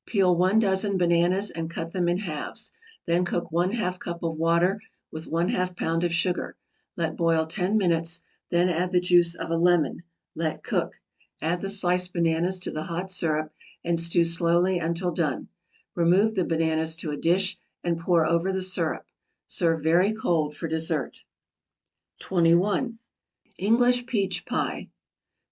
Peel 1 dozen bananas and cut them in halves. Then cook 1/2 cup of water with 1/2 pound of sugar. Let boil 10 minutes, then add the juice of a lemon. Let cook. Add the sliced bananas to the hot syrup and stew slowly until done. Remove the bananas to a dish and pour over the syrup. Serve very cold for dessert. 21. English peach pie.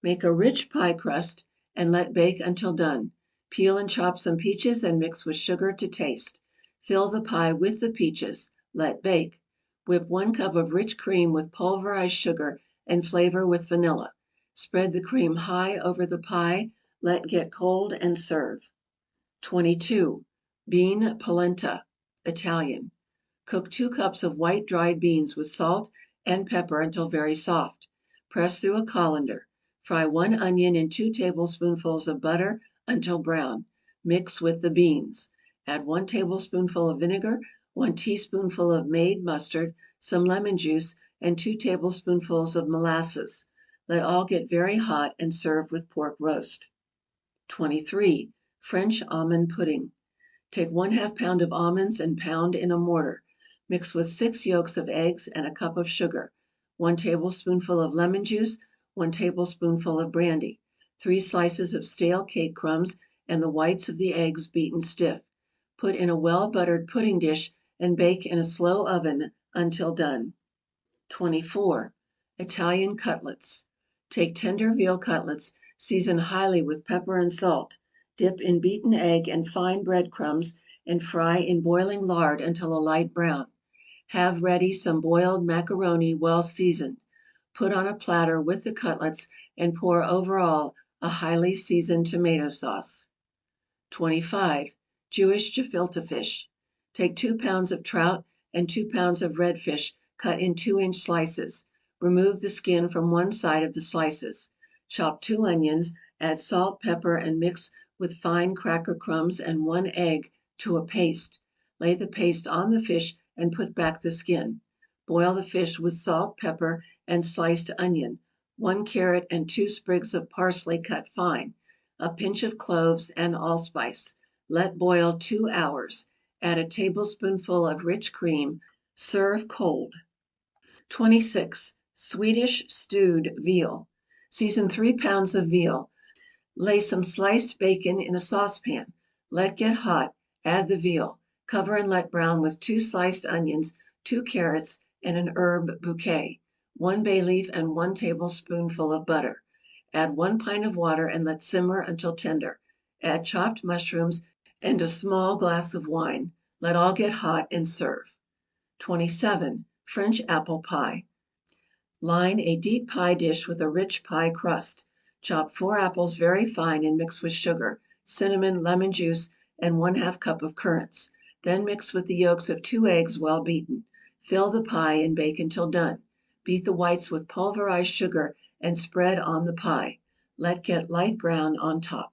Make a rich pie crust and let bake until done. Peel and chop some peaches and mix with sugar to taste. Fill the pie with the peaches. Let bake. Whip 1 cup of rich cream with pulverized sugar and flavor with vanilla. Spread the cream high over the pie. Let get cold and serve. 22. Bean polenta, Italian. Cook 2 cups of white dried beans with salt and pepper until very soft. Press through a colander. Fry 1 onion in 2 tablespoonfuls of butter until brown. Mix with the beans. Add 1 tablespoonful of vinegar, 1 teaspoonful of made mustard, some lemon juice, and 2 tablespoonfuls of molasses. Let all get very hot and serve with pork roast. 23. French almond pudding. Take 1/2 pound of almonds and pound in a mortar. Mix with 6 yolks of eggs and a cup of sugar, 1 tablespoonful of lemon juice, 1 tablespoonful of brandy, 3 slices of stale cake crumbs, and the whites of the eggs beaten stiff. Put in a well buttered pudding dish and bake in a slow oven until done. 24. Italian cutlets. Take tender veal cutlets, season highly with pepper and salt, dip in beaten egg and fine bread crumbs, and fry in boiling lard until a light brown. Have ready some boiled macaroni well seasoned. Put on a platter with the cutlets and pour over all a highly seasoned tomato sauce. 25. Jewish gefilte fish. Take 2 pounds of trout and 2 pounds of redfish cut in 2-inch slices. Remove the skin from one side of the slices. Chop 2 onions, add salt, pepper, and mix with fine cracker crumbs and 1 egg to a paste. Lay the paste on the fish and put back the skin. Boil the fish with salt, pepper, and sliced onion, 1 carrot and 2 sprigs of parsley cut fine, a pinch of cloves and allspice. Let boil 2 hours. Add a tablespoonful of rich cream. Serve cold. 26. Swedish stewed veal. Season 3 pounds of veal. Lay some sliced bacon in a saucepan. Let get hot. Add the veal. Cover and let brown with 2 sliced onions, 2 carrots, and an herb bouquet, 1 bay leaf, and 1 tablespoonful of butter. Add 1 pint of water and let simmer until tender. Add chopped mushrooms and a small glass of wine. Let all get hot and serve. 27. French apple pie. Line a deep pie dish with a rich pie crust. Chop 4 apples very fine and mix with sugar, cinnamon, lemon juice, and 1/2 cup of currants. Then mix with the yolks of 2 eggs well beaten. Fill the pie and bake until done. Beat the whites with pulverized sugar and spread on the pie. Let get light brown on top.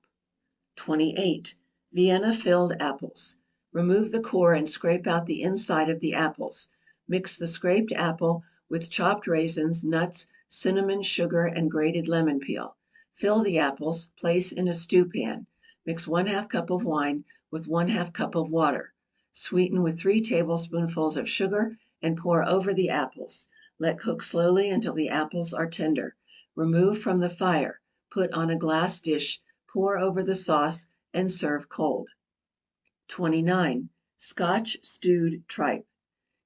28. Vienna filled apples. Remove the core and scrape out the inside of the apples. Mix the scraped apple with chopped raisins, nuts, cinnamon, sugar, and grated lemon peel. Fill the apples, place in a stew pan. Mix 1/2 cup of wine with 1/2 cup of water. Sweeten with 3 tablespoonfuls of sugar and pour over the apples. Let cook slowly until the apples are tender. Remove from the fire, put on a glass dish, pour over the sauce, and serve cold. 29. Scotch stewed tripe.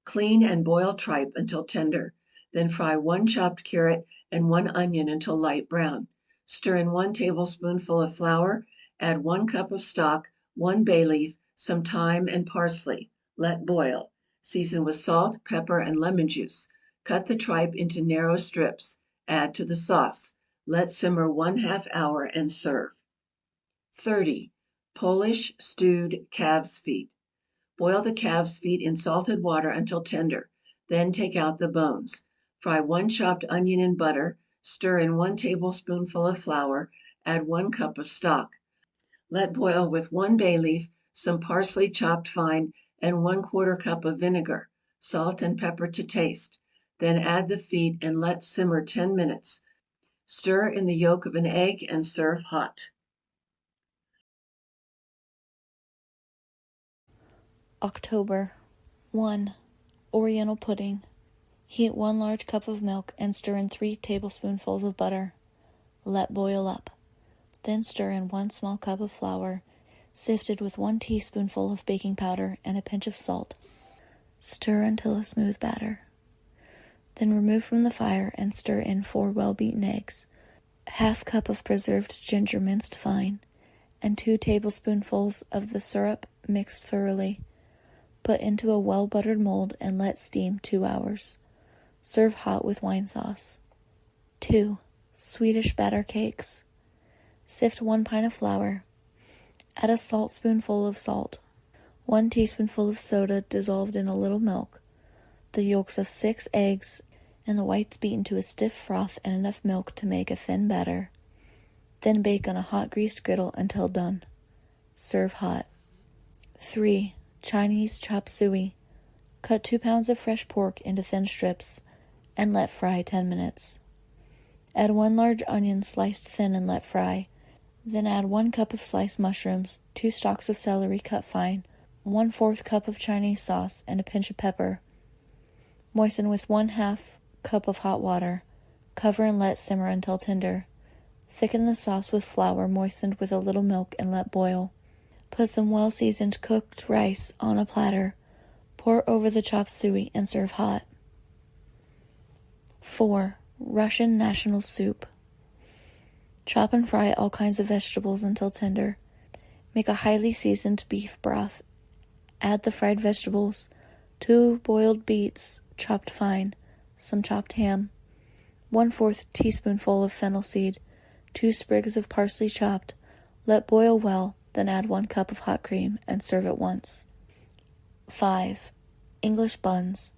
Clean and boil tripe until tender. Then fry 1 chopped carrot and 1 onion until light brown. Stir in 1 tablespoonful of flour, add 1 cup of stock, 1 bay leaf, some thyme and parsley. Let boil. Season with salt, pepper, and lemon juice. Cut the tripe into narrow strips. Add to the sauce. Let simmer 1/2 hour and serve. 30. Polish stewed calves' feet. Boil the calves' feet in salted water until tender, then take out the bones. Fry 1 chopped onion in butter, stir in 1 tablespoonful of flour, add 1 cup of stock. Let boil with 1 bay leaf, some parsley chopped fine, and 1/4 cup of vinegar, salt and pepper to taste. Then add the feet and let simmer 10 minutes. Stir in the yolk of an egg and serve hot. October. 1. Oriental pudding. Heat 1 large cup of milk and stir in 3 tablespoonfuls of butter. Let boil up. Then stir in 1 small cup of flour, sifted with 1 teaspoonful of baking powder and a pinch of salt. Stir until a smooth batter. Then remove from the fire and stir in 4 well-beaten eggs, 1/2 cup of preserved ginger minced fine, and 2 tablespoonfuls of the syrup mixed thoroughly. Put into a well-buttered mold and let steam 2 hours. Serve hot with wine sauce. 2. Swedish batter cakes. Sift 1 pint of flour. Add a saltspoonful of salt, 1 teaspoonful of soda dissolved in a little milk, the yolks of 6 eggs, and the whites beaten to a stiff froth and enough milk to make a thin batter. Then bake on a hot greased griddle until done. Serve hot. 3. Chinese chop suey. Cut 2 pounds of fresh pork into thin strips and let fry 10 minutes. Add 1 large onion sliced thin and let fry. Then add 1 cup of sliced mushrooms, 2 stalks of celery cut fine, 1/4 cup of Chinese sauce, and a pinch of pepper. Moisten with 1/2 cup of hot water. Cover and let simmer until tender. Thicken the sauce with flour moistened with a little milk and let boil. Put some well-seasoned cooked rice on a platter. Pour over the chopped suey and serve hot. 4. Russian national soup. Chop and fry all kinds of vegetables until tender. Make a highly seasoned beef broth. Add the fried vegetables, 2 boiled beets chopped fine, some chopped ham, 1/4 teaspoonful of fennel seed, 2 sprigs of parsley chopped. Let boil well, then add 1 cup of hot cream and serve at once. 5. English buns.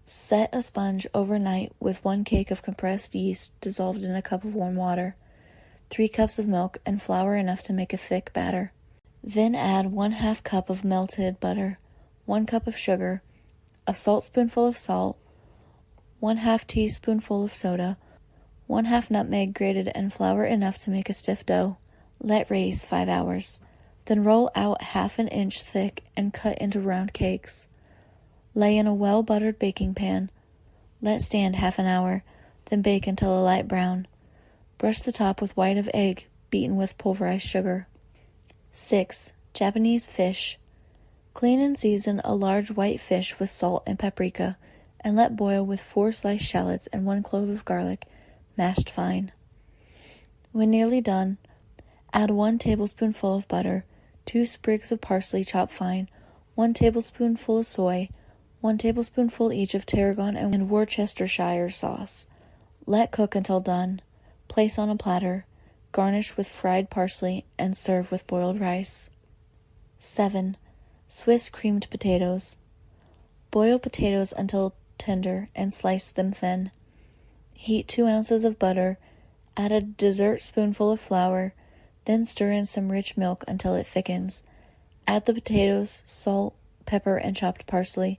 Set a sponge overnight with 1 cake of compressed yeast dissolved in a cup of warm water, 3 cups of milk, and flour enough to make a thick batter. Then add 1/2 cup of melted butter, 1 cup of sugar, a saltspoonful of salt, 1/2 teaspoonful of soda, 1/2 nutmeg grated, and flour enough to make a stiff dough. Let raise 5 hours. Then roll out 1/2 inch thick and cut into round cakes. Lay in a well-buttered baking pan. Let stand 1/2 hour, then bake until a light brown. Brush the top with white of egg beaten with pulverized sugar. 6. Japanese fish. Clean and season a large white fish with salt and paprika, and let boil with 4 sliced shallots and 1 clove of garlic, mashed fine. When nearly done, add 1 tablespoonful of butter, 2 sprigs of parsley chopped fine, 1 tablespoonful of soy, 1 tablespoonful each of tarragon and Worcestershire sauce. Let cook until done. Place on a platter, garnish with fried parsley, and serve with boiled rice. 7. Swiss creamed potatoes. Boil potatoes until tender and slice them thin. Heat 2 ounces of butter, add a dessert spoonful of flour, Then stir in some rich milk until it thickens. Add the potatoes, salt, pepper, and chopped parsley.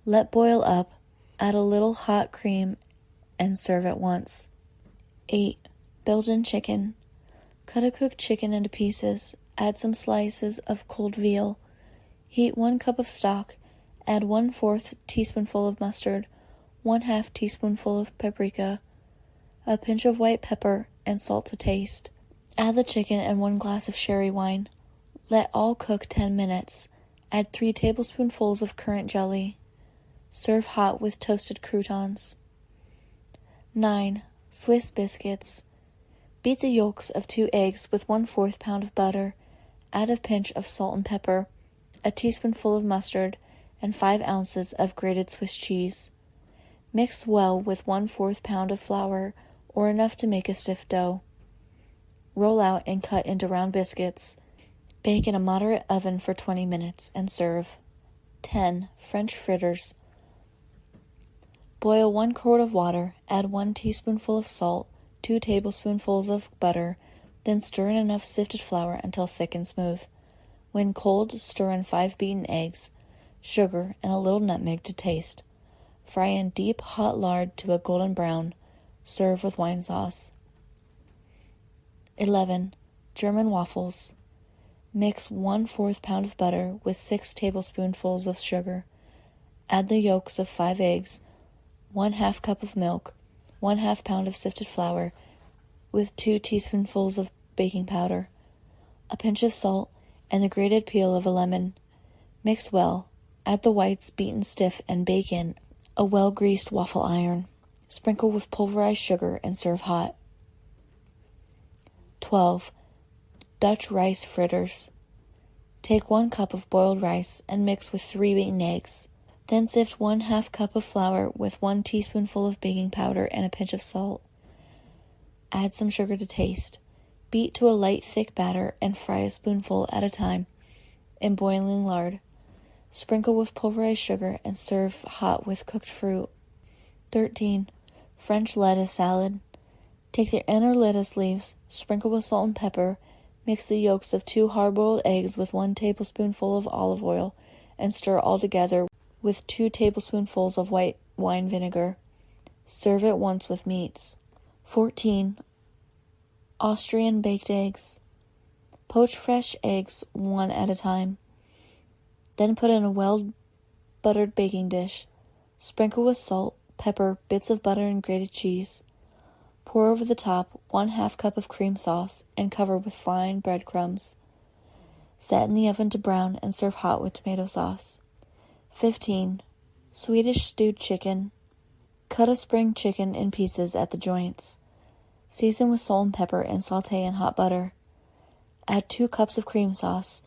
Let boil up, add a little hot cream, and serve at once. 8. Belgian chicken. Cut a cooked chicken into pieces. Add some slices of cold veal. Heat 1 cup of stock. Add 1/4 teaspoonful of mustard, 1/2 teaspoonful of paprika, a pinch of white pepper, and salt to taste. Add the chicken and 1 glass of sherry wine. Let all cook 10 minutes. Add 3 tablespoonfuls of currant jelly. Serve hot with toasted croutons. 9. Swiss biscuits. Beat the yolks of 2 eggs with 1/4 pound of butter. Add a pinch of salt and pepper, a teaspoonful of mustard, and 5 ounces of grated Swiss cheese. Mix well with 1/4 pound of flour, or enough to make a stiff dough. Roll out and cut into round biscuits. Bake in a moderate oven for 20 minutes and serve. 10. French fritters. Boil 1 quart of water, add 1 teaspoonful of salt, 2 tablespoonfuls of butter, then stir in enough sifted flour until thick and smooth. When cold, stir in 5 beaten eggs, sugar, and a little nutmeg to taste. Fry in deep, hot lard to a golden brown. Serve with wine sauce. 11. German waffles. Mix 1/4 pound of butter with 6 tablespoonfuls of sugar. Add the yolks of 5 eggs, 1/2 cup of milk, 1/2 pound of sifted flour, with 2 teaspoonfuls of baking powder, a pinch of salt, and the grated peel of a lemon. Mix well. Add the whites beaten stiff and bake in a well-greased waffle iron. Sprinkle with pulverized sugar and serve hot. 12. Dutch rice fritters. Take 1 cup of boiled rice and mix with 3 beaten eggs. Then sift 1/2 cup of flour with 1 teaspoonful of baking powder and a pinch of salt. Add some sugar to taste. Beat to a light, thick batter and fry a spoonful at a time in boiling lard. Sprinkle with pulverized sugar and serve hot with cooked fruit. 13. French lettuce salad. Take the inner lettuce leaves, sprinkle with salt and pepper, mix the yolks of 2 hard-boiled eggs with 1 tablespoonful of olive oil, and stir all together with 2 tablespoonfuls of white wine vinegar. Serve at once with meats. 14. Austrian baked eggs. Poach fresh eggs 1 at a time. Then put in a well-buttered baking dish. Sprinkle with salt, pepper, bits of butter, and grated cheese. Pour over the top 1/2 cup of cream sauce and cover with fine breadcrumbs. Set in the oven to brown and serve hot with tomato sauce. 15. Swedish stewed chicken. Cut a spring chicken in pieces at the joints. Season with salt and pepper and sauté in hot butter. Add 2 cups of cream sauce,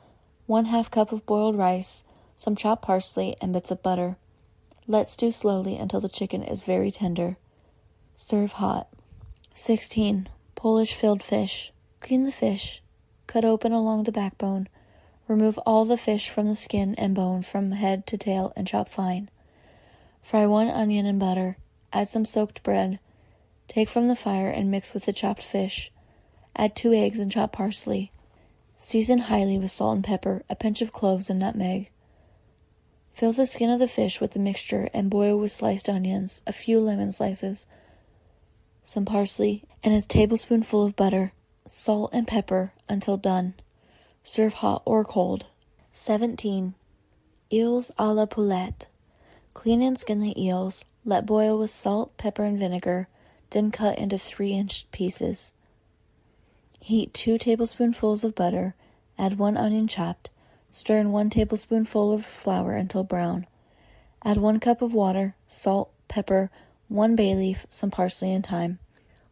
1/2 cup of boiled rice, some chopped parsley, and bits of butter. Let stew slowly until the chicken is very tender. Serve hot. 16. Polish filled fish. Clean the fish. Cut open along the backbone. Remove all the fish from the skin and bone from head to tail and chop fine. Fry 1 onion in butter. Add some soaked bread. Take from the fire and mix with the chopped fish. Add 2 eggs and chopped parsley. Season highly with salt and pepper, a pinch of cloves and nutmeg. Fill the skin of the fish with the mixture and boil with sliced onions, a few lemon slices, some parsley, and a tablespoonful of butter, salt, and pepper until done. Serve hot or cold. 17. Eels à la poulette. Clean and skin the eels. Let boil with salt, pepper, and vinegar, then cut into 3-inch pieces. Heat 2 tablespoonfuls of butter. Add 1 onion chopped. Stir in 1 tablespoonful of flour until brown. Add 1 cup of water, salt, pepper, 1 bay leaf, some parsley, and thyme.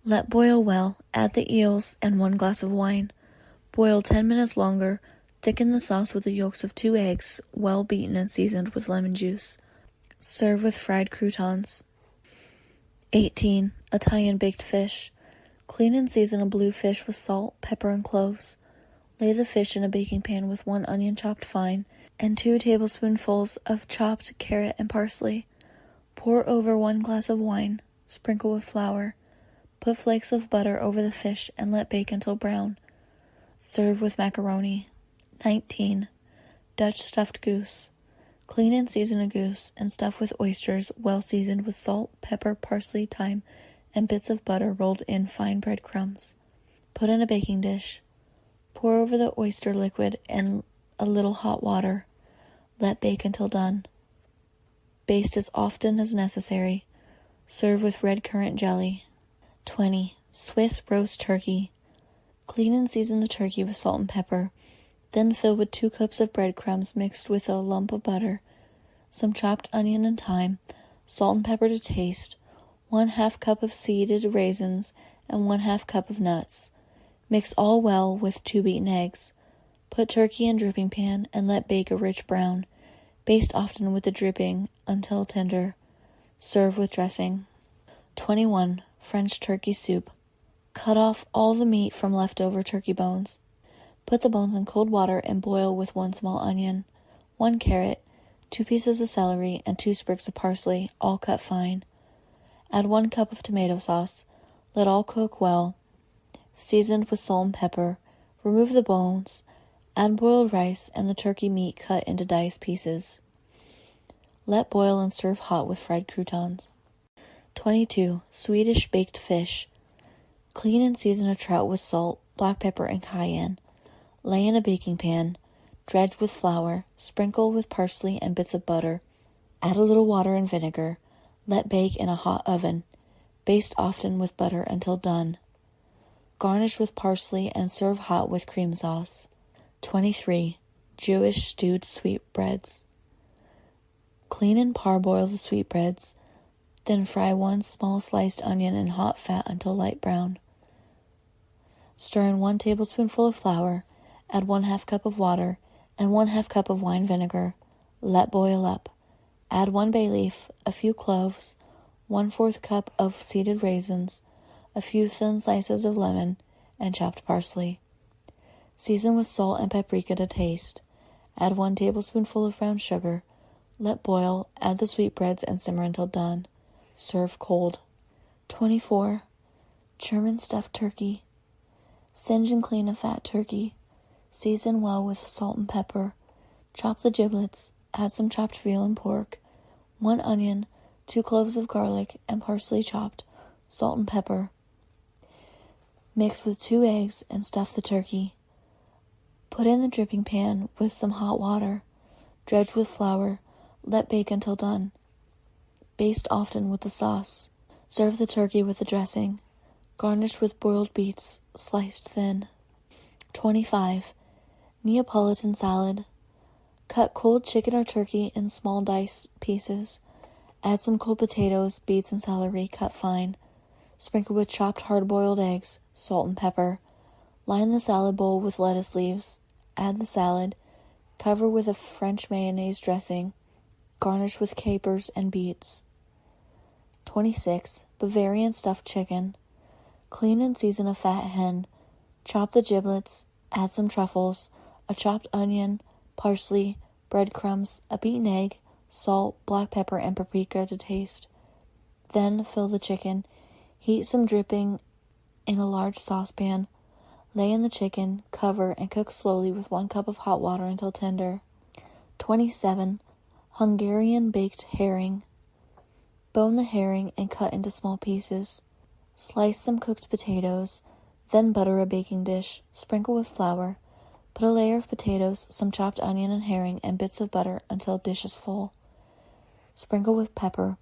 Let boil well. Add the eels and 1 glass of wine. Boil 10 minutes longer. Thicken the sauce with the yolks of 2 eggs, well beaten and seasoned with lemon juice. Serve with fried croutons. 18. Italian baked fish. Clean and season a blue fish with salt, pepper, and cloves. Lay the fish in a baking pan with 1 onion chopped fine and 2 tablespoonfuls of chopped carrot and parsley. Pour over 1 glass of wine. Sprinkle with flour. Put flakes of butter over the fish and let bake until brown. Serve with macaroni. 19. Dutch stuffed goose. Clean and season a goose and stuff with oysters well seasoned with salt, pepper, parsley, thyme, and bits of butter rolled in fine breadcrumbs. Put in a baking dish. Pour over the oyster liquid and a little hot water. Let bake until done. Baste as often as necessary. Serve with red currant jelly. 20. Swiss roast turkey. Clean and season the turkey with salt and pepper. Then fill with 2 cups of breadcrumbs mixed with a lump of butter, some chopped onion and thyme, salt and pepper to taste, 1/2 cup of seeded raisins, and 1/2 cup of nuts. Mix all well with 2 beaten eggs. Put turkey in dripping pan and let bake a rich brown. Baste often with the dripping until tender. Serve with dressing. 21. French turkey soup. Cut off all the meat from leftover turkey bones. Put the bones in cold water and boil with 1 small onion, 1 carrot, 2 pieces of celery, and 2 sprigs of parsley, all cut fine. Add 1 cup of tomato sauce. Let all cook well, seasoned with salt and pepper. Remove the bones. Add boiled rice and the turkey meat cut into diced pieces. Let boil and serve hot with fried croutons. 22. Swedish baked fish. Clean and season a trout with salt, black pepper, and cayenne. Lay in a baking pan. Dredge with flour. Sprinkle with parsley and bits of butter. Add a little water and vinegar. Let bake in a hot oven. Baste often with butter until done. Garnish with parsley and serve hot with cream sauce. 23. Jewish stewed sweetbreads. Clean and parboil the sweetbreads. Then fry 1 small sliced onion in hot fat until light brown. Stir in 1 tablespoonful of flour. Add 1/2 cup of water and 1/2 cup of wine vinegar. Let boil up. Add 1 bay leaf, a few cloves, 1/4 cup of seeded raisins, a few thin slices of lemon, and chopped parsley. Season with salt and paprika to taste. Add 1 tablespoonful of brown sugar. Let boil, add the sweetbreads, and simmer until done. Serve cold. 24. German stuffed turkey. Singe and clean a fat turkey. Season well with salt and pepper. Chop the giblets. Add some chopped veal and pork, 1 onion, 2 cloves of garlic, and parsley chopped, salt and pepper. Mix with 2 eggs and stuff the turkey. Put in the dripping pan with some hot water. Dredge with flour. Let bake until done. Baste often with the sauce. Serve the turkey with the dressing. Garnish with boiled beets, sliced thin. 25. Neapolitan salad. Cut cold chicken or turkey in small diced pieces. Add some cold potatoes, beets, and celery cut fine. Sprinkle with chopped hard-boiled eggs, salt, and pepper. Line the salad bowl with lettuce leaves. Add the salad. Cover with a French mayonnaise dressing. Garnish with capers and beets. 26. Bavarian stuffed chicken. Clean and season a fat hen. Chop the giblets. Add some truffles, a chopped onion, parsley, breadcrumbs, a beaten egg, salt, black pepper, and paprika to taste. Then fill the chicken. Heat some dripping in a large saucepan. Lay in the chicken, cover, and cook slowly with 1 cup of hot water until tender. 27. Hungarian baked herring. Bone the herring and cut into small pieces. Slice some cooked potatoes. Then butter a baking dish. Sprinkle with flour. Put a layer of potatoes, some chopped onion and herring, and bits of butter until dish is full. Sprinkle with pepper.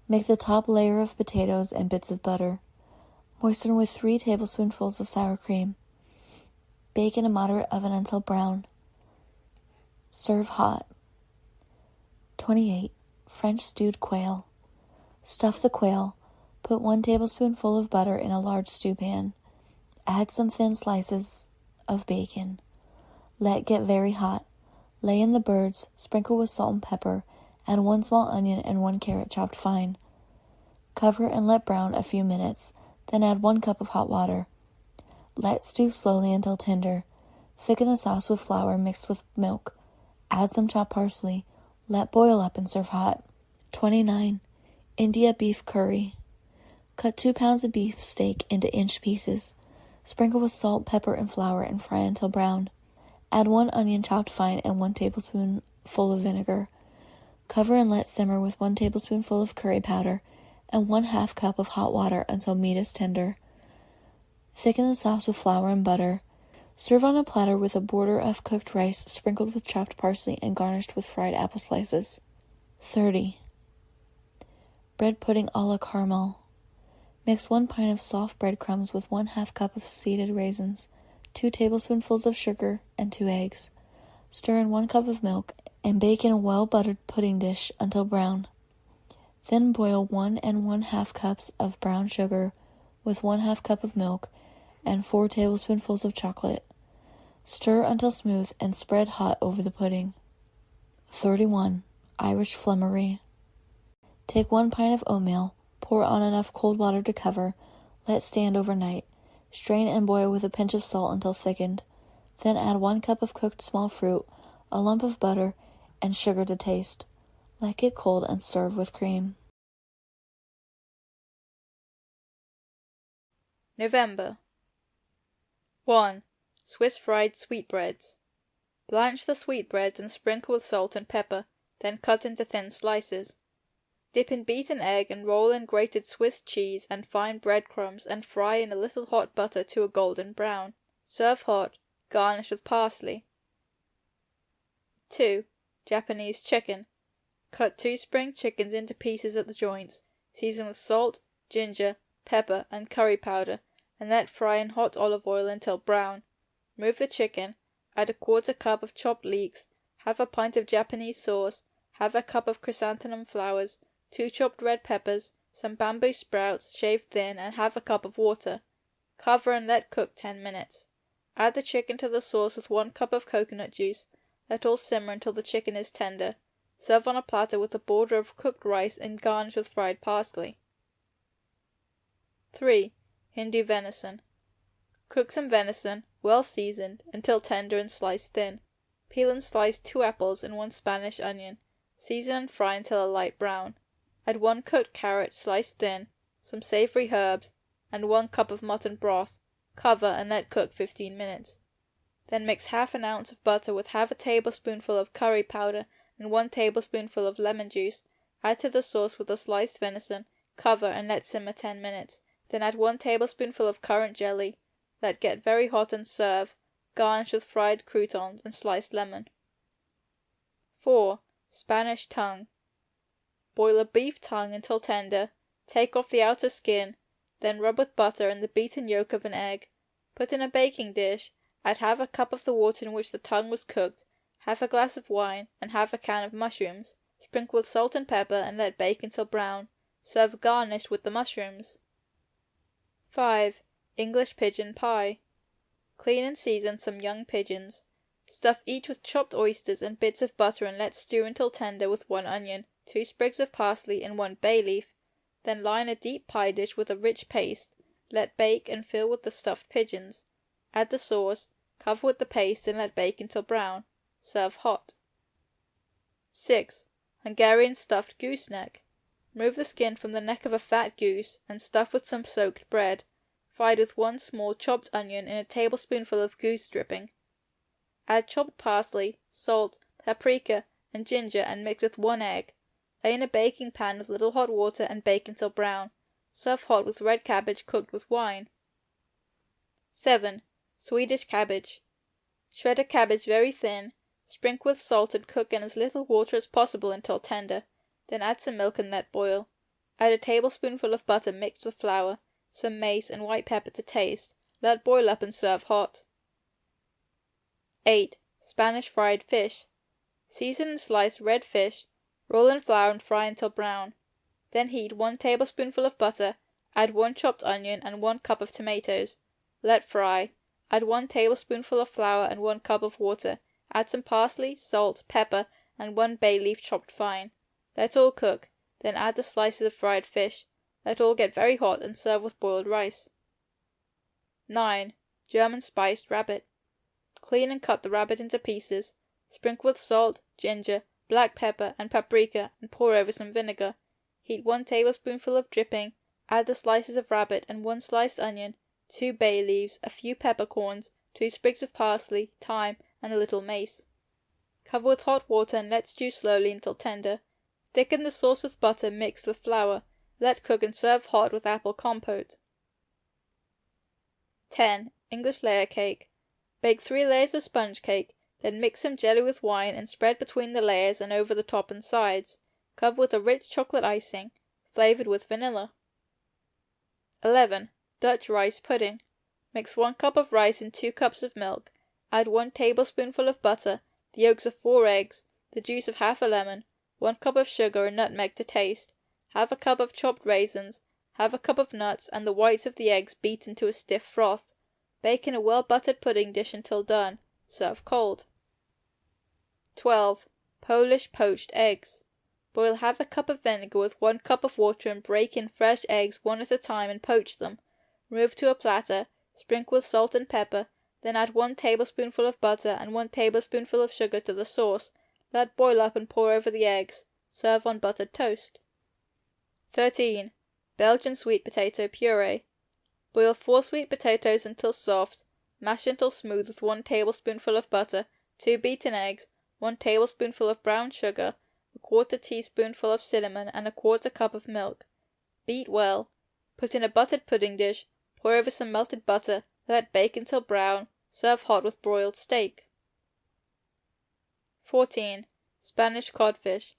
Make the top layer of potatoes and bits of butter. Moisten with 3 tablespoonfuls of sour cream. Bake in a moderate oven until brown. Serve hot. 28. French stewed quail. Stuff the quail. Put 1 tablespoonful of butter in a large stew pan. Add some thin slices of bacon. Let get very hot. Lay in the birds, sprinkle with salt and pepper, add 1 small onion and 1 carrot chopped fine. Cover and let brown a few minutes, then add 1 cup of hot water. Let stew slowly until tender. Thicken the sauce with flour mixed with milk. Add some chopped parsley. Let boil up and serve hot. 29. India beef curry. Cut 2 pounds of beef steak into inch pieces. Sprinkle with salt, pepper, and flour and fry until brown. Add 1 onion chopped fine and 1 tablespoonful of vinegar. Cover and let simmer with 1 tablespoonful of curry powder and 1/2 cup of hot water until meat is tender. Thicken the sauce with flour and butter. Serve on a platter with a border of cooked rice sprinkled with chopped parsley and garnished with fried apple slices. 30. Bread pudding a la caramel. Mix 1 pint of soft breadcrumbs with 1/2 cup of seeded raisins, 2 tablespoonfuls of sugar, and 2 eggs. Stir in 1 cup of milk and bake in a well-buttered pudding dish until brown. Then boil 1 1/2 cups of brown sugar with 1/2 cup of milk and 4 tablespoonfuls of chocolate. Stir until smooth and spread hot over the pudding. 31. Irish Flummery. Take 1 pint of oatmeal, pour on enough cold water to cover, let stand overnight. Strain and boil with a pinch of salt until thickened. Then add 1 cup of cooked small fruit, a lump of butter, and sugar to taste. Let get cold and serve with cream. November. 1. Swiss fried sweetbreads. Blanch the sweetbreads and sprinkle with salt and pepper, then cut into thin slices. Dip in beaten egg and roll in grated Swiss cheese and fine breadcrumbs and fry in a little hot butter to a golden brown. Serve hot, garnish with parsley. 2. Japanese chicken. Cut 2 spring chickens into pieces at the joints, season with salt, ginger, pepper, and curry powder, and let fry in hot olive oil until brown. Remove the chicken, add a 1/4 cup of chopped leeks, 1/2 pint of Japanese sauce, 1/2 cup of chrysanthemum flowers, 2 chopped red peppers, some bamboo sprouts shaved thin, and 1/2 cup of water. Cover and let cook 10 minutes. Add the chicken to the sauce with 1 cup of coconut juice. Let all simmer until the chicken is tender. Serve on a platter with a border of cooked rice and garnish with fried parsley. 3. Hindu venison. Cook some venison, well seasoned, until tender and sliced thin. Peel and slice 2 apples and 1 Spanish onion. Season and fry until a light brown. Add 1 cooked carrot sliced thin, some savory herbs, and 1 cup of mutton broth. Cover and let cook 15 minutes. Then mix 1/2 ounce of butter with 1/2 tablespoonful of curry powder and 1 tablespoonful of lemon juice. Add to the sauce with the sliced venison. Cover and let simmer 10 minutes. Then add 1 tablespoonful of currant jelly. Let get very hot and serve. Garnish with fried croutons and sliced lemon. 4. Spanish tongue. Boil a beef tongue until tender. Take off the outer skin, then rub with butter and the beaten yolk of an egg. Put in a baking dish, add 1/2 cup of the water in which the tongue was cooked, 1/2 glass of wine, and 1/2 can of mushrooms. Sprinkle with salt and pepper and let bake until brown. Serve garnished with the mushrooms. 5. English pigeon pie. Clean and season some young pigeons. Stuff each with chopped oysters and bits of butter and let stew until tender with 1 onion, 2 sprigs of parsley, and 1 bay leaf. Then line a deep pie dish with a rich paste. Let bake and fill with the stuffed pigeons. Add the sauce, cover with the paste, and let bake until brown. Serve hot. 6. Hungarian stuffed gooseneck. Remove the skin from the neck of a fat goose and stuff with some soaked bread, fried with 1 small chopped onion in a tablespoonful of goose dripping. Add chopped parsley, salt, paprika, and ginger and mix with 1 egg. Lay in a baking pan with little hot water and bake until brown. Serve hot with red cabbage cooked with wine. 7. Swedish cabbage. Shred a cabbage very thin, sprinkle with salt and cook in as little water as possible until tender. Then add some milk and let boil. Add a tablespoonful of butter mixed with flour, some mace and white pepper to taste. Let boil up and serve hot. 8. Spanish fried fish. Season and slice red fish, roll in flour and fry until brown. Then heat 1 tablespoonful of butter, add 1 chopped onion and 1 cup of tomatoes. Let fry. Add 1 tablespoonful of flour and 1 cup of water. Add some parsley, salt, pepper, and 1 bay leaf chopped fine. Let all cook, then add the slices of fried fish. Let all get very hot and serve with boiled rice. 9. German spiced rabbit. Clean and cut the rabbit into pieces. Sprinkle with salt, ginger, black pepper, and paprika and pour over some vinegar. Heat 1 tablespoonful of dripping, add the slices of rabbit and 1 sliced onion, 2 bay leaves, a few peppercorns, 2 sprigs of parsley, thyme, and a little mace. Cover with hot water and let stew slowly until tender. Thicken the sauce with butter mixed with flour. Let cook and serve hot with apple compote. 10. English layer cake. Bake 3 layers of sponge cake, then mix some jelly with wine and spread between the layers and over the top and sides. Cover with a rich chocolate icing, flavored with vanilla. 11. Dutch rice pudding. Mix 1 cup of rice and 2 cups of milk. Add 1 tablespoonful of butter, the yolks of 4 eggs, the juice of half a lemon, 1 cup of sugar and nutmeg to taste, half a cup of chopped raisins, half a cup of nuts, and the whites of the eggs beaten to a stiff froth. Bake in a well-buttered pudding dish until done. Serve cold. 12. Polish poached eggs. Boil half a cup of vinegar with 1 cup of water and break in fresh eggs one at a time and poach them. Remove to a platter, sprinkle with salt and pepper, then add 1 tablespoonful of butter and 1 tablespoonful of sugar to the sauce. Let boil up and pour over the eggs. Serve on buttered toast. 13. Belgian sweet potato puree. Boil 4 sweet potatoes until soft, mash until smooth with 1 tablespoonful of butter, 2 beaten eggs, 1 tablespoonful of brown sugar, a 1/4 teaspoonful of cinnamon, and a 1/4 cup of milk. Beat well. Put in a buttered pudding dish, pour over some melted butter, let bake until brown. Serve hot with broiled steak. 14. Spanish codfish.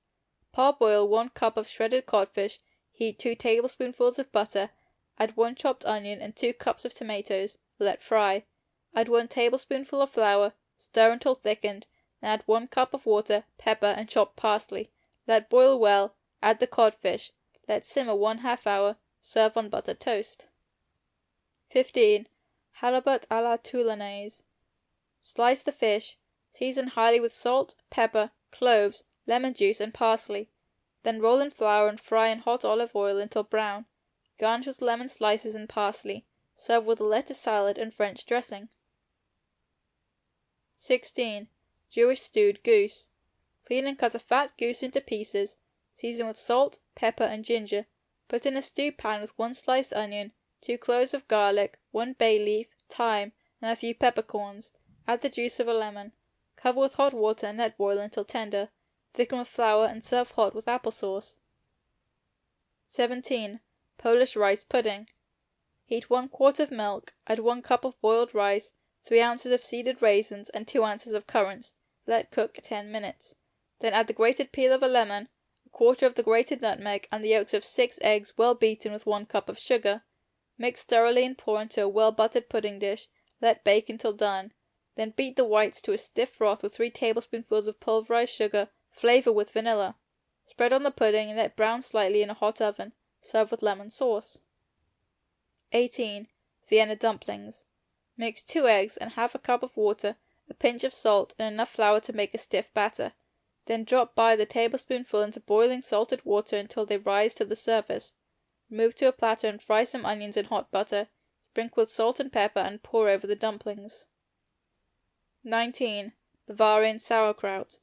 Parboil 1 cup of shredded codfish, heat 2 tablespoonfuls of butter, add 1 chopped onion and 2 cups of tomatoes, let fry. Add 1 tablespoonful of flour, stir until thickened, then add 1 cup of water, pepper, and chopped parsley. Let boil well, add the codfish, let simmer 1/2 hour, serve on buttered toast. 15. Halibut à la Toulonnaise. Slice the fish, season highly with salt, pepper, cloves, lemon juice, and parsley. Then roll in flour and fry in hot olive oil until brown. Garnish with lemon slices and parsley. Serve with a lettuce salad and French dressing. 16. Jewish stewed goose. Clean and cut a fat goose into pieces. Season with salt, pepper, and ginger. Put in a stew pan with 1 sliced onion, 2 cloves of garlic, 1 bay leaf, thyme, and a few peppercorns. Add the juice of a lemon. Cover with hot water and let boil until tender. Thicken with flour and serve hot with apple sauce. 17. Polish rice pudding. Heat 1 quart of milk, add 1 cup of boiled rice, 3 ounces of seeded raisins, and 2 ounces of currants. Let cook 10 minutes. Then add the grated peel of a lemon, a 1/4 of the grated nutmeg, and the yolks of 6 eggs well beaten with 1 cup of sugar. Mix thoroughly and pour into a well-buttered pudding dish. Let bake until done. Then beat the whites to a stiff froth with 3 tablespoonfuls of pulverized sugar. Flavor with vanilla. Spread on the pudding and let brown slightly in a hot oven. Serve with lemon sauce. 18. Vienna dumplings. Mix 2 eggs and half a cup of water, a pinch of salt, and enough flour to make a stiff batter. Then drop by the tablespoonful into boiling salted water until they rise to the surface. Remove to a platter and fry some onions in hot butter. Sprinkle with salt and pepper and pour over the dumplings. 19. Bavarian sauerkraut.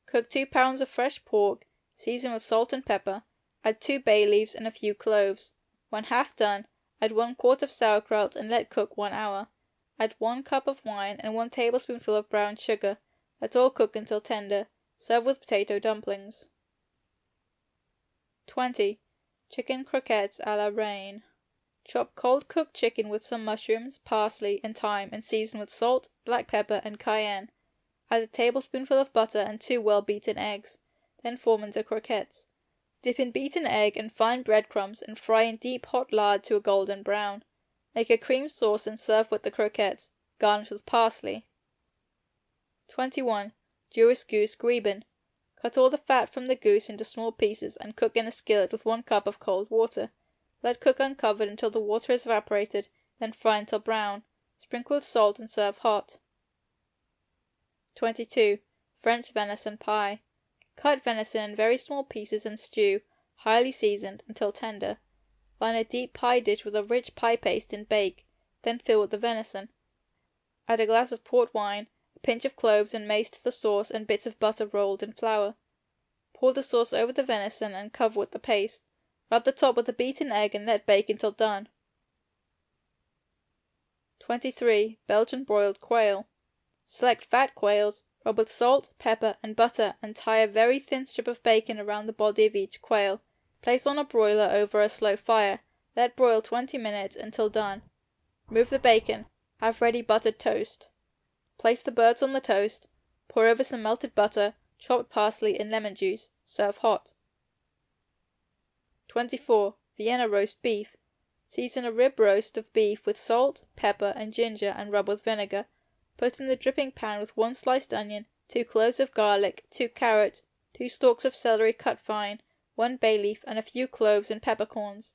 Cook 2 pounds of fresh pork, season with salt and pepper, add 2 bay leaves and a few cloves. When half done, add 1 quart of sauerkraut and let cook 1 hour. Add 1 cup of wine and 1 tablespoonful of brown sugar. Let all cook until tender. Serve with potato dumplings. 20. Chicken croquettes à la reine. Chop cold cooked chicken with some mushrooms, parsley, and thyme, and season with salt, black pepper, and cayenne. Add a tablespoonful of butter and 2 well-beaten eggs. Then form into croquettes. Dip in beaten egg and fine breadcrumbs and fry in deep hot lard to a golden brown. Make a cream sauce and serve with the croquettes. Garnish with parsley. 21. Jewish goose grieben. Cut all the fat from the goose into small pieces and cook in a skillet with 1 cup of cold water. Let cook uncovered until the water is evaporated, then fry until brown. Sprinkle with salt and serve hot. 22. French venison pie. Cut venison in very small pieces and stew, highly seasoned, until tender. Line a deep pie dish with a rich pie paste and bake, then fill with the venison. Add a glass of port wine, a pinch of cloves and mace to the sauce, and bits of butter rolled in flour. Pour the sauce over the venison and cover with the paste. Rub the top with a beaten egg and let bake until done. 23. Belgian broiled quail. Select fat quails, rub with salt, pepper, and butter, and tie a very thin strip of bacon around the body of each quail. Place on a broiler over a slow fire. Let broil 20 minutes until done. Remove the bacon. Have ready buttered toast. Place the birds on the toast. Pour over some melted butter, chopped parsley, and lemon juice. Serve hot. 24. Vienna roast beef. Season a rib roast of beef with salt, pepper, and ginger and rub with vinegar. Put in the dripping pan with 1 sliced onion, 2 cloves of garlic, 2 carrots, 2 stalks of celery cut fine, 1 bay leaf, and a few cloves and peppercorns.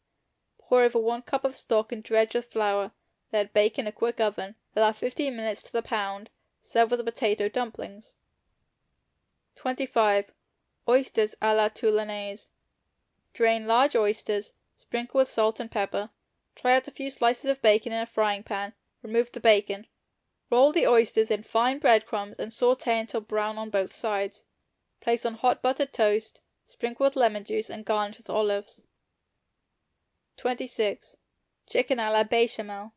Pour over 1 cup of stock and dredge with flour. Let bake in a quick oven. Allow 15 minutes to the pound. Serve with the potato dumplings. 25. Oysters à la Toulonnaise. Drain large oysters, sprinkle with salt and pepper. Try out a few slices of bacon in a frying pan. Remove the bacon. Roll the oysters in fine breadcrumbs and sauté until brown on both sides. Place on hot buttered toast, sprinkle with lemon juice, and garnish with olives. 26. Chicken à la Béchamel.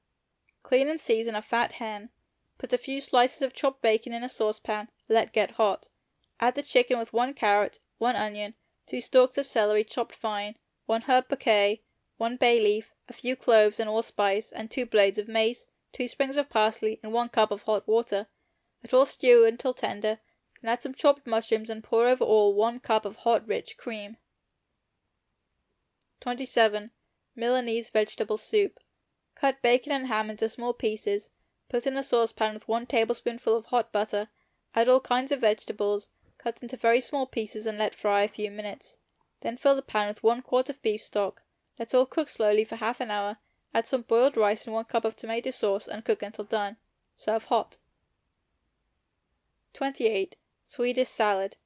Clean and season a fat hen. Put a few slices of chopped bacon in a saucepan, let get hot. Add the chicken with 1 carrot, 1 onion, 2 stalks of celery chopped fine, 1 herb bouquet, 1 bay leaf, a few cloves and allspice, and 2 blades of mace, 2 sprigs of parsley, and 1 cup of hot water. Let all stew until tender, then add some chopped mushrooms and pour over all 1 cup of hot rich cream. 27. Milanese vegetable soup. Cut bacon and ham into small pieces, put in a saucepan with 1 tablespoonful of hot butter, add all kinds of vegetables, cut into very small pieces and let fry a few minutes. Then fill the pan with 1 quart of beef stock, let all cook slowly for half an hour, add some boiled rice and 1 cup of tomato sauce and cook until done. Serve hot. 28. Swedish salad.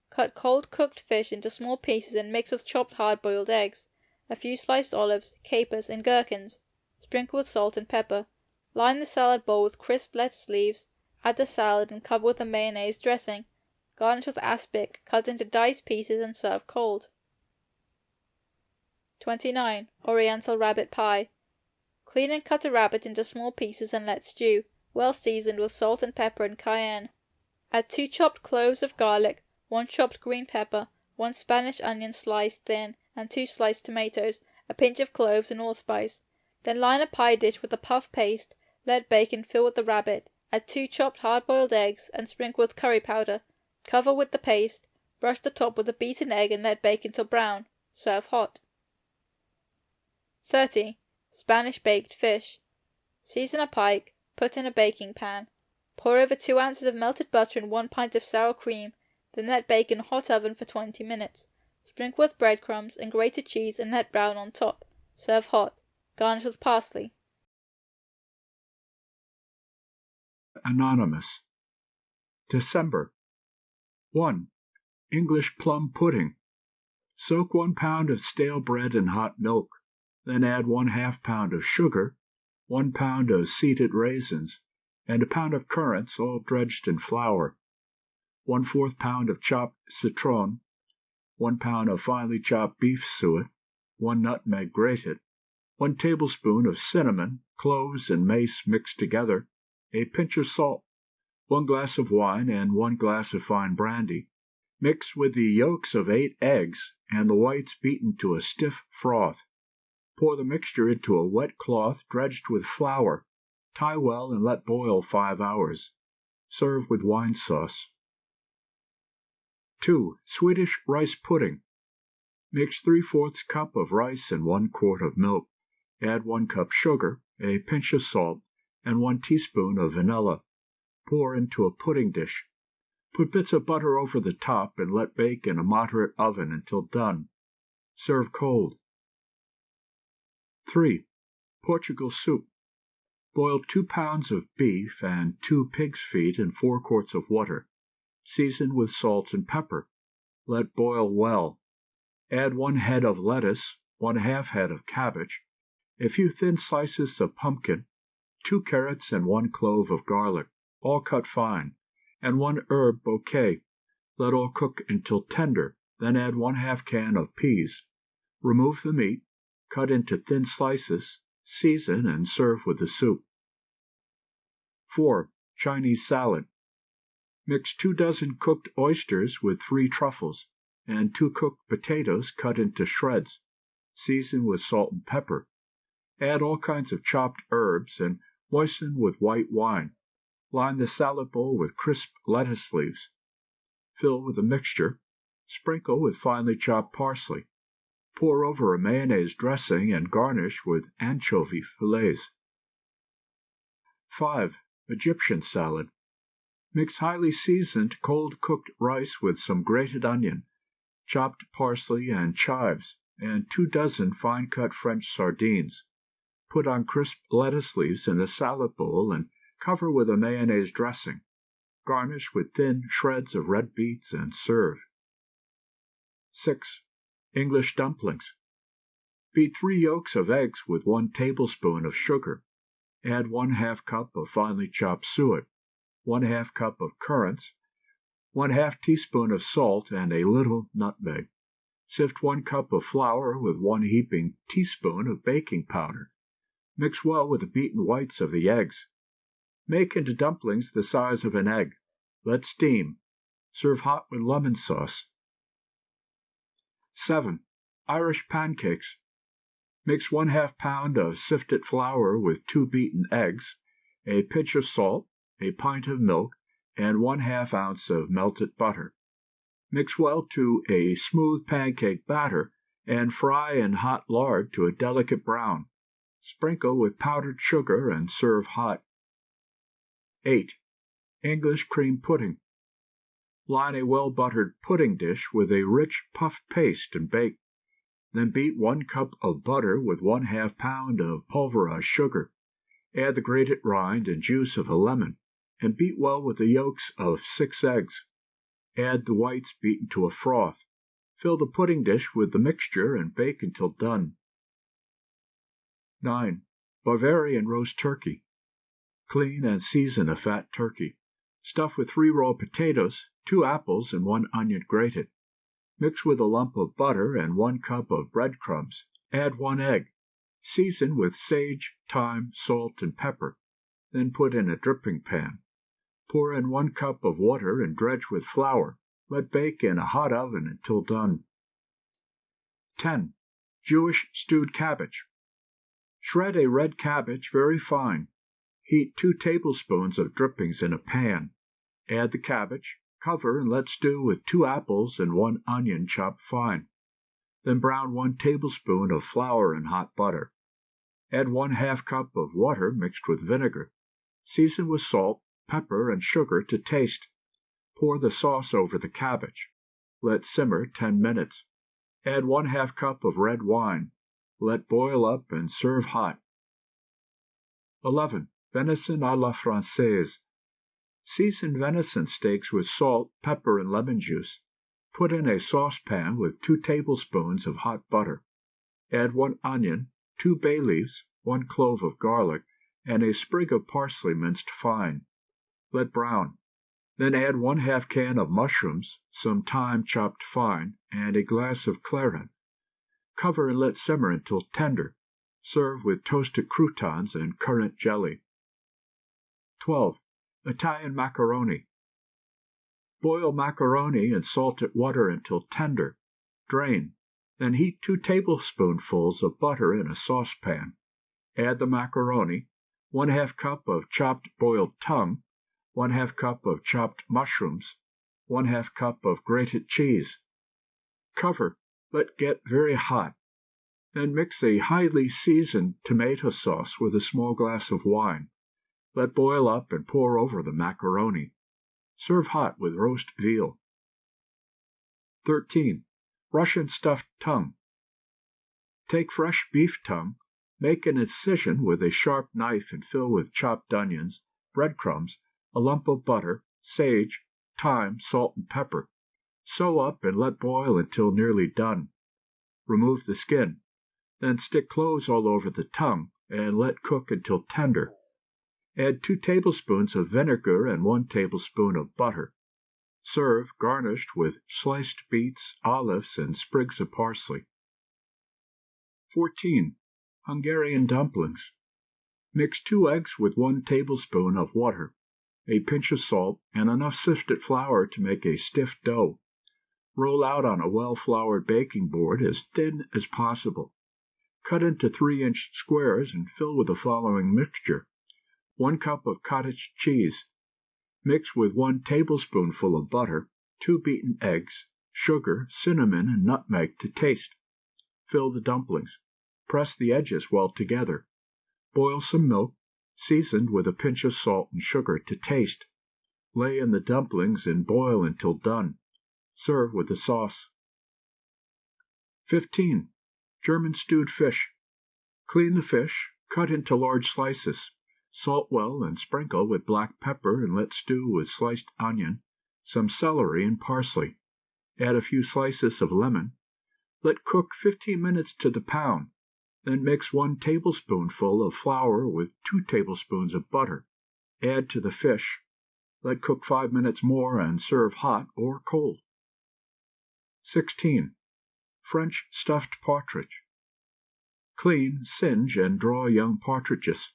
Cut cold cooked fish into small pieces and mix with chopped hard-boiled eggs, a few sliced olives, capers, and gherkins. Sprinkle with salt and pepper. Line the salad bowl with crisp lettuce leaves, add the salad and cover with a mayonnaise dressing. Garnish with aspic, cut into diced pieces and serve cold. 29. Oriental rabbit pie. Clean and cut a rabbit into small pieces and let stew, well seasoned with salt and pepper and cayenne. Add 2 chopped cloves of garlic, 1 chopped green pepper, 1 Spanish onion sliced thin, and 2 sliced tomatoes, a pinch of cloves and allspice. Then line a pie dish with the puff paste, let bake and fill with the rabbit, add 2 chopped hard-boiled eggs, and sprinkle with curry powder. Cover with the paste, brush the top with a beaten egg and let bake until brown. Serve hot. 30. Spanish baked fish. Season a pike, put in a baking pan. Pour over 2 ounces of melted butter and 1 pint of sour cream, then let bake in a hot oven for 20 minutes. Sprinkle with breadcrumbs and grated cheese and let brown on top. Serve hot. Garnish with parsley. Anonymous. December. 1. English plum pudding. Soak 1 pound of stale bread in hot milk, then add 1/2 pound of sugar, 1 pound of seeded raisins, and a pound of currants, all dredged in flour, 1/4 pound of chopped citron, 1 pound of finely chopped beef suet, 1 nutmeg grated, 1 tablespoon of cinnamon, cloves, and mace mixed together, a pinch of salt, 1 glass of wine, and 1 glass of fine brandy. Mix with the yolks of 8 eggs and the whites beaten to a stiff froth. Pour the mixture into a wet cloth dredged with flour. Tie well and let boil 5 hours. Serve with wine sauce. 2. Swedish rice pudding. Mix 3/4 cup of rice and 1 quart of milk. Add 1 cup sugar, a pinch of salt, and 1 teaspoon of vanilla. Pour into a pudding dish. Put bits of butter over the top and let bake in a moderate oven until done. Serve cold. 3. Portugal soup. Boil 2 pounds of beef and 2 pig's feet in 4 quarts of water. Season with salt and pepper. Let boil well. Add 1 head of lettuce, 1/2 head of cabbage, a few thin slices of pumpkin, 2 carrots and 1 clove of garlic, all cut fine, and 1 herb bouquet. Let all cook until tender, then add 1/2 can of peas. Remove the meat, cut into thin slices, season, and serve with the soup. 4. Chinese salad. Mix 2 dozen cooked oysters with 3 truffles, and 2 cooked potatoes cut into shreds. Season with salt and pepper. Add all kinds of chopped herbs and moisten with white wine. Line the salad bowl with crisp lettuce leaves. Fill with the mixture. Sprinkle with finely chopped parsley. Pour over a mayonnaise dressing and garnish with anchovy fillets. 5. Egyptian salad. Mix highly seasoned cold-cooked rice with some grated onion, chopped parsley and chives, and 2 dozen fine-cut French sardines. Put on crisp lettuce leaves in a salad bowl and cover with a mayonnaise dressing. Garnish with thin shreds of red beets and serve. 6. English dumplings. Beat 3 yolks of eggs with 1 tablespoon of sugar. Add 1/2 cup of finely chopped suet, 1/2 cup of currants, 1/2 teaspoon of salt, and a little nutmeg. Sift 1 cup of flour with 1 heaping teaspoon of baking powder. Mix well with the beaten whites of the eggs. Make into dumplings the size of an egg. Let steam. Serve hot with lemon sauce. 7. Irish pancakes. Mix 1/2 pound of sifted flour with 2 beaten eggs, a pinch of salt, a pint of milk, and 1/2 ounce of melted butter. Mix well to a smooth pancake batter and fry in hot lard to a delicate brown. Sprinkle with powdered sugar and serve hot. 8. English cream pudding. Line a well-buttered pudding dish with a rich puff paste and bake. Then beat 1 cup of butter with 1/2 pound of pulverized sugar. Add the grated rind and juice of a lemon, and beat well with the yolks of 6 eggs. Add the whites beaten to a froth. Fill the pudding dish with the mixture and bake until done. 9. Bavarian roast turkey. Clean and season a fat turkey. Stuff with 3 raw potatoes, 2 apples, and 1 onion grated. Mix with a lump of butter and 1 cup of breadcrumbs. Add 1 egg. Season with sage, thyme, salt, and pepper. Then put in a dripping pan. Pour in 1 cup of water and dredge with flour. Let bake in a hot oven until done. 10. Jewish stewed cabbage. Shred a red cabbage very fine. Heat 2 tablespoons of drippings in a pan. Add the cabbage, cover, and let stew with 2 apples and 1 onion chopped fine. Then brown 1 tablespoon of flour in hot butter. Add 1/2 cup of water mixed with vinegar. Season with salt, pepper, and sugar to taste. Pour the sauce over the cabbage. Let simmer 10 minutes. Add 1/2 cup of red wine. Let boil up and serve hot. 11. Venison à la Française. Season venison steaks with salt, pepper, and lemon juice. Put in a saucepan with 2 tablespoons of hot butter. Add 1 onion, 2 bay leaves, 1 clove of garlic, and a sprig of parsley minced fine. Let brown. Then add 1/2 can of mushrooms, some thyme chopped fine, and a glass of claret. Cover and let simmer until tender. Serve with toasted croutons and currant jelly. 12. Italian macaroni. Boil macaroni in salted water until tender. Drain. Then heat 2 tablespoonfuls of butter in a saucepan. Add the macaroni, 1/2 cup of chopped boiled tongue, 1/2 cup of chopped mushrooms, 1/2 cup of grated cheese. Cover. Let get very hot. Then mix a highly seasoned tomato sauce with a small glass of wine. Let boil up and pour over the macaroni. Serve hot with roast veal. 13. Russian stuffed tongue. Take fresh beef tongue, make an incision with a sharp knife and fill with chopped onions, breadcrumbs, a lump of butter, sage, thyme, salt, and pepper. Sew up and let boil until nearly done. Remove the skin. Then stick cloves all over the tongue and let cook until tender. Add 2 tablespoons of vinegar and 1 tablespoon of butter. Serve garnished with sliced beets, olives, and sprigs of parsley. 14. Hungarian dumplings. Mix 2 eggs with 1 tablespoon of water, a pinch of salt, and enough sifted flour to make a stiff dough. Roll out on a well-floured baking board as thin as possible. Cut into 3-inch squares and fill with the following mixture. 1 cup of cottage cheese. Mix with 1 tablespoonful of butter, 2 beaten eggs, sugar, cinnamon, and nutmeg to taste. Fill the dumplings. Press the edges well together. Boil some milk, seasoned with a pinch of salt and sugar to taste. Lay in the dumplings and boil until done. Serve with the sauce. 15. German stewed fish. Clean the fish, cut into large slices. Salt well and sprinkle with black pepper and let stew with sliced onion, some celery and parsley. Add a few slices of lemon. Let cook 15 minutes to the pound. Then mix 1 tablespoonful of flour with 2 tablespoons of butter. Add to the fish. Let cook 5 minutes more and serve hot or cold. 16. French stuffed partridge. Clean, singe, and draw young partridges.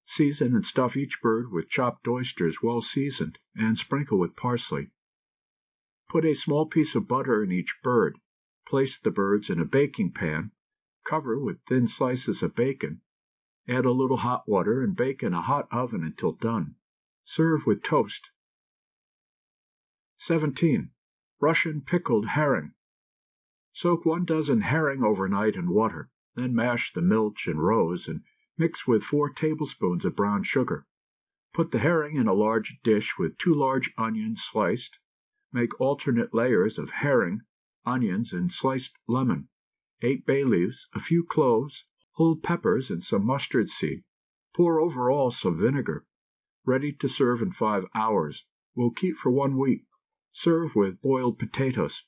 Season and stuff each bird with chopped oysters well seasoned, and sprinkle with parsley. Put a small piece of butter in each bird. Place the birds in a baking pan. Cover with thin slices of bacon. Add a little hot water and bake in a hot oven until done. Serve with toast. 17. Russian pickled herring. Soak 1 dozen herring overnight in water, then mash the milch and roes and mix with 4 tablespoons of brown sugar. Put the herring in a large dish with 2 large onions sliced. Make alternate layers of herring, onions, and sliced lemon, 8 bay leaves, a few cloves, whole peppers, and some mustard seed. Pour over all some vinegar. Ready to serve in 5 hours. Will keep for 1 week. Serve with boiled potatoes.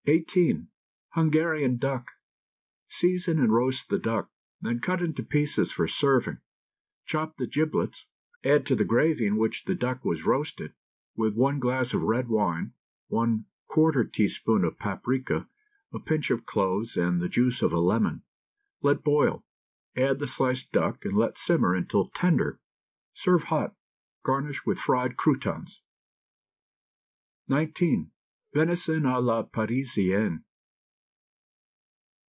18. Hungarian duck. Season and roast the duck, then cut into pieces for serving. Chop the giblets, add to the gravy in which the duck was roasted, with 1 glass of red wine, 1/4 teaspoon of paprika, a pinch of cloves, and the juice of a lemon. Let boil. Add the sliced duck and let simmer until tender. Serve hot. Garnish with fried croutons. 19. Venison à la Parisienne.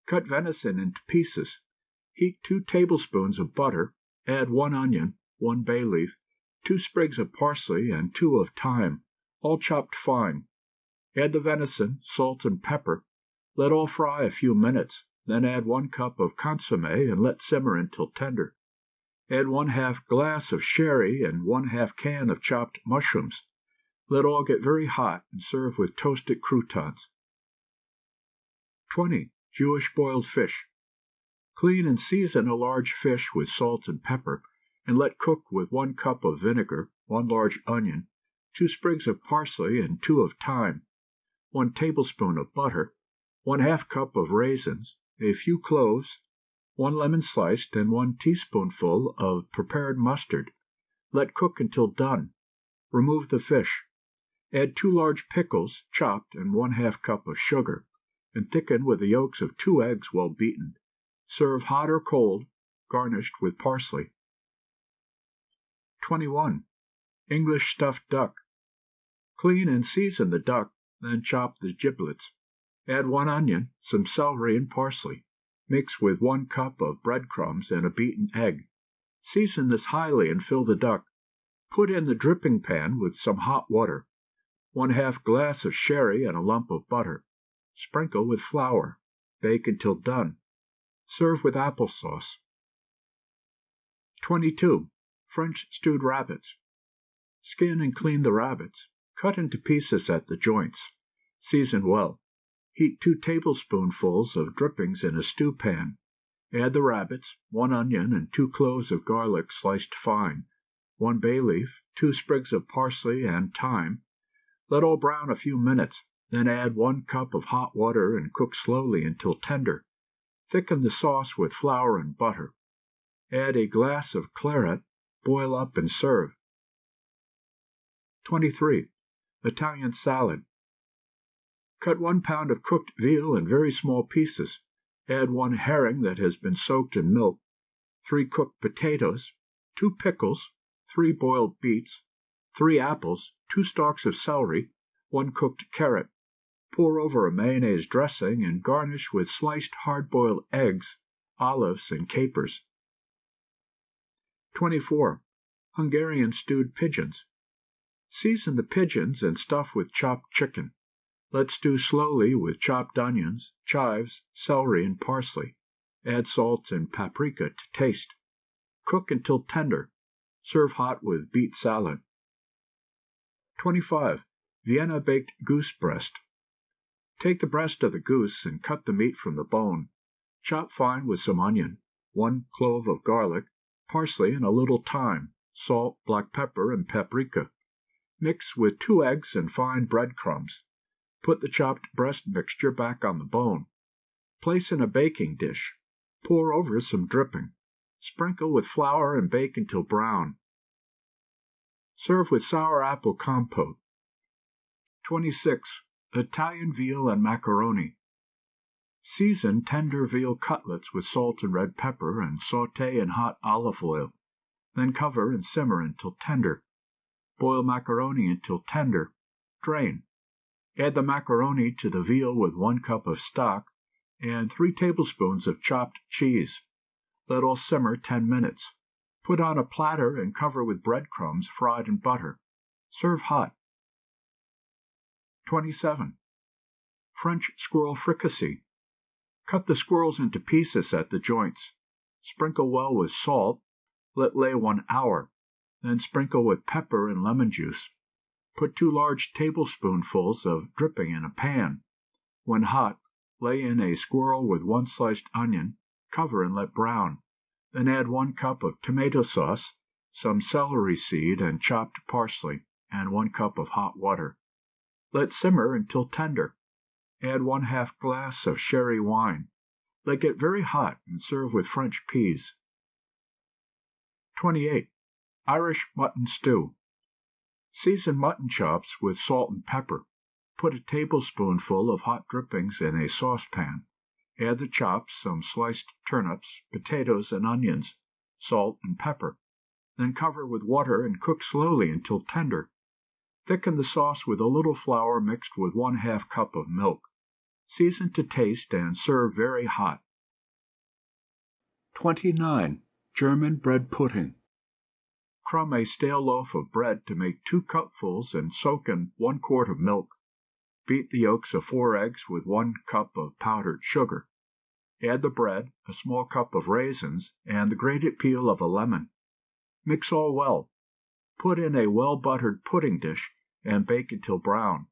Cut venison into pieces. Heat 2 tablespoons of butter. Add 1 onion, 1 bay leaf, 2 sprigs of parsley, and 2 of thyme, all chopped fine. Add the venison, salt, and pepper. Let all fry a few minutes. Then add 1 cup of consommé and let simmer until tender. Add 1/2 glass of sherry and 1/2 can of chopped mushrooms. Let all get very hot and serve with toasted croutons. 20. Jewish boiled fish. Clean and season a large fish with salt and pepper, and let cook with 1 cup of vinegar, 1 large onion, 2 sprigs of parsley, and 2 of thyme, 1 tablespoon of butter, 1/2 cup of raisins, a few cloves, 1 lemon sliced, and 1 teaspoonful of prepared mustard. Let cook until done. Remove the fish. Add 2 large pickles, chopped, and 1/2 cup of sugar, and thicken with the yolks of 2 eggs well beaten. Serve hot or cold, garnished with parsley. 21. English stuffed duck. Clean and season the duck, then chop the giblets. Add 1 onion, some celery, and parsley. Mix with 1 cup of breadcrumbs and a beaten egg. Season this highly and fill the duck. Put in the dripping pan with some hot water, 1/2 glass of sherry, and a lump of butter. Sprinkle with flour. Bake until done. Serve with applesauce. 22. French stewed rabbits. Skin and clean the rabbits. Cut into pieces at the joints. Season well. Heat 2 tablespoonfuls of drippings in a stew pan. Add the rabbits, 1 onion, and 2 cloves of garlic sliced fine, 1 bay leaf, 2 sprigs of parsley, and thyme. Let all brown a few minutes, then add 1 cup of hot water and cook slowly until tender. Thicken the sauce with flour and butter. Add a glass of claret, boil up, and serve. 23. Italian salad. Cut 1 pound of cooked veal in very small pieces. Add 1 herring that has been soaked in milk, 3 cooked potatoes, 2 pickles, 3 boiled beets, 3 apples, 2 stalks of celery, 1 cooked carrot. Pour over a mayonnaise dressing and garnish with sliced hard-boiled eggs, olives, and capers. 24. Hungarian stewed pigeons. Season the pigeons and stuff with chopped chicken. Let stew slowly with chopped onions, chives, celery, and parsley. Add salt and paprika to taste. Cook until tender. Serve hot with beet salad. 25. Vienna baked goose breast. Take the breast of the goose and cut the meat from the bone. Chop fine with some onion, 1 clove of garlic, parsley, and a little thyme, salt, black pepper, and paprika. Mix with 2 eggs and fine breadcrumbs. Put the chopped breast mixture back on the bone. Place in a baking dish. Pour over some dripping. Sprinkle with flour and bake until brown. Serve with sour apple compote. 26. Italian veal and macaroni. Season tender veal cutlets with salt and red pepper and sauté in hot olive oil. Then cover and simmer until tender. Boil macaroni until tender. Drain. Add the macaroni to the veal with 1 cup of stock and 3 tablespoons of chopped cheese. Let all simmer 10 minutes. Put on a platter and cover with breadcrumbs fried in butter. Serve hot. 27. French squirrel fricassee. Cut the squirrels into pieces at the joints. Sprinkle well with salt. Let lay 1 hour. Then sprinkle with pepper and lemon juice. Put 2 large tablespoonfuls of dripping in a pan. When hot, lay in a squirrel with 1 sliced onion, cover and let brown. Then add 1 cup of tomato sauce, some celery seed and chopped parsley, and 1 cup of hot water. Let simmer until tender. Add 1/2 glass of sherry wine. Let get very hot and serve with French peas. 28. Irish mutton stew. Season mutton chops with salt and pepper. Put a tablespoonful of hot drippings in a saucepan. Add the chops, some sliced turnips, potatoes, and onions, salt and pepper. Then cover with water and cook slowly until tender. Thicken the sauce with a little flour mixed with 1/2 cup of milk. Season to taste and serve very hot. 29. German bread pudding. Crumb a stale loaf of bread to make 2 cupfuls and soak in 1 quart of milk. Beat the yolks of 4 eggs with 1 cup of powdered sugar. Add the bread, a small cup of raisins, and the grated peel of a lemon. Mix all well. Put in a well-buttered pudding dish and bake until brown.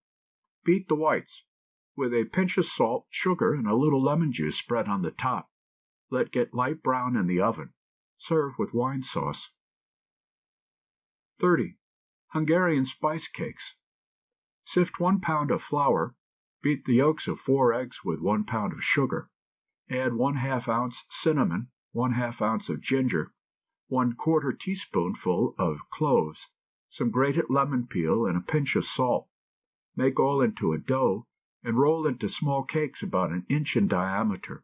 Beat the whites. With a pinch of salt, sugar, and a little lemon juice spread on the top. Let get light brown in the oven. Serve with wine sauce. 30. Hungarian spice cakes. Sift 1 pound of flour. Beat the yolks of 4 eggs with 1 pound of sugar. Add 1/2 ounce cinnamon, 1/2 ounce of ginger, 1/4 teaspoonful of cloves, some grated lemon peel, and a pinch of salt. Make all into a dough and roll into small cakes about 1 inch in diameter.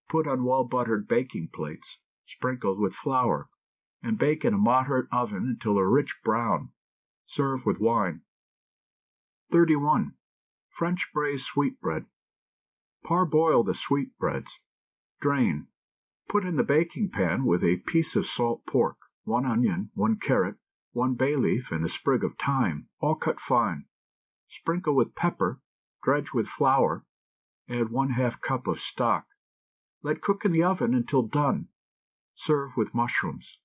Put on well-buttered baking plates, sprinkled with flour, and bake in a moderate oven until a rich brown. Serve with wine. 31. French braised sweetbread. Parboil the sweetbreads. Drain. Put in the baking pan with a piece of salt pork, 1 onion, 1 carrot, 1 bay leaf, and a sprig of thyme, all cut fine. Sprinkle with pepper, dredge with flour, add 1/2 cup of stock. Let cook in the oven until done. Serve with mushrooms.